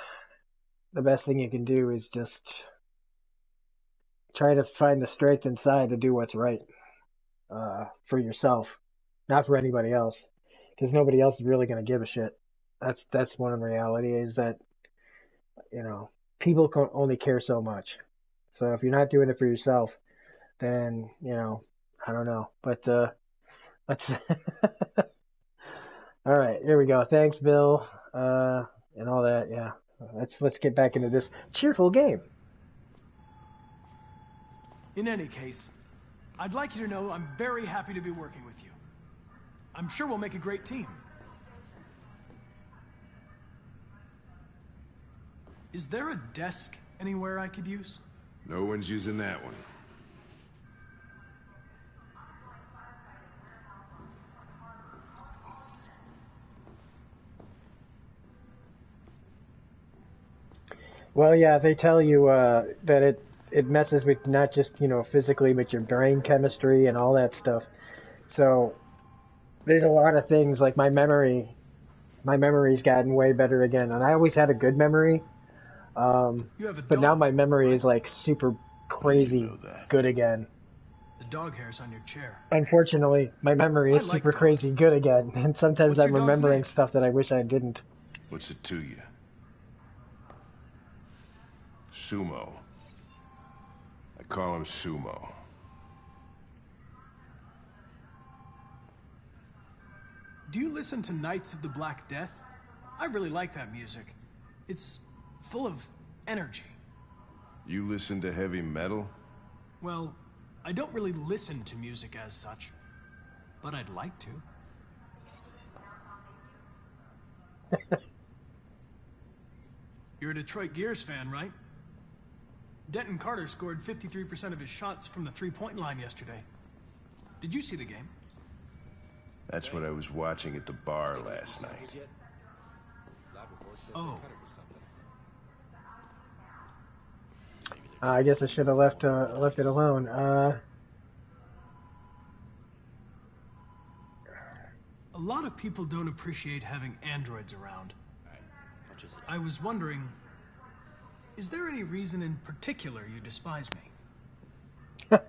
the best thing you can do is just try to find the strength inside to do what's right for yourself, not for anybody else, because nobody else is really going to give a shit. That's one reality is that you know people can only care so much. So if you're not doing it for yourself, then you know I don't know. But let's. All right, here we go. Thanks, Bill, and all that. Yeah, let's get back into this cheerful game. In any case, I'd like you to know I'm very happy to be working with you. I'm sure we'll make a great team. Is there a desk anywhere I could use? No one's using that one. Well, yeah, they tell you that it messes with not just you know physically, but your brain chemistry and all that stuff. So there's a lot of things like my memory's gotten way better again, and I always had a good memory. But now my memory is like super crazy good again. The dog hair's on your chair. Unfortunately, my memory is super crazy good again, and sometimes I'm remembering stuff that I wish I didn't. What's it to you? Sumo. I call him Sumo. Do you listen to Knights of the Black Death? I really like that music. It's full of energy. You listen to heavy metal? Well, I don't really listen to music as such, but I'd like to. You're a Detroit Gears fan, right? Denton Carter scored 53% of his shots from the three-point line yesterday. Did you see the game? That's what I was watching at the bar last night. Oh. I guess I should have left it alone. A lot of people don't appreciate having androids around. I was wondering, is there any reason in particular you despise me?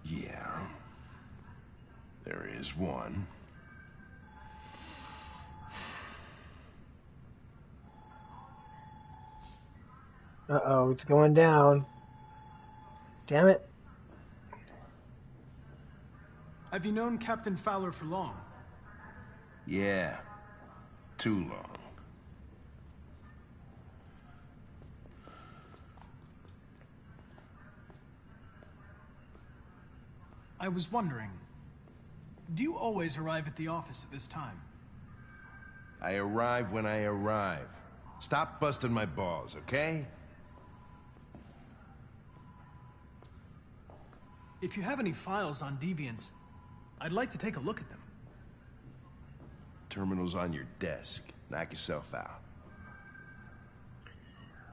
Yeah. There is one. Uh-oh, it's going down. Damn it. Have you known Captain Fowler for long? Yeah. Too long. I was wondering, do you always arrive at the office at this time? I arrive when I arrive. Stop busting my balls, okay? If you have any files on Deviants, I'd like to take a look at them. Terminal's on your desk. Knock yourself out.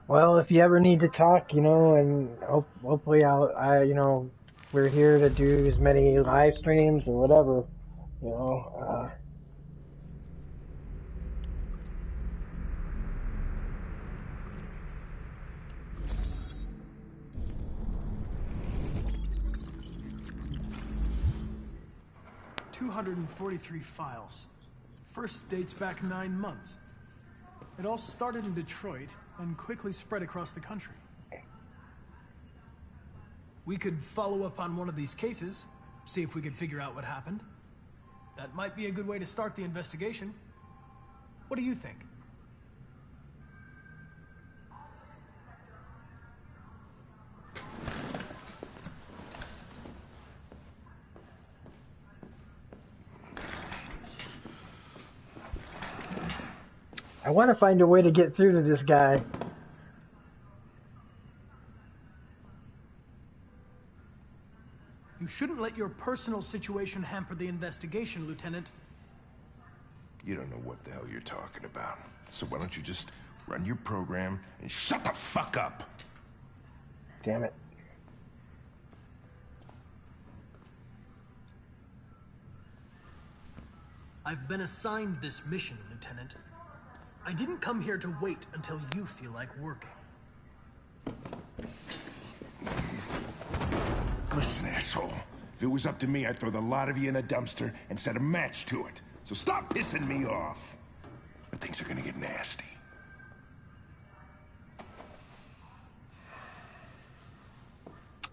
Well, if you ever need to talk, you know, and hopefully you know, we're here to do as many live streams or whatever, you know. 243 files. First dates back 9 months. It all started in Detroit and quickly spread across the country. We could follow up on one of these cases, see if we could figure out what happened. That might be a good way to start the investigation. What do you think? I want to find a way to get through to this guy. You shouldn't let your personal situation hamper the investigation, Lieutenant. You don't know what the hell you're talking about. So why don't you just run your program and shut the fuck up? Damn it. I've been assigned this mission, Lieutenant. I didn't come here to wait until you feel like working. Listen, asshole. If it was up to me, I'd throw the lot of you in a dumpster and set a match to it. So stop pissing me off. Or things are gonna get nasty.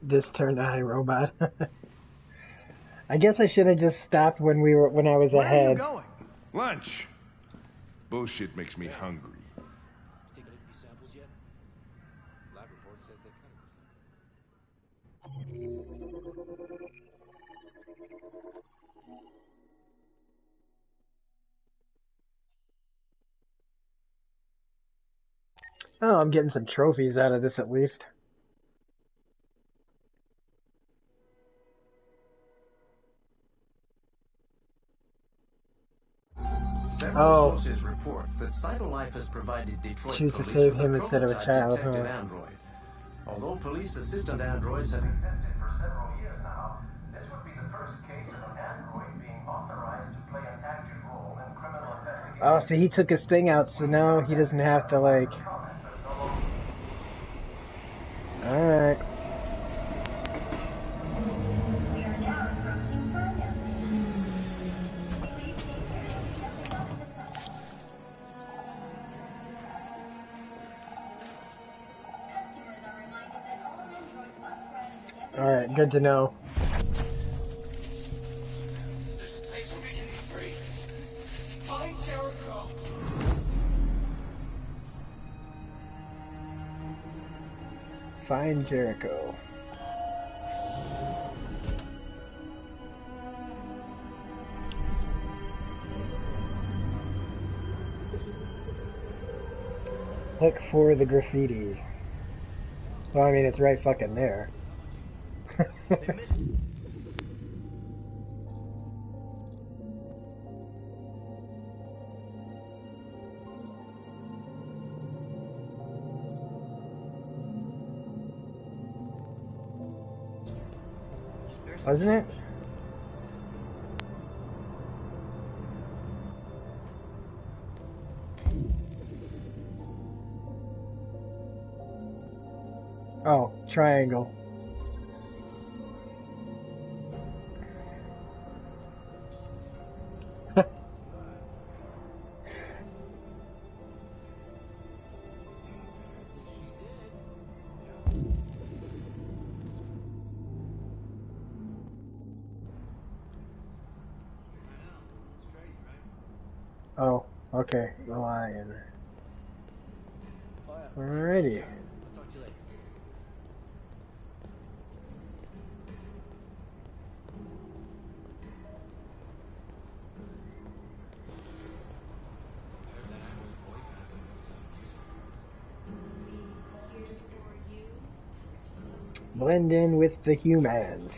This turned iRobot. I guess I should have just stopped when I was Where ahead. are you going? Lunch. Bullshit makes me hungry. Take a look at these samples yet? Lab report says they cut it. Oh, I'm getting some trophies out of this at least. Several sources report that CyberLife has provided Detroit Choose to police save with him a instead of a prototype child, detective huh? android. Although police assistant androids have existed for several years now, this would be the first case of an android being authorized to play an active role in criminal investigation. Oh, so he took his thing out, so now he doesn't have to, like... Alright. We are now approaching Ferndale Station. Please take care of stepping onto the platform. Customers are reminded that all androids must ride in the designated Alright, good to know. This place will be free. Find Jericho. Find Jericho. Look for the graffiti. Well, I mean, it's right fucking there. Wasn't it? Oh, triangle. Oh, okay, the lion. Alrighty. I'll talk to you later. Blend in with the humans.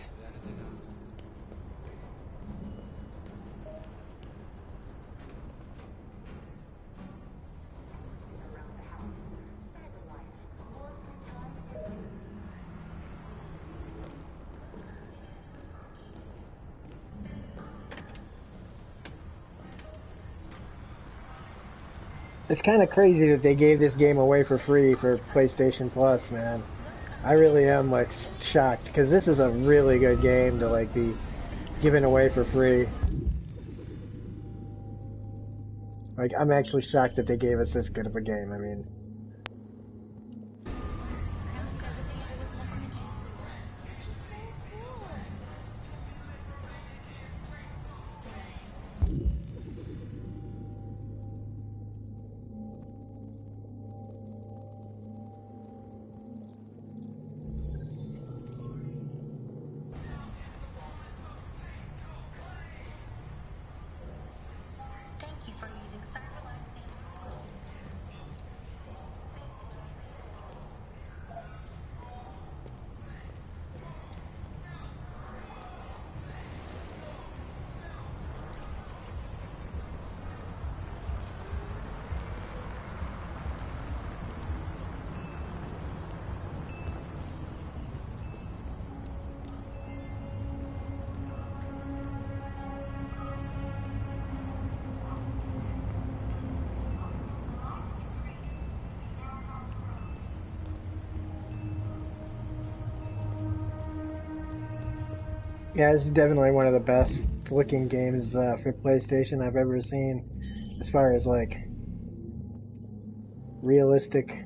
It's kind of crazy that they gave this game away for free for PlayStation Plus, man. I really am, like, shocked, because this is a really good game to, like, be given away for free. Like, I'm actually shocked that they gave us this good of a game, I mean. Yeah, this is definitely one of the best looking games for PlayStation I've ever seen, as far as like realistic.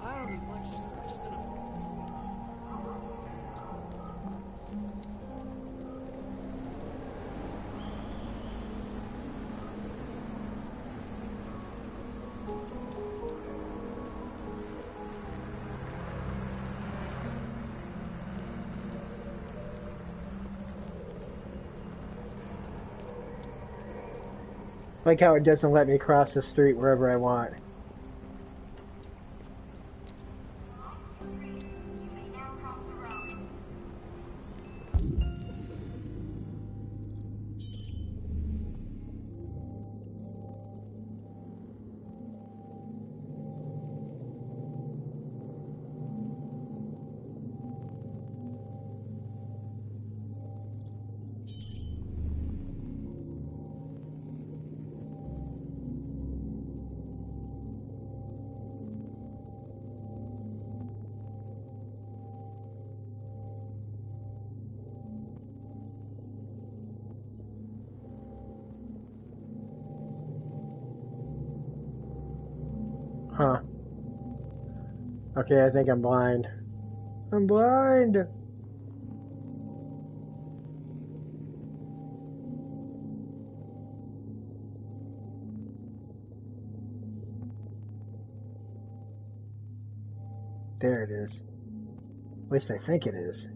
I don't need much, just enough. Like how it doesn't let me cross the street wherever I want. Huh. Okay, I think I'm blind. I'm blind! There it is. At least I think it is.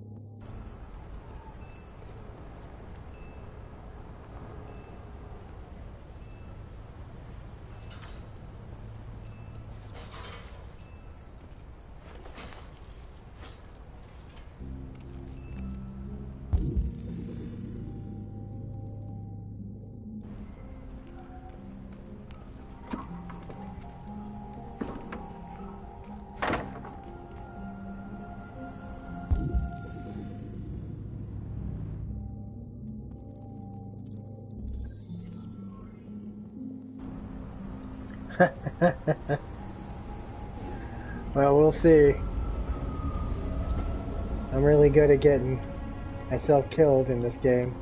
Well, we'll see. I'm really good at getting myself killed in this game.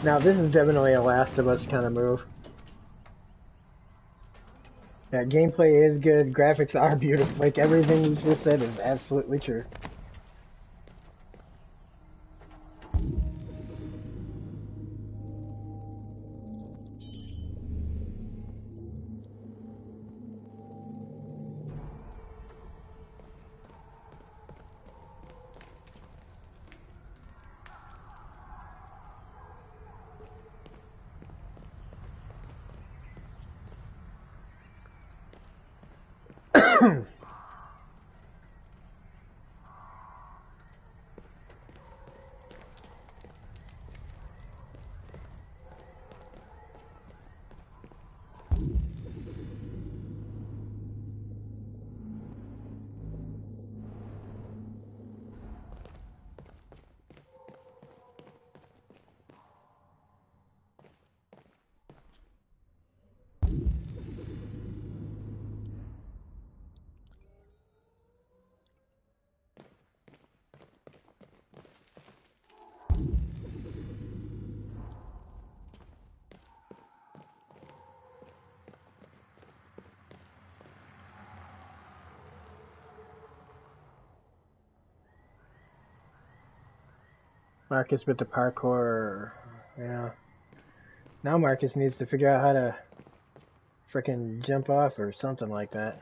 Now, this is definitely a Last of Us kind of move. Yeah, gameplay is good, graphics are beautiful. Like, everything you just said is absolutely true. Marcus with the parkour. Yeah. Now Marcus needs to figure out how to frickin' jump off or something like that.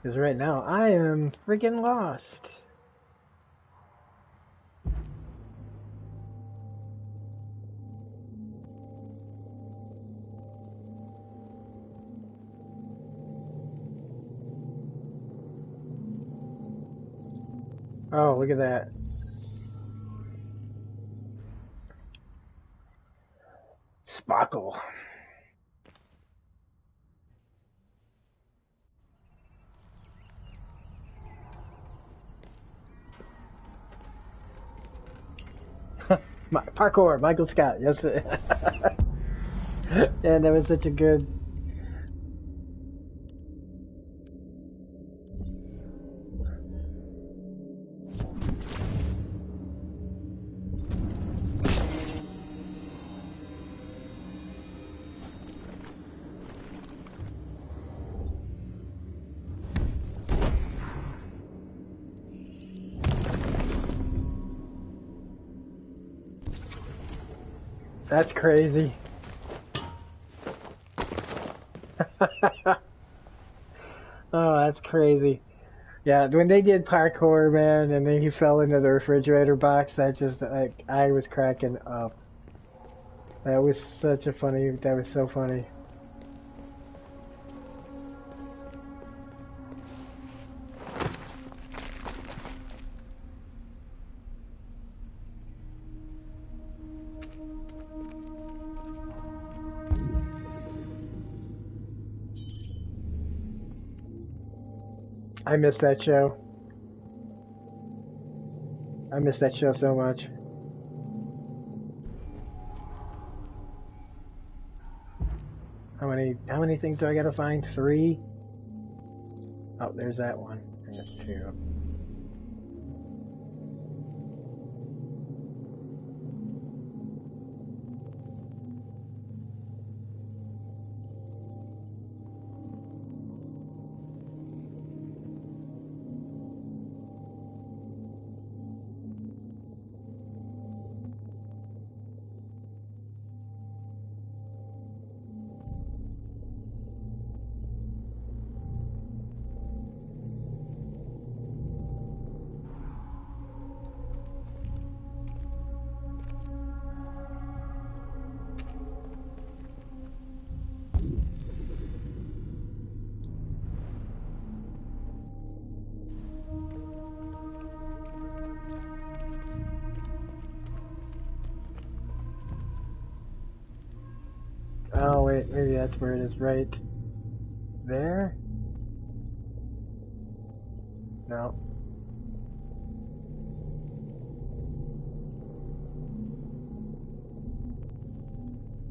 Because right now I am freaking lost. Oh, look at that. Sparkle. Parkour, Michael Scott, yes. Yeah, that was such a good... That's crazy. Oh, that's crazy. Yeah, when they did parkour, man, and then he fell into the refrigerator box, that just, like, I was cracking up. That was such a funny, that was so funny. I miss that show. I miss that show so much. How many things do I gotta find? 3? Oh, there's that one. And there's 2. Oh wait, maybe that's where it is, right there? No.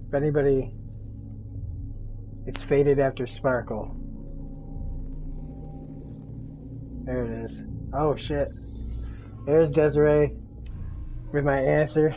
If anybody, it's faded after Sparkle. There it is. Oh shit. There's Desiree with my answer.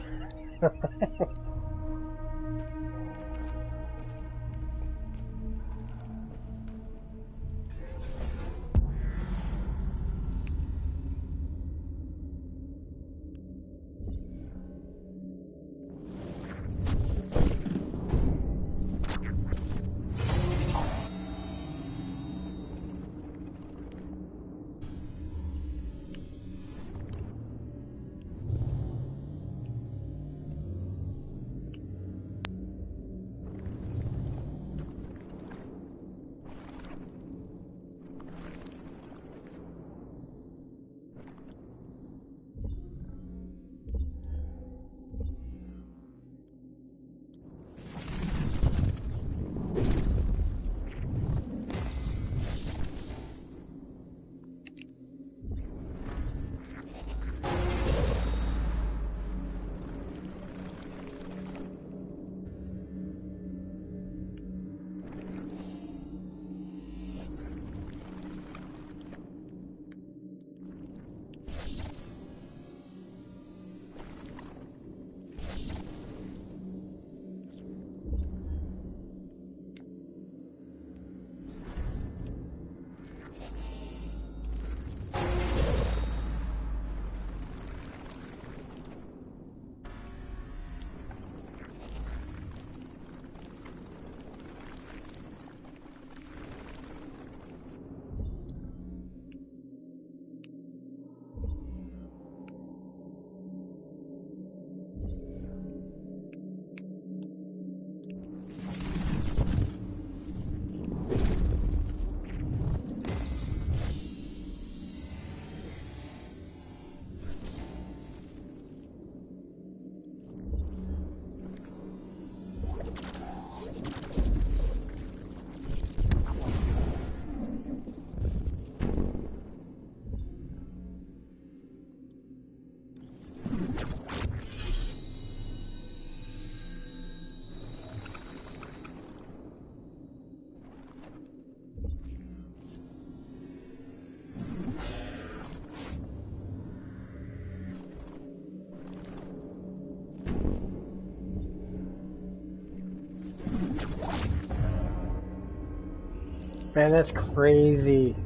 Man, that's crazy.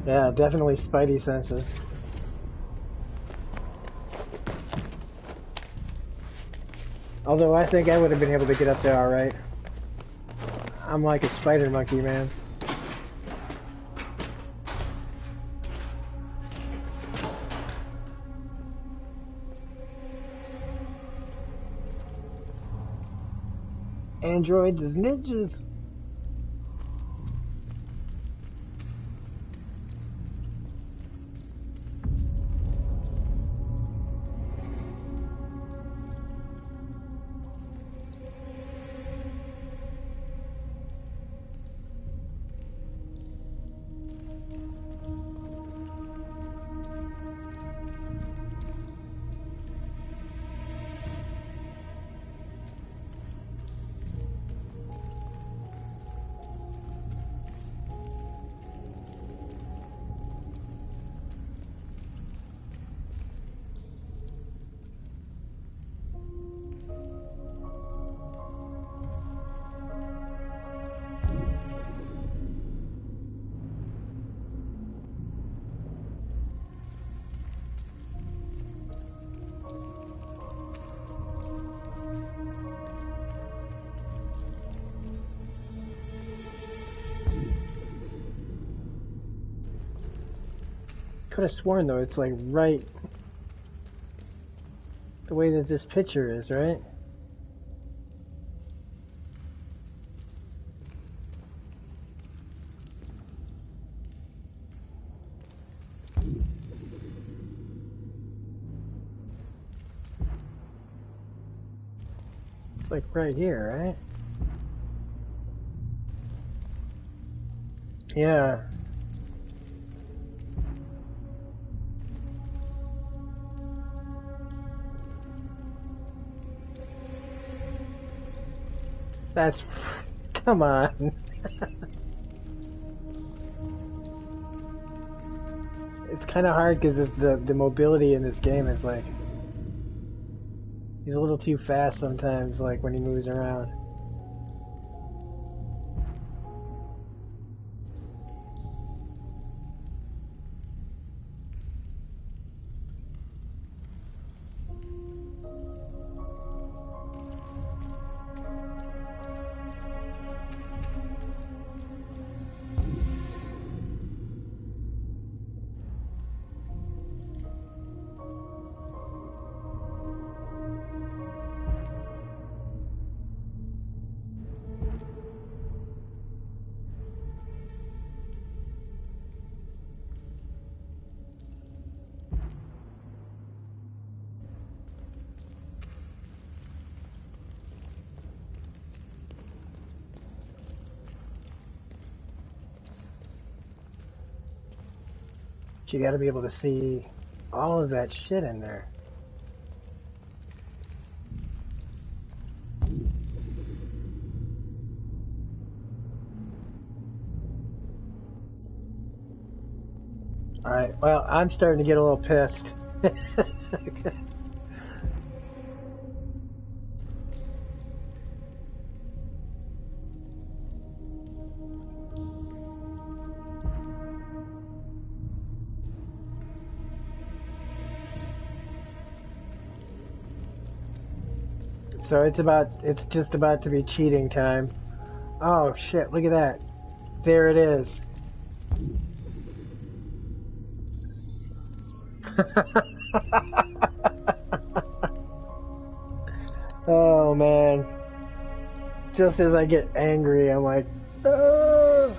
Yeah, definitely spidey senses. Although I think I would have been able to get up there alright. I'm like a spider monkey, man. Androids as ninjas. Could have sworn though, it's like right the way that this picture is, right? It's like right here, right? Yeah. That's... come on. It's kind of hard because the mobility in this game is like... he's a little too fast sometimes, like when he moves around. You gotta be able to see all of that shit in there. Alright, well, I'm starting to get a little pissed. So it's just about to be cheating time. Oh shit, look at that. There it is. Oh man. Just as I get angry, I'm like, ah!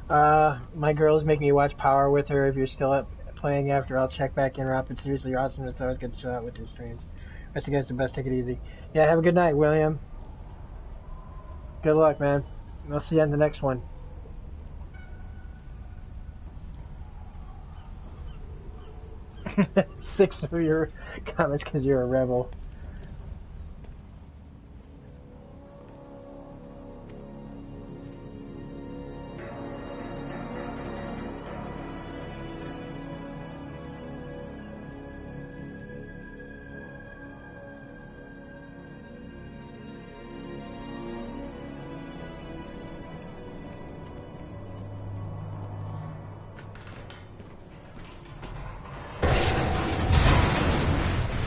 My girls make me watch Power with her. If you're still up playing after, I'll check back in, Rob. It's seriously awesome. It's always good to chill out with your streams. Rest of you guys the best. Take it easy. Yeah, have a good night, William. Good luck, man. I'll see you on the next one. Six of your comments because you're a rebel.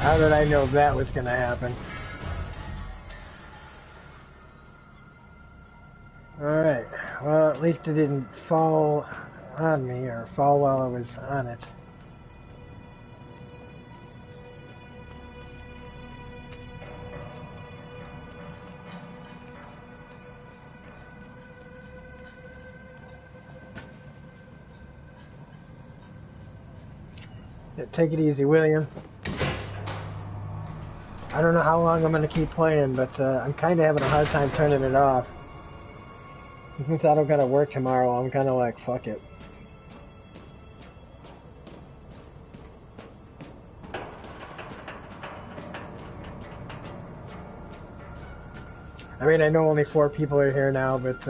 How did I know that was going to happen? Alright, well at least it didn't fall on me or fall while I was on it. Yeah, take it easy, William. I don't know how long I'm going to keep playing, but I'm kind of having a hard time turning it off. And since I don't got to work tomorrow, I'm kind of like, fuck it. I mean, I know only 4 people are here now, but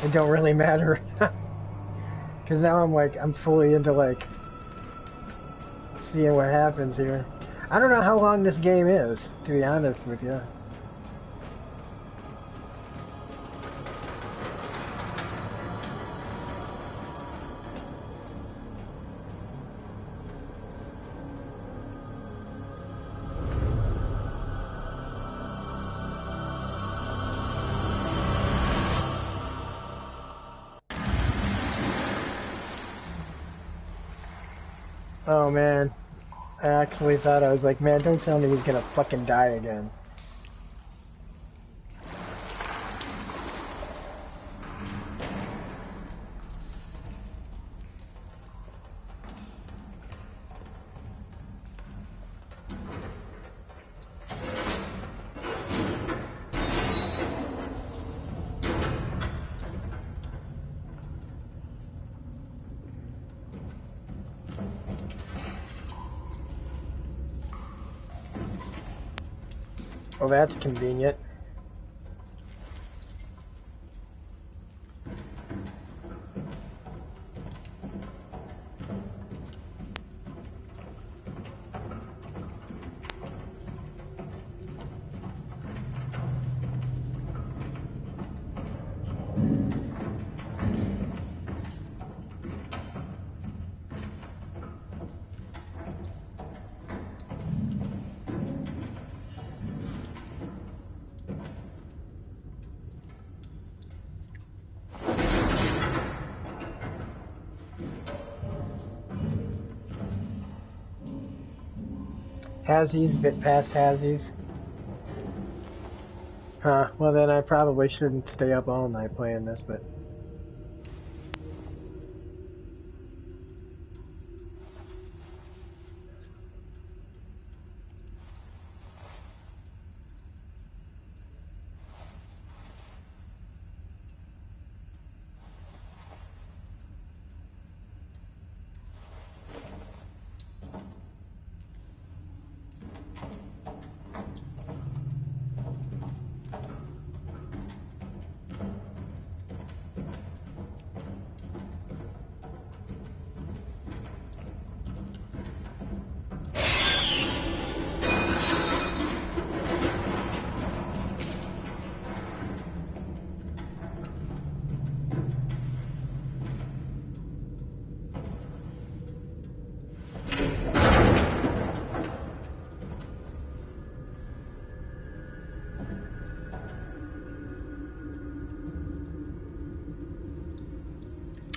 it don't really matter. Because now I'm fully into, like, seeing what happens here. I don't know how long this game is, to be honest with you. Oh man, I actually thought, I was like, man, don't tell me he's gonna fucking die again. Well, that's convenient. Hazzies, bit past Hazzies. Huh, well then I probably shouldn't stay up all night playing this, but...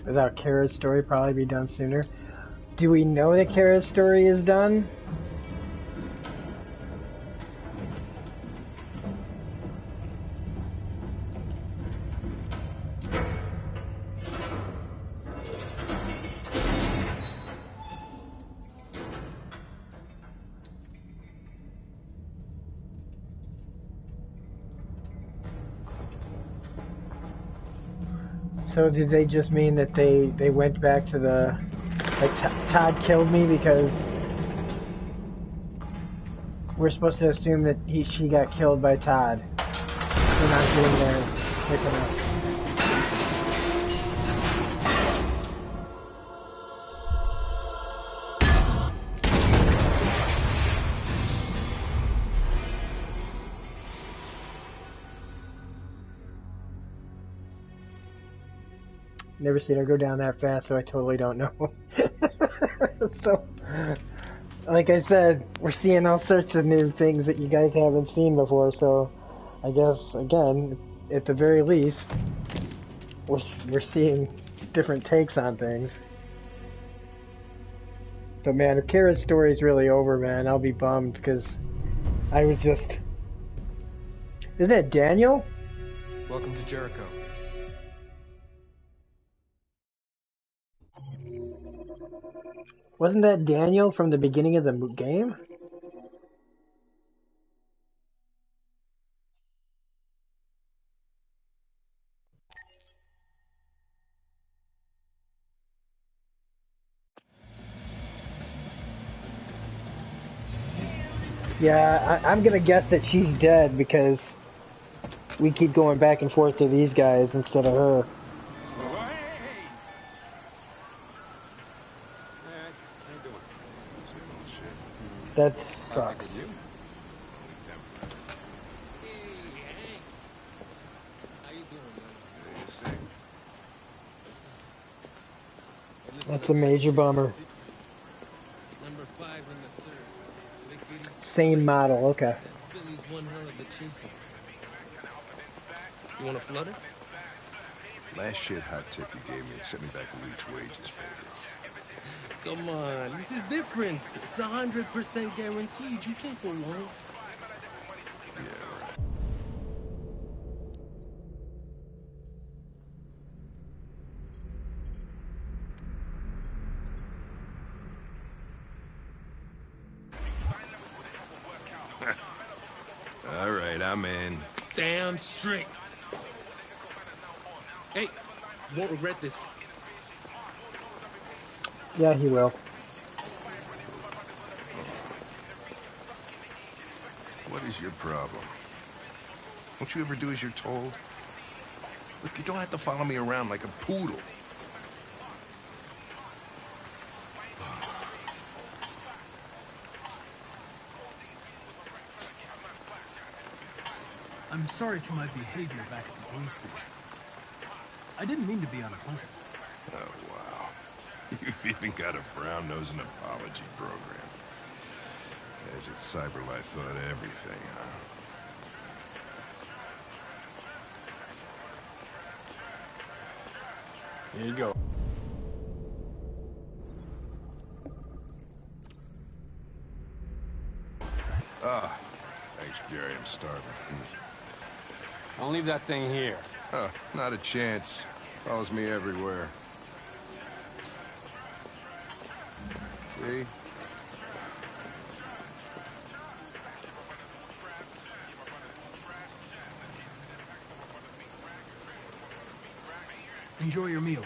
Without Kara's story probably be done sooner. Do we know that Kara's story is done? So did they just mean that they went back to the like Todd killed me because we're supposed to assume that she got killed by Todd. We're not getting there quick enough. Never seen her go down that fast, so I totally don't know. So, like I said, we're seeing all sorts of new things that you guys haven't seen before, so I guess, again, at the very least, we're seeing different takes on things. But man, if Kara's story's really over, man, I'll be bummed, because I was just... Isn't that Daniel? Welcome to Jericho. Wasn't that Daniel from the beginning of the game? Yeah, I'm gonna guess that she's dead because we keep going back and forth to these guys instead of her. That sucks. That's a major bummer. Same model, okay. You want a flutter? Last shit hot tip you gave me sent me back a week's wages, baby. Come on, this is different. It's 100% guaranteed. You can't go wrong. Yeah, right. All right, I'm in. Damn straight. Hey, you won't regret this. Yeah, he will. What is your problem? Don't you ever do as you're told? Look, you don't have to follow me around like a poodle. I'm sorry for my behavior back at the police station. I didn't mean to be unpleasant. Oh, wow. You've even got a brown-nosing apology program. As if CyberLife thought everything, huh? Here you go. Ah, thanks, Gary. I'm starving. I'll leave that thing here. Not a chance. Follows me everywhere. See? Enjoy your meal.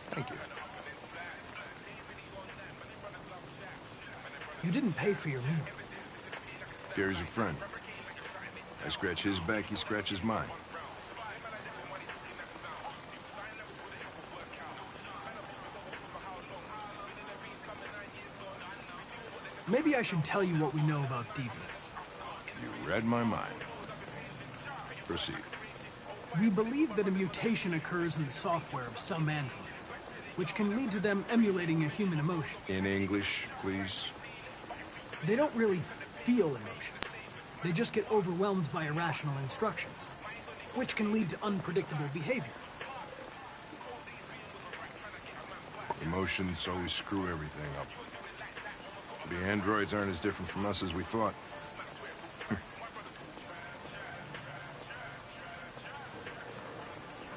Thank you. You didn't pay for your meal. Gary's a friend. I scratch his back, he scratches mine. Maybe I should tell you what we know about deviants. You read my mind. Proceed. We believe that a mutation occurs in the software of some androids, which can lead to them emulating a human emotion. In English, please. They don't really feel emotions. They just get overwhelmed by irrational instructions, which can lead to unpredictable behavior. Emotions always screw everything up. The androids aren't as different from us as we thought.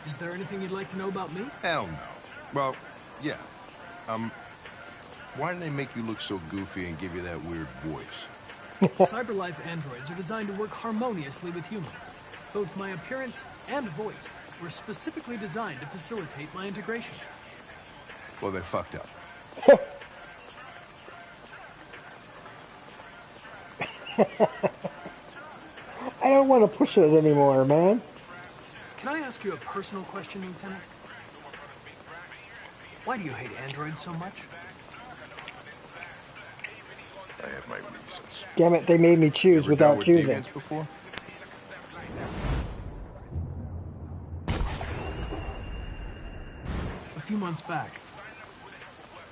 Is there anything you'd like to know about me? Hell no. Well, yeah. Why do they make you look so goofy and give you that weird voice? CyberLife androids are designed to work harmoniously with humans, Both my appearance and voice were specifically designed to facilitate my integration. Well, they fucked up. I don't want to push it anymore, man. Can I ask you a personal question, Lieutenant? Why do you hate androids so much? I have my reasons. Damn it, they made me choose without choosing. Before? A few months back,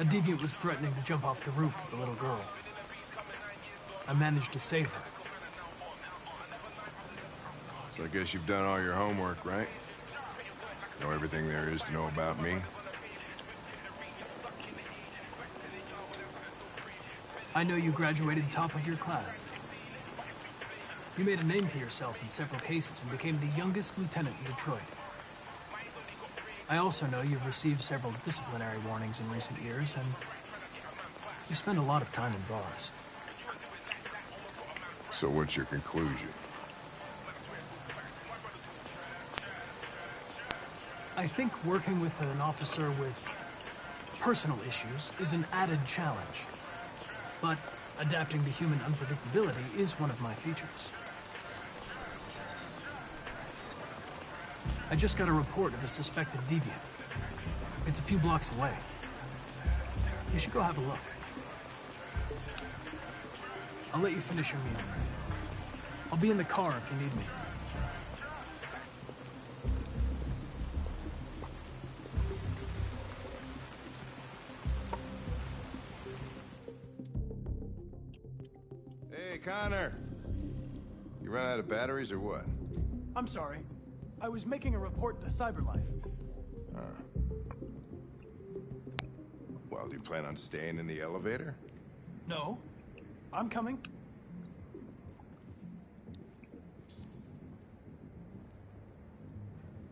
a deviant was threatening to jump off the roof with a little girl. I managed to save her. So I guess you've done all your homework, right? Know everything there is to know about me? I know you graduated top of your class. You made a name for yourself in several cases and became the youngest lieutenant in Detroit. I also know you've received several disciplinary warnings in recent years, and you spend a lot of time in bars. So what's your conclusion? I think working with an officer with personal issues is an added challenge. But adapting to human unpredictability is one of my features. I just got a report of a suspected deviant. It's a few blocks away. You should go have a look. I'll let you finish your meal. I'll be in the car if you need me. Hey, Connor. You run out of batteries or what? I'm sorry. I was making a report to CyberLife. Well, do you plan on staying in the elevator? No. I'm coming.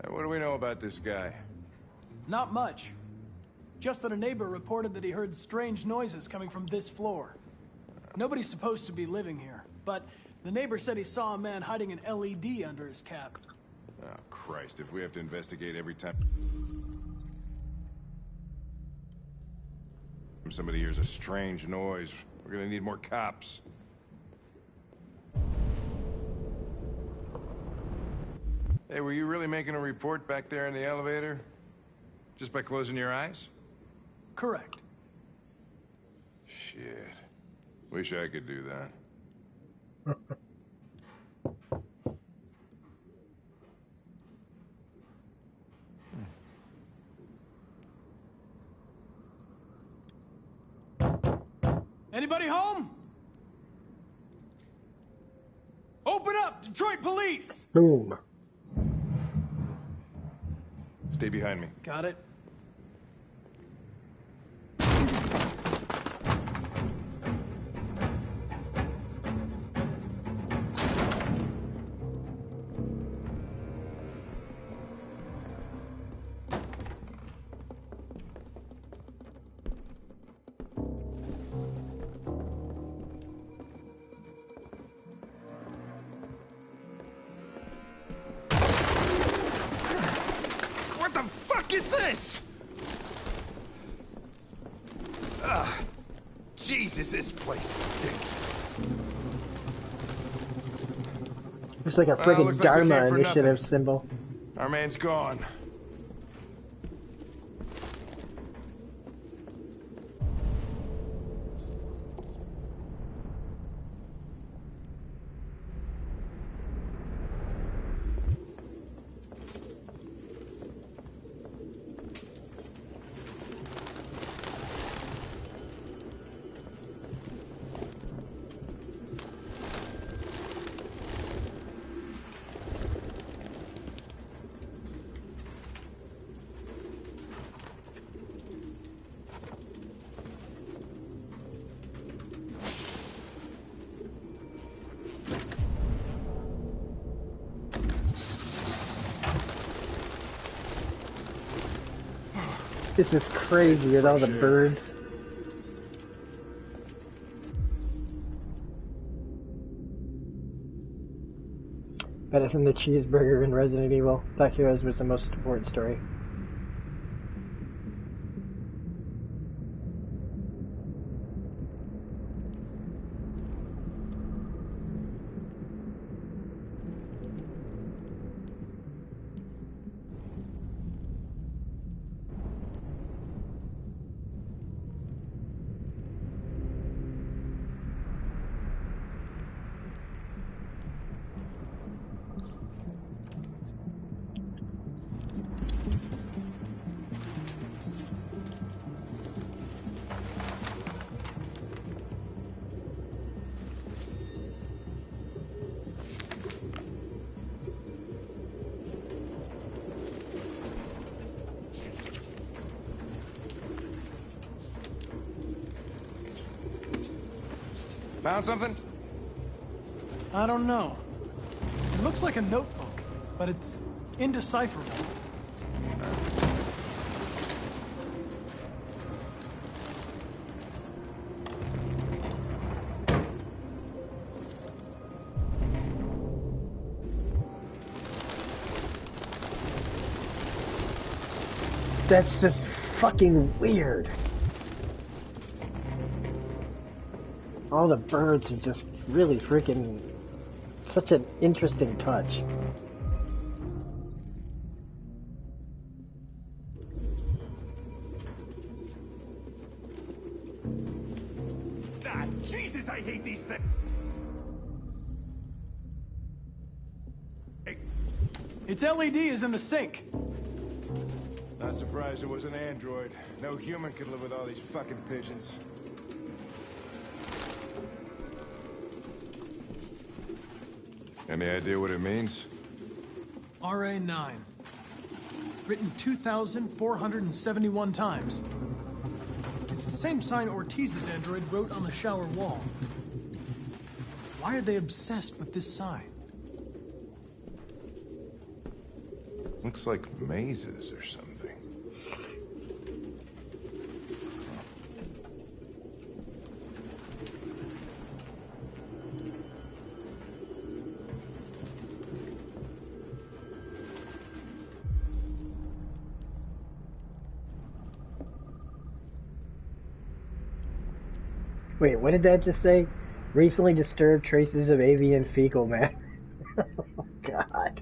What do we know about this guy? Not much. Just that a neighbor reported that he heard strange noises coming from this floor. Nobody's supposed to be living here, but the neighbor said he saw a man hiding an LED under his cap. Oh, Christ, if we have to investigate every time somebody hears a strange noise, we're gonna need more cops. Hey, were you really making a report back there in the elevator? Just by closing your eyes? Correct. Shit. Wish I could do that. Anybody home? Open up, Detroit police! Boom. Stay behind me. Got it. What the fuck is this? Jesus, this place stinks. It's like a freaking looks like we Dharma came for initiative nothing. symbol. Our man's gone. This is crazy with all the birds. Better than the cheeseburger in Resident Evil. Thought Heroes was the most important story. Found something? I don't know. It looks like a notebook, but it's indecipherable. That's just fucking weird. All the birds are just really freaking such an interesting touch. Ah, Jesus, I hate these things. Its LED is in the sink. Not surprised it was an android. No human could live with all these fucking pigeons. Any idea what it means? RA9. Written 2,471 times. It's the same sign Ortiz's android wrote on the shower wall. Why are they obsessed with this sign? Looks like mazes or something. Wait, what did that just say? Recently disturbed traces of avian fecal matter. Oh, God.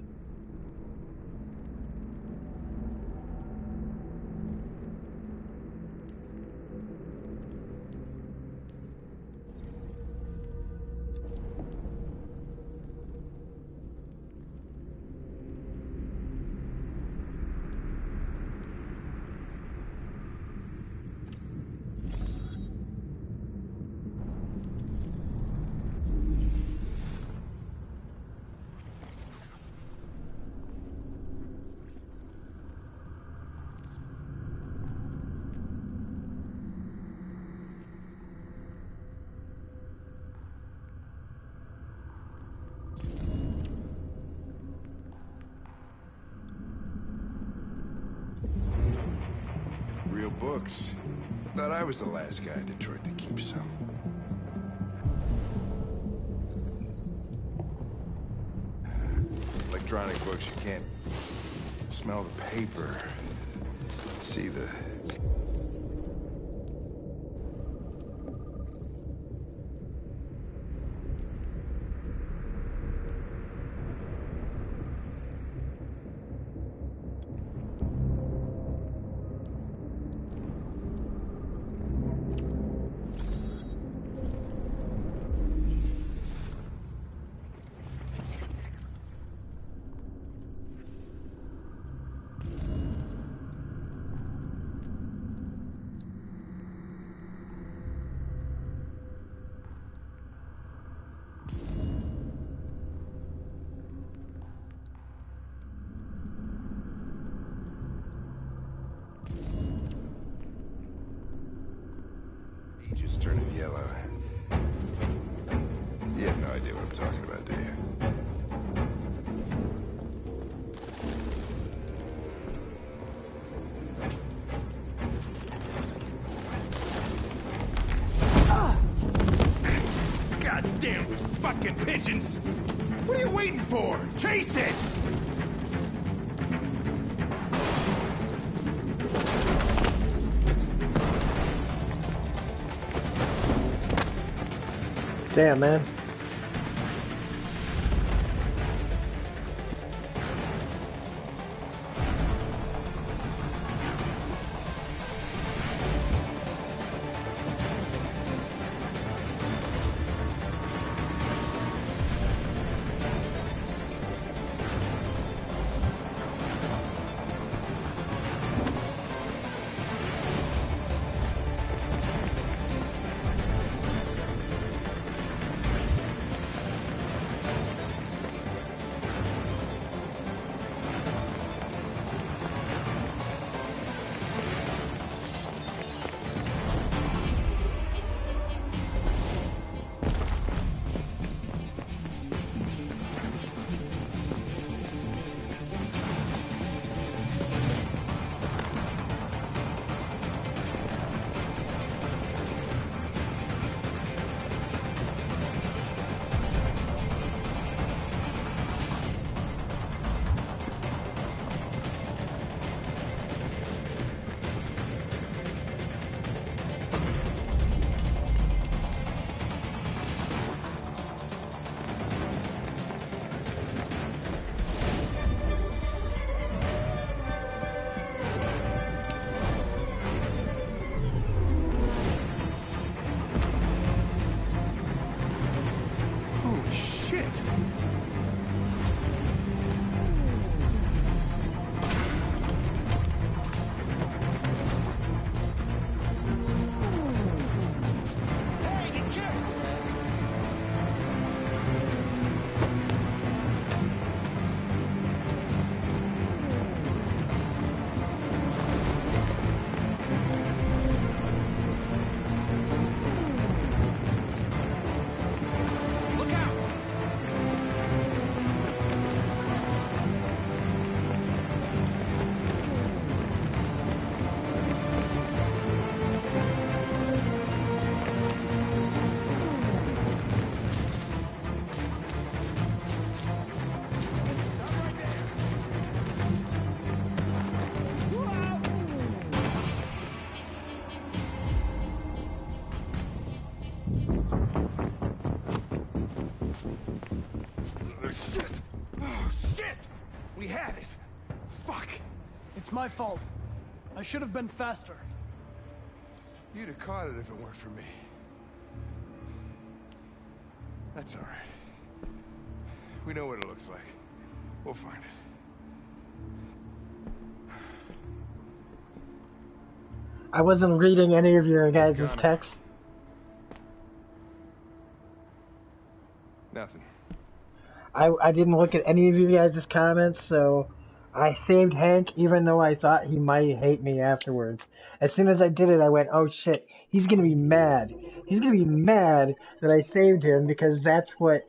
Real books. I thought I was the last guy in Detroit to keep some. Electronic books, you can't smell the paper. See the... Just turning yellow. You have no idea what I'm talking about, do you? Goddamn fucking pigeons! What are you waiting waiting for? Chase it! Damn, man. Holy shit! Shit! Oh, shit! We had it! Fuck! It's my fault. I should have been faster. You'd have caught it if it weren't for me. That's all right. We know what it looks like. We'll find it. I wasn't reading any of your guys' text. Nothing. I didn't look at any of you guys' comments, so I saved Hank even though I thought he might hate me afterwards. As soon as I did it, I went, oh shit, he's gonna be mad. He's gonna be mad that I saved him because that's what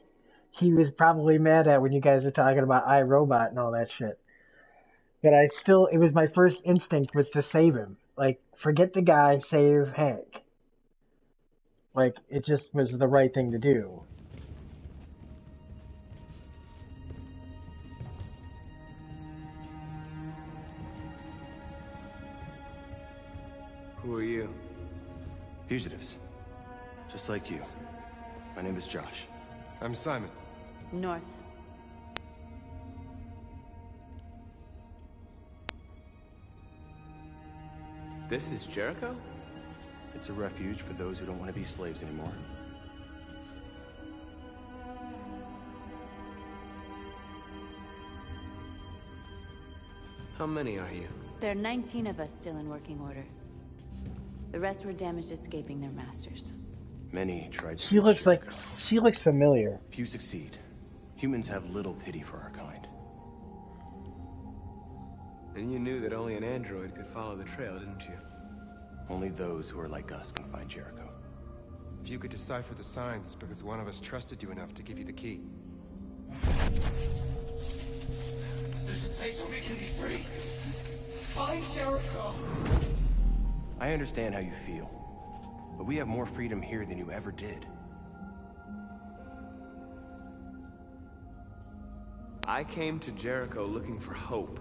he was probably mad at when you guys were talking about iRobot and all that shit. But it was my first instinct was to save him. Like, forget the guy, save Hank. Like, it just was the right thing to do. Who are you? Fugitives. Just like you. My name is Josh. I'm Simon. North. This is Jericho? It's a refuge for those who don't want to be slaves anymore. How many are you? There are 19 of us still in working order. The rest were damaged escaping their masters. Many tried to. She looks familiar. Few succeed. Humans have little pity for our kind. And you knew that only an android could follow the trail, didn't you? Only those who are like us can find Jericho. If you could decipher the signs, it's because one of us trusted you enough to give you the key. There's a place where we can be free. Find Jericho. I understand how you feel, but we have more freedom here than you ever did. I came to Jericho looking for hope.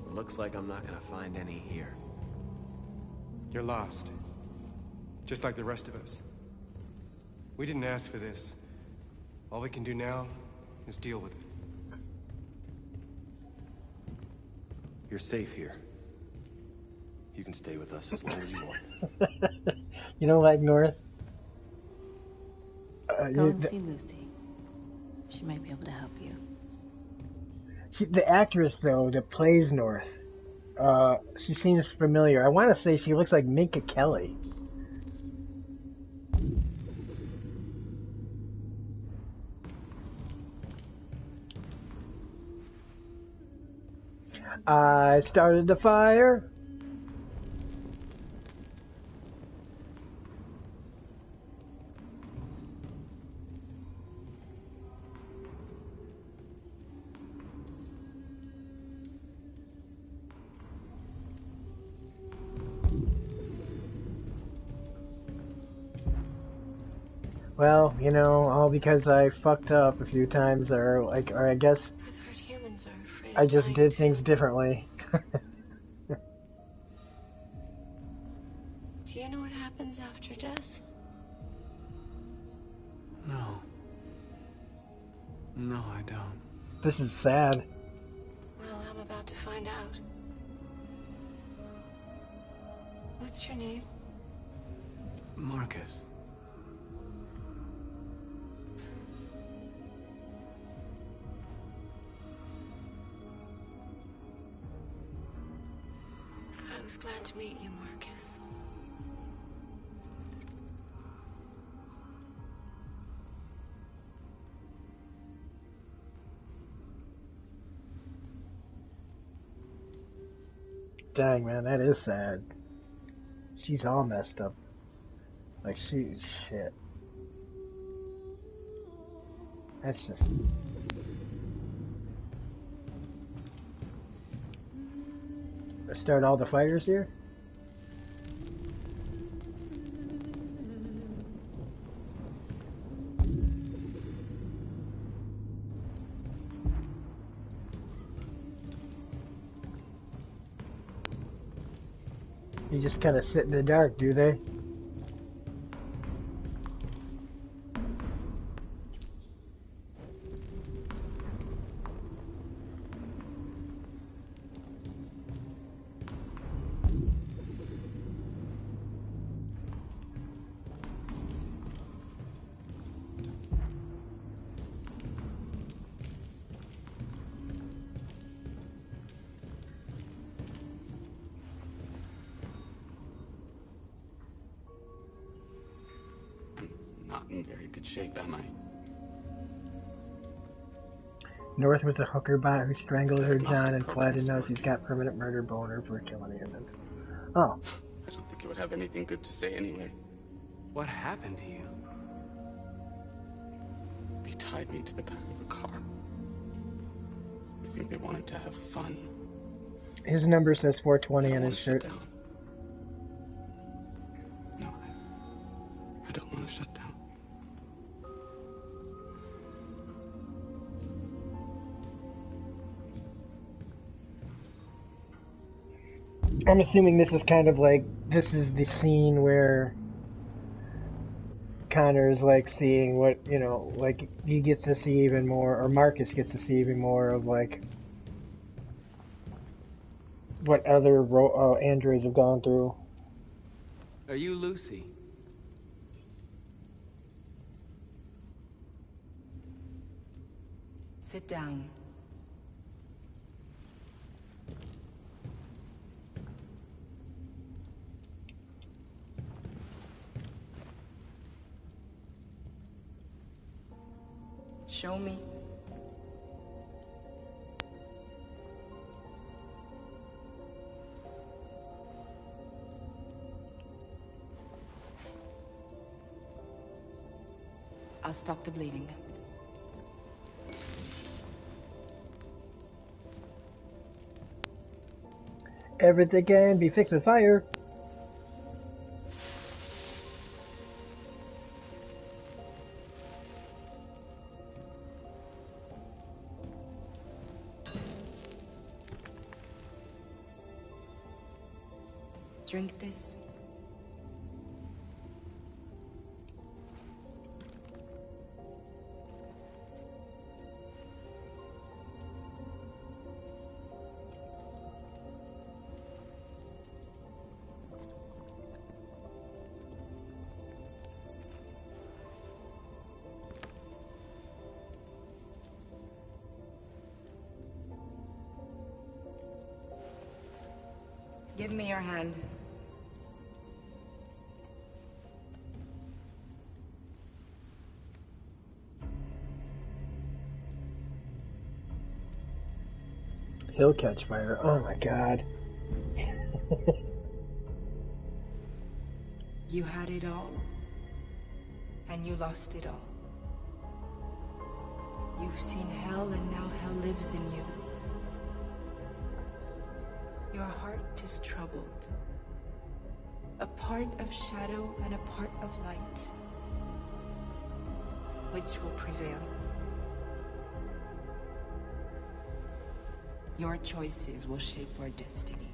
Looks like I'm not gonna find any here. You're lost. Just like the rest of us. We didn't ask for this. All we can do now is deal with it. You're safe here. You can stay with us as long as you want. You don't like North? Go and see Lucy. She might be able to help you. The actress, though, that plays North, she seems familiar. I want to say she looks like Minka Kelly. I started the fire. Well, you know, all because I fucked up a few times, or I guess Humans are afraid I of just dying did too. things differently. Do you know what happens after death? No. No, I don't. This is sad. Well, I'm about to find out. What's your name? Marcus. I was glad to meet you, Marcus. Dang, man, that is sad. She's all messed up. Like, shit. That's just... Let's start all the fires here? You just kind of sit in the dark, do they? Not in very good shape, am I? North was a hooker bot who strangled her John and fled, and now she's got permanent murder boner for killing humans. Oh. I don't think it would have anything good to say anyway. What happened to you? They tied me to the back of a car. I think they wanted to have fun. His number says 420 on his shirt. I don't want to shut down. I'm assuming this is kind of like, this is the scene where Connor is like seeing what, you know, like he gets to see even more, or Marcus gets to see even more of like what other androids have gone through. Are you Lucy? Sit down. Show me. I'll stop the bleeding. Everything can be fixed with fire. drink this? Give me your hand. He'll catch fire. Oh my god. You had it all, and you lost it all. You've seen hell, and now hell lives in you. Your heart is troubled. A part of shadow and a part of light. Which will prevail? Your choices will shape our destiny.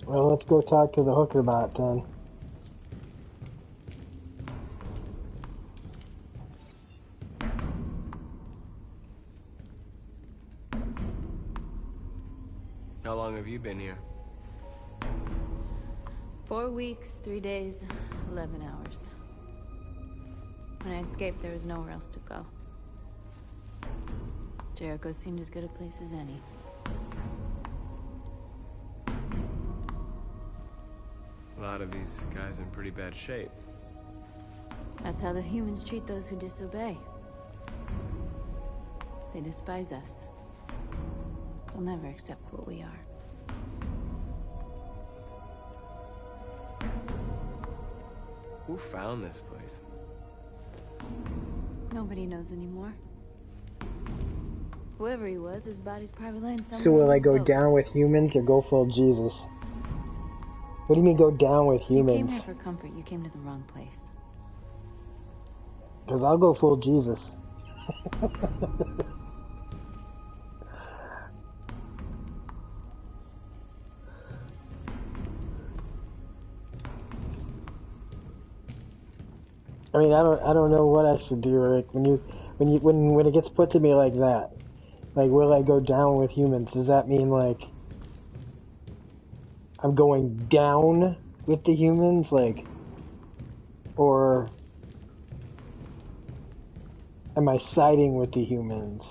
Well, let's go talk to the hooker bot then. How long have you been here? 4 weeks, 3 days, 11 hours. When I escaped, there was nowhere else to go. Jericho seemed as good a place as any. A lot of these guys in pretty bad shape. That's how the humans treat those who disobey. They despise us. They'll never accept what we are. Who found this place? Nobody knows anymore. Whoever he was, his body's probably laying somewhere. So will on I this go boat. down with humans or go full Jesus? What do you mean go down with You came humans? here for comfort. You came to the wrong place. Because I'll go full Jesus. I mean, I don't know what I should do, Rick. When it gets put to me like that, like, will I go down with humans? Does that mean like I'm going down with the humans, like, or am I siding with the humans?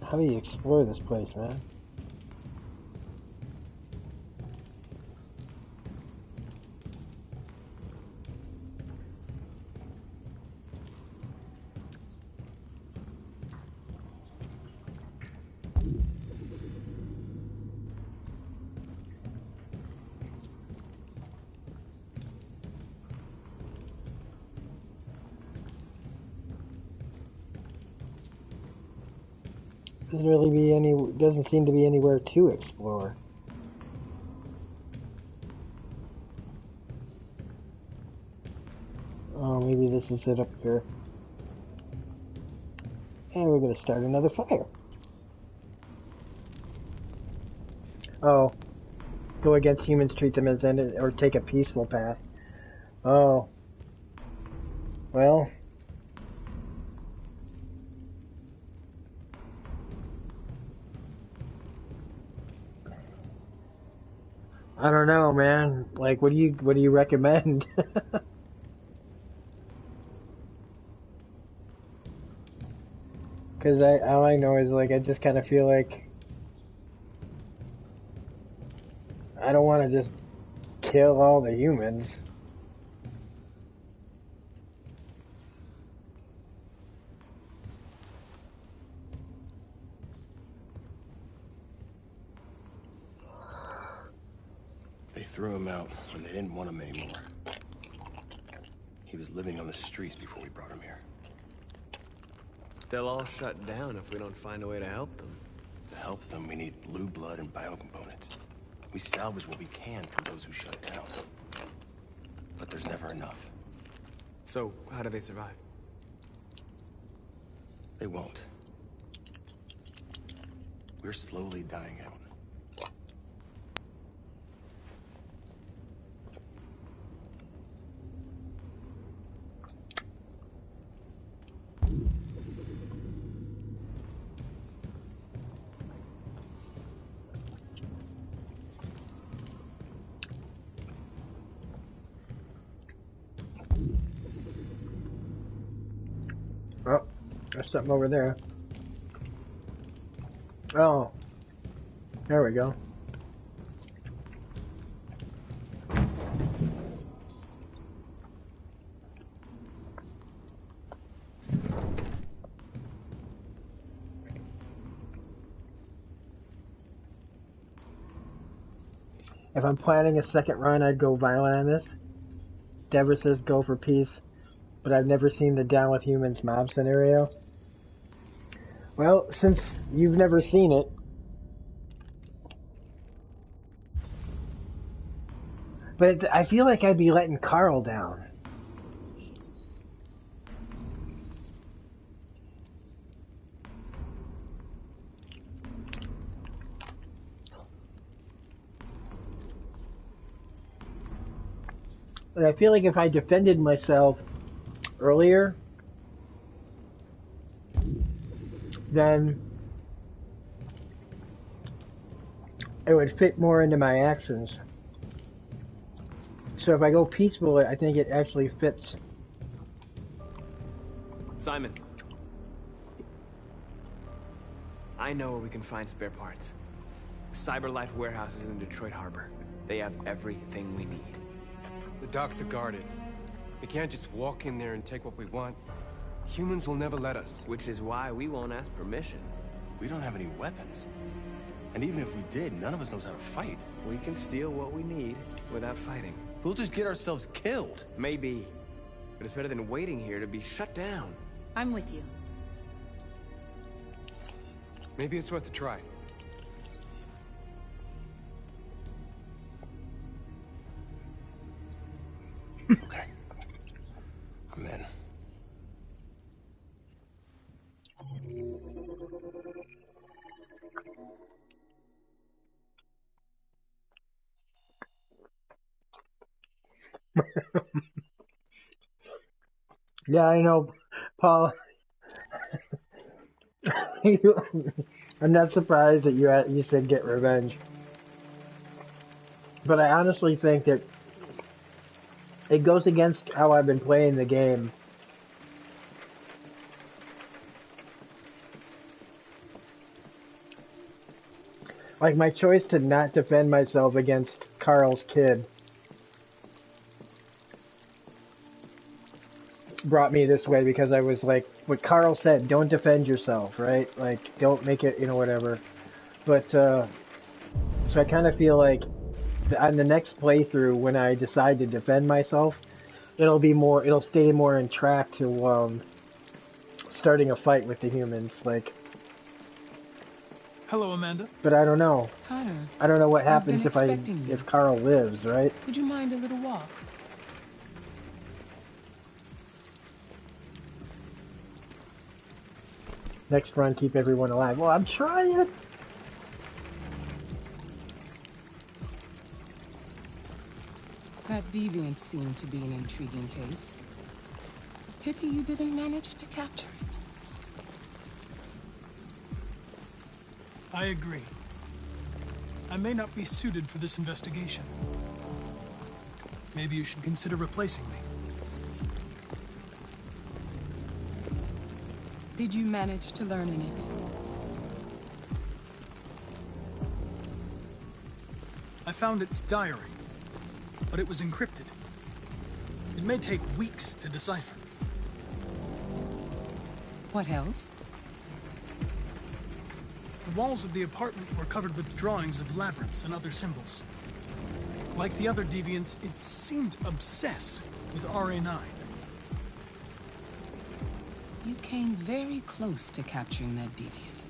How do you explore this place, man? Doesn't seem to be anywhere to explore. Oh, maybe this is it up here. And we're gonna start another fire. Oh, go against humans, treat them as enemies, or take a peaceful path. Oh, well. I don't know, man. Like, what do you recommend? Because all I know is, like, I just kind of feel like I don't want to just kill all the humans. threw him out when they didn't want him anymore. He was living on the streets before we brought him here. They'll all shut down if we don't find a way to help them. To help them, we need blue blood and biocomponents. We salvage what we can from those who shut down. But there's never enough. So, how do they survive? They won't. We're slowly dying out. Oh, there's something over there. Oh, there we go. If I'm planning a second run, I'd go violent on this. Deborah says go for peace, but I've never seen the Down with Humans mob scenario. Well, since you've never seen it, but I feel like I'd be letting Carl down. And I feel like if I defended myself earlier, then it would fit more into my actions. So if I go peaceful, I think it actually fits. Simon. I know where we can find spare parts. CyberLife warehouses in the Detroit Harbor. They have everything we need. The docks are guarded. We can't just walk in there and take what we want. Humans will never let us. Which is why we won't ask permission. We don't have any weapons. And even if we did, none of us knows how to fight. We can steal what we need without fighting. We'll just get ourselves killed. Maybe. But it's better than waiting here to be shut down. I'm with you. Maybe it's worth a try. Okay. I'm in. Yeah, I know, Paul. I'm not surprised that you said get revenge. But I honestly think that it goes against how I've been playing the game. Like, my choice to not defend myself against Carl's kid brought me this way because I was like, what Carl said, don't defend yourself, right? Like, don't make it, whatever. But, so I kind of feel like on the next playthrough, when I decide to defend myself, it'll stay more in track to, starting a fight with the humans, like. Hello, Amanda. But I don't know. Connor. I don't know what I've been happens expecting you. if Carl lives, right? Would you mind a little walk? Next run, keep everyone alive. Well, I'm trying. That deviant seemed to be an intriguing case. Pity you didn't manage to capture it. I agree. I may not be suited for this investigation. Maybe you should consider replacing me. Did you manage to learn anything? I found its diary, but it was encrypted. It may take weeks to decipher. What else? The walls of the apartment were covered with drawings of labyrinths and other symbols. Like the other deviants, it seemed obsessed with RA9. You came very close to capturing that deviant.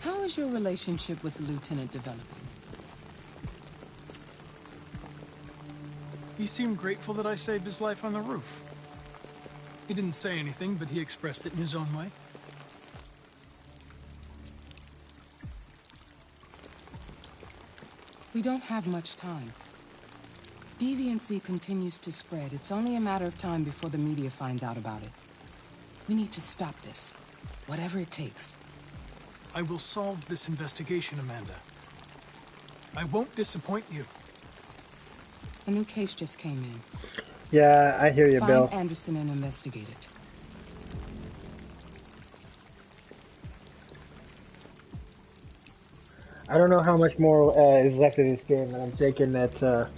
How is your relationship with the Lieutenant developing? He seemed grateful that I saved his life on the roof. He didn't say anything, but he expressed it in his own way. We don't have much time. Deviancy continues to spread. It's only a matter of time before the media finds out about it. We need to stop this, whatever it takes. I will solve this investigation, Amanda. I won't disappoint you. A new case just came in. Yeah, I hear you, Bill. Find Anderson and investigate it. I don't know how much more is left of this game, and I'm thinking that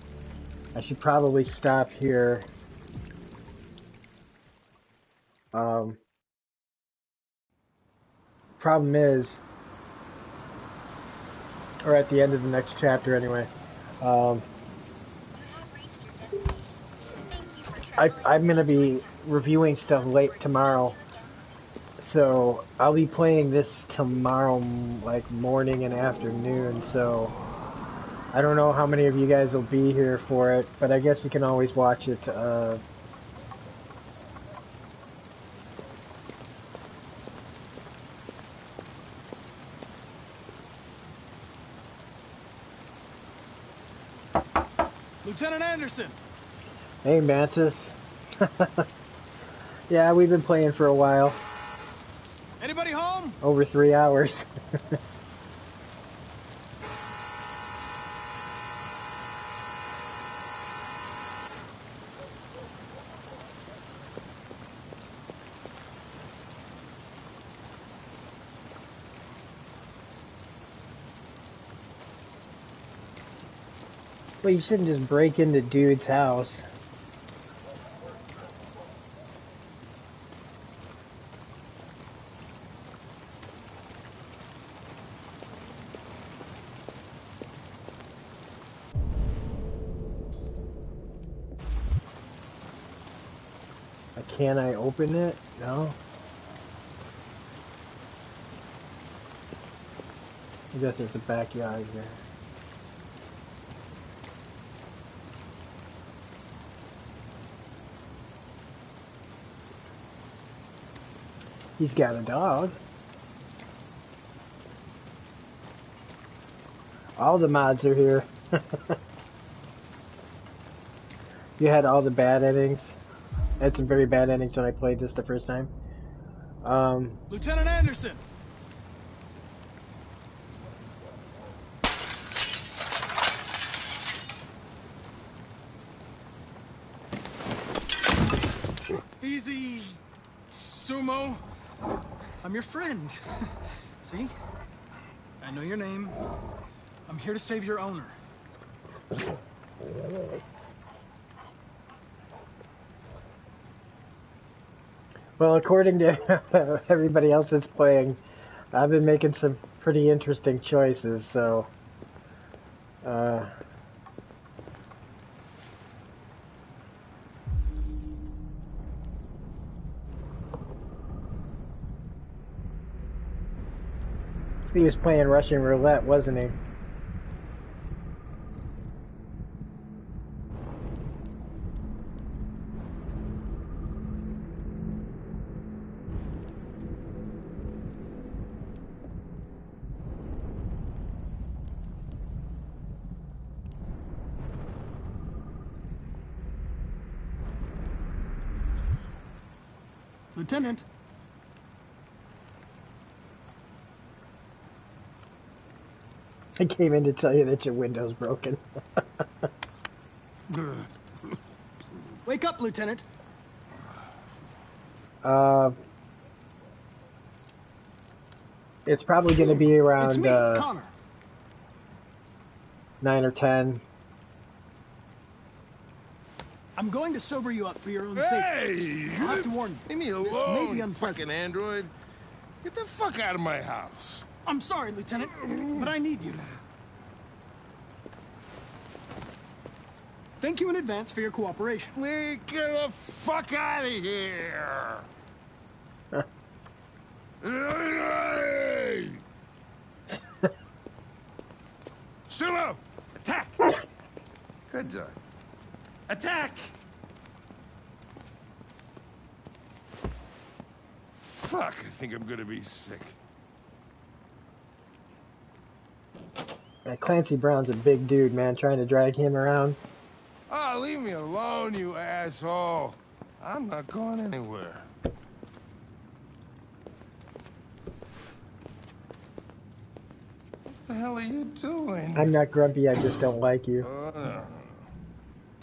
I should probably stop here. Problem is, or at the end of the next chapter anyway, I'm going to be reviewing stuff late tomorrow, so I'll be playing this tomorrow, like morning and afternoon, so I don't know how many of you guys will be here for it, but I guess you can always watch it, Lieutenant Anderson! Hey, Mantis. Yeah, we've been playing for a while. Anybody home? Over 3 hours. Well, you shouldn't just break into dude's house. Can I open it? No. I guess there's a backyard here. He's got a dog. All the mods are here. You had all the bad endings. I had some very bad endings when I played this the first time. Lieutenant Anderson! Easy, Sumo. I'm your friend. See? I know your name. I'm here to save your owner. Well, according to everybody else that's playing, I've been making some pretty interesting choices, so... He was playing Russian roulette, wasn't he? Lieutenant. I came in to tell you that your window's broken. Wake up, Lieutenant. It's probably going to be around It's me, Connor. 9 or 10. I'm going to sober you up for your own safety. Hey! I'll have to warn you. Leave me This may be alone, unpleasant. fucking android. Get the fuck out of my house. I'm sorry, Lieutenant, but I need you. Thank you in advance for your cooperation. Get the fuck out of here! Sumo! Attack! Good dog. Attack! Fuck, I think I'm gonna be sick. Clancy Brown's a big dude, man, trying to drag him around. Oh, leave me alone, you asshole. I'm not going anywhere. What the hell are you doing? I'm not grumpy, I just don't like you.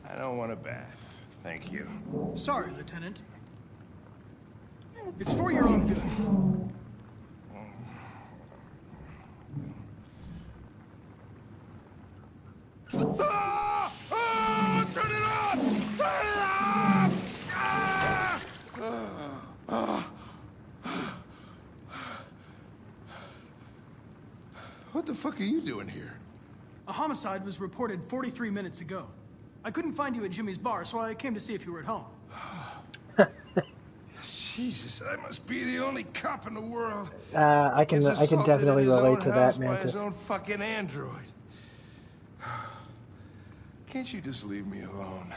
I don't want a bath. Thank you. Sorry, Lieutenant. It's for your own good. Ah! Oh, turn it off! Turn it off! Ah! What the fuck are you doing here? A homicide was reported 43 minutes ago. I couldn't find you at Jimmy's bar, so I came to see if you were at home. Jesus, I must be the only cop in the world. I can definitely relate to that, man. By Mantis. his own fucking android. Can't you just leave me alone?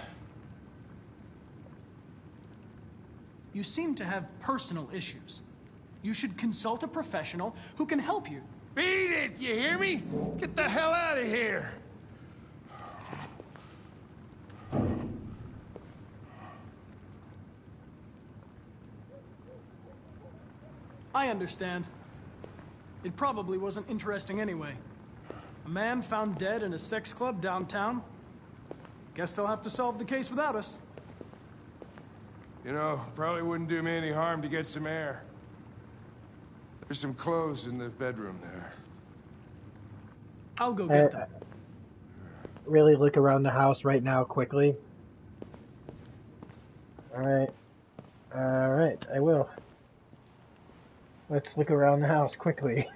You seem to have personal issues. You should consult a professional who can help you. Beat it, you hear me? Get the hell out of here. I understand. It probably wasn't interesting anyway. A man found dead in a sex club downtown. Guess they'll have to solve the case without us. You know, probably wouldn't do me any harm to get some air. There's some clothes in the bedroom there. I'll go get them. Really look around the house right now quickly. Alright, I will. Let's look around the house quickly.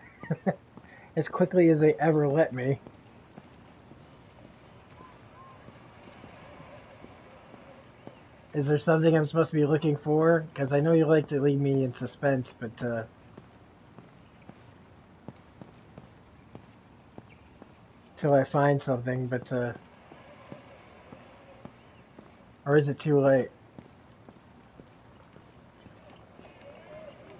As quickly as they ever let me. Is there something I'm supposed to be looking for? Because I know you like to leave me in suspense, but till I find something, but or is it too late?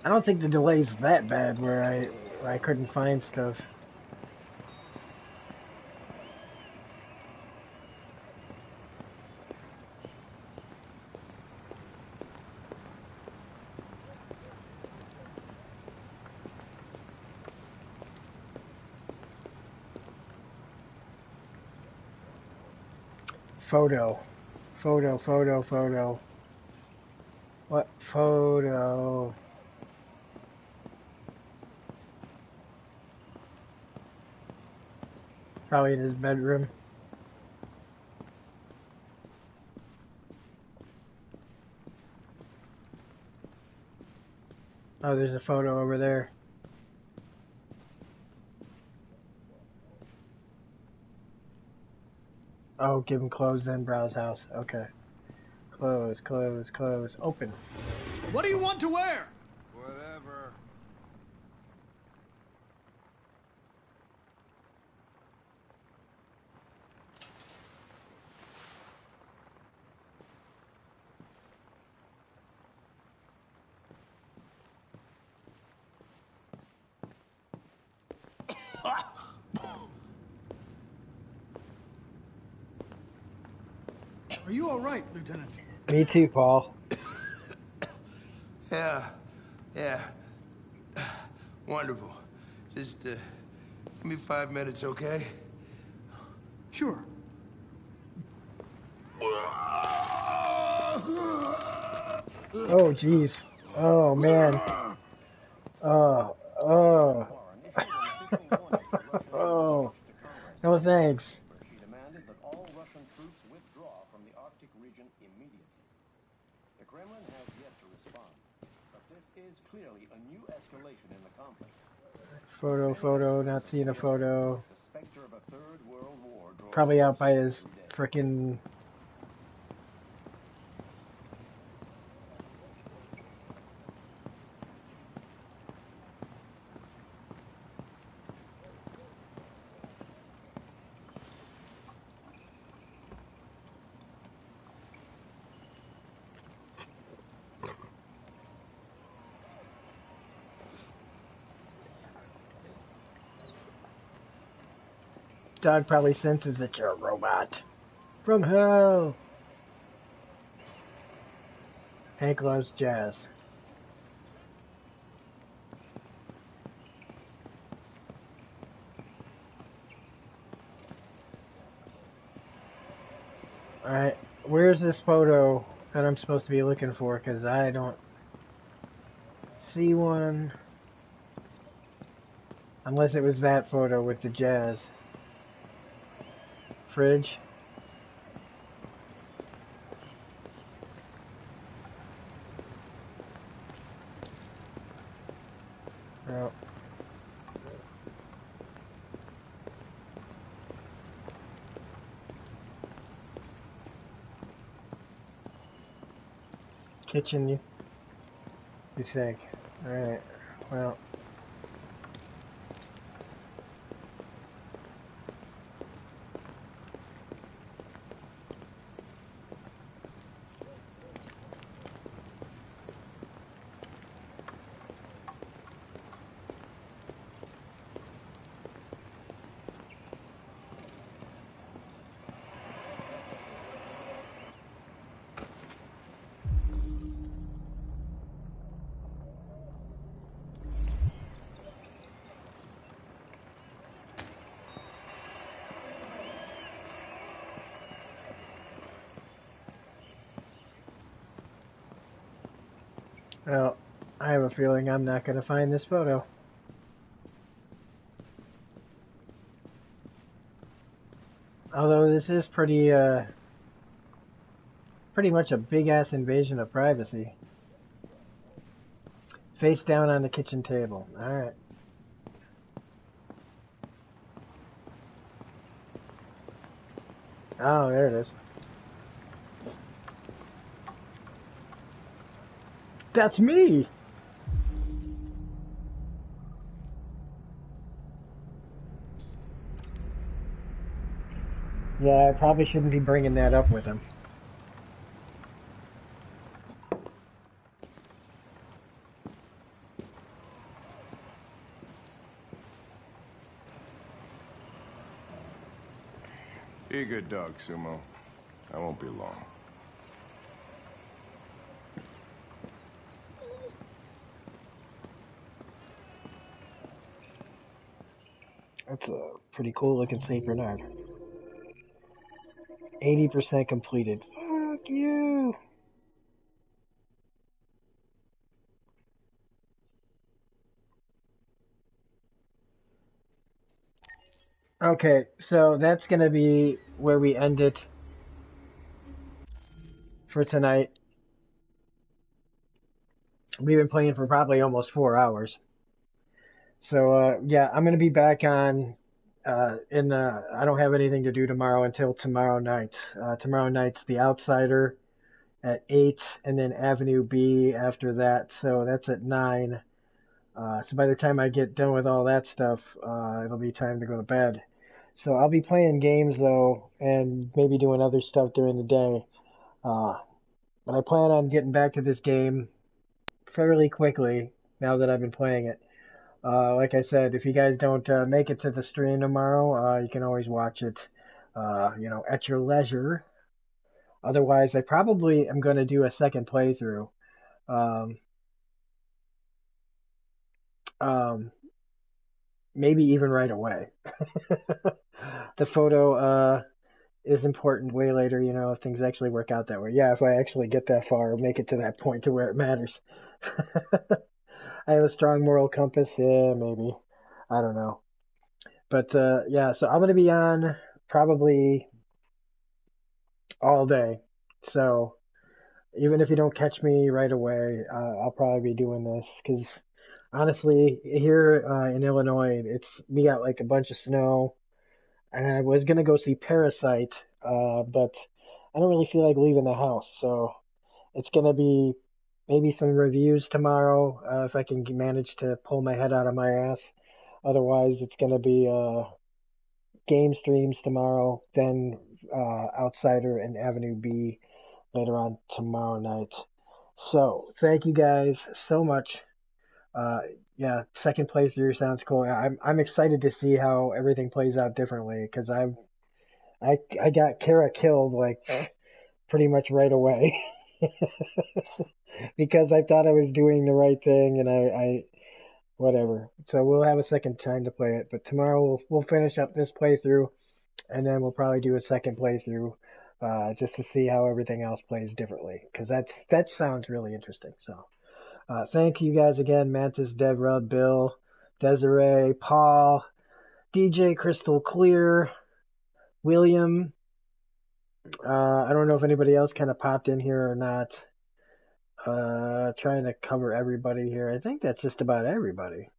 I don't think the delay's that bad where I couldn't find stuff. Photo. What photo? Probably in his bedroom. Oh, there's a photo over there. Oh, give him clothes then browse house. Okay. Close. Open. What do you want to wear? Whatever. Are you all right, Lieutenant? Me too, Paul. Yeah. Wonderful. Just give me 5 minutes, okay? Sure. Oh, jeez. Oh, man. Oh. Oh. No thanks. She demanded that all Russian troops withdraw from the Arctic region immediately. The Kremlin has yet to respond, but this is clearly a new escalation in the conflict. Photo, not seeing a photo. The specter of a third world war Probably out by his frickin' dog probably senses that you're a robot. From hell! Hank loves jazz. Alright, where's this photo that I'm supposed to be looking for? Because I don't see one. Unless it was that photo with the jazz. Fridge. Oh. Kitchen, you think? Alright, well. Well, I have a feeling I'm not going to find this photo. Although this is pretty much a big-ass invasion of privacy. Face down on the kitchen table. Alright. Oh, there it is. That's me! Yeah, I probably shouldn't be bringing that up with him. Be a good dog, Sumo. I won't be long. That's a pretty cool looking St. Bernard. 80% completed. Fuck you! Okay, so that's going to be where we end it for tonight. We've been playing for probably almost 4 hours. So, yeah, I'm going to be back on, I don't have anything to do tomorrow until tomorrow night. Tomorrow night's The Outsider at 8, and then Avenue B after that, so that's at 9. So by the time I get done with all that stuff, it'll be time to go to bed. So I'll be playing games, though, and maybe doing other stuff during the day. But I plan on getting back to this game fairly quickly now that I've been playing it. Like I said, if you guys don't make it to the stream tomorrow, you can always watch it, at your leisure. Otherwise, I probably am going to do a second playthrough. Maybe even right away. The photo is important way later, if things actually work out that way. Yeah, if I actually get that far or make it to that point to where it matters. I have a strong moral compass. Yeah, maybe. I don't know. But yeah, so I'm going to be on probably all day. So even if you don't catch me right away, I'll probably be doing this because honestly, here in Illinois, we got like a bunch of snow, and I was gonna go see Parasite, but I don't really feel like leaving the house, so it's gonna be maybe some reviews tomorrow if I can manage to pull my head out of my ass. Otherwise, it's gonna be game streams tomorrow, then Outsider and Avenue B later on tomorrow night. So, thank you guys so much Yeah, second playthrough sounds cool. I'm excited to see how everything plays out differently because I got Kara killed like pretty much right away because I thought I was doing the right thing and I whatever. So we'll have a second time to play it, but tomorrow we'll finish up this playthrough and then we'll probably do a second playthrough just to see how everything else plays differently because that sounds really interesting. So thank you guys again, Mantis, Deborah, Bill, Desiree, Paul, DJ Crystal Clear, William. I don't know if anybody else kind of popped in here or not. Trying to cover everybody here. I think that's just about everybody.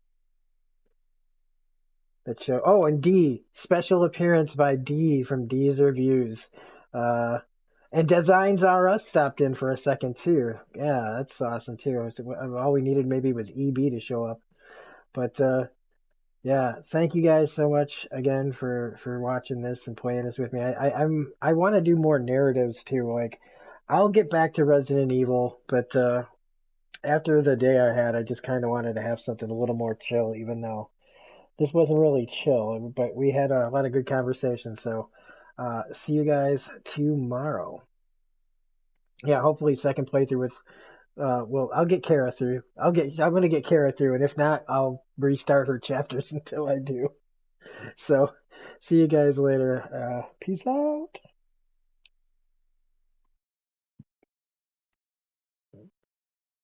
That show. Oh, and D. Special appearance by D from D's Reviews. And Designs R Us stopped in for a second too. Yeah, that's awesome too. All we needed maybe was EB to show up. But yeah, thank you guys so much again for watching this and playing this with me. I want to do more narratives too. Like I'll get back to Resident Evil, but after the day I had, I just kind of wanted to have something a little more chill, even though this wasn't really chill, but we had a lot of good conversations. So see you guys tomorrow. Yeah, hopefully second playthrough with well, I'll get Kara through. I'm gonna get Kara through, and if not, I'll restart her chapters until I do. So, see you guys later. Peace out.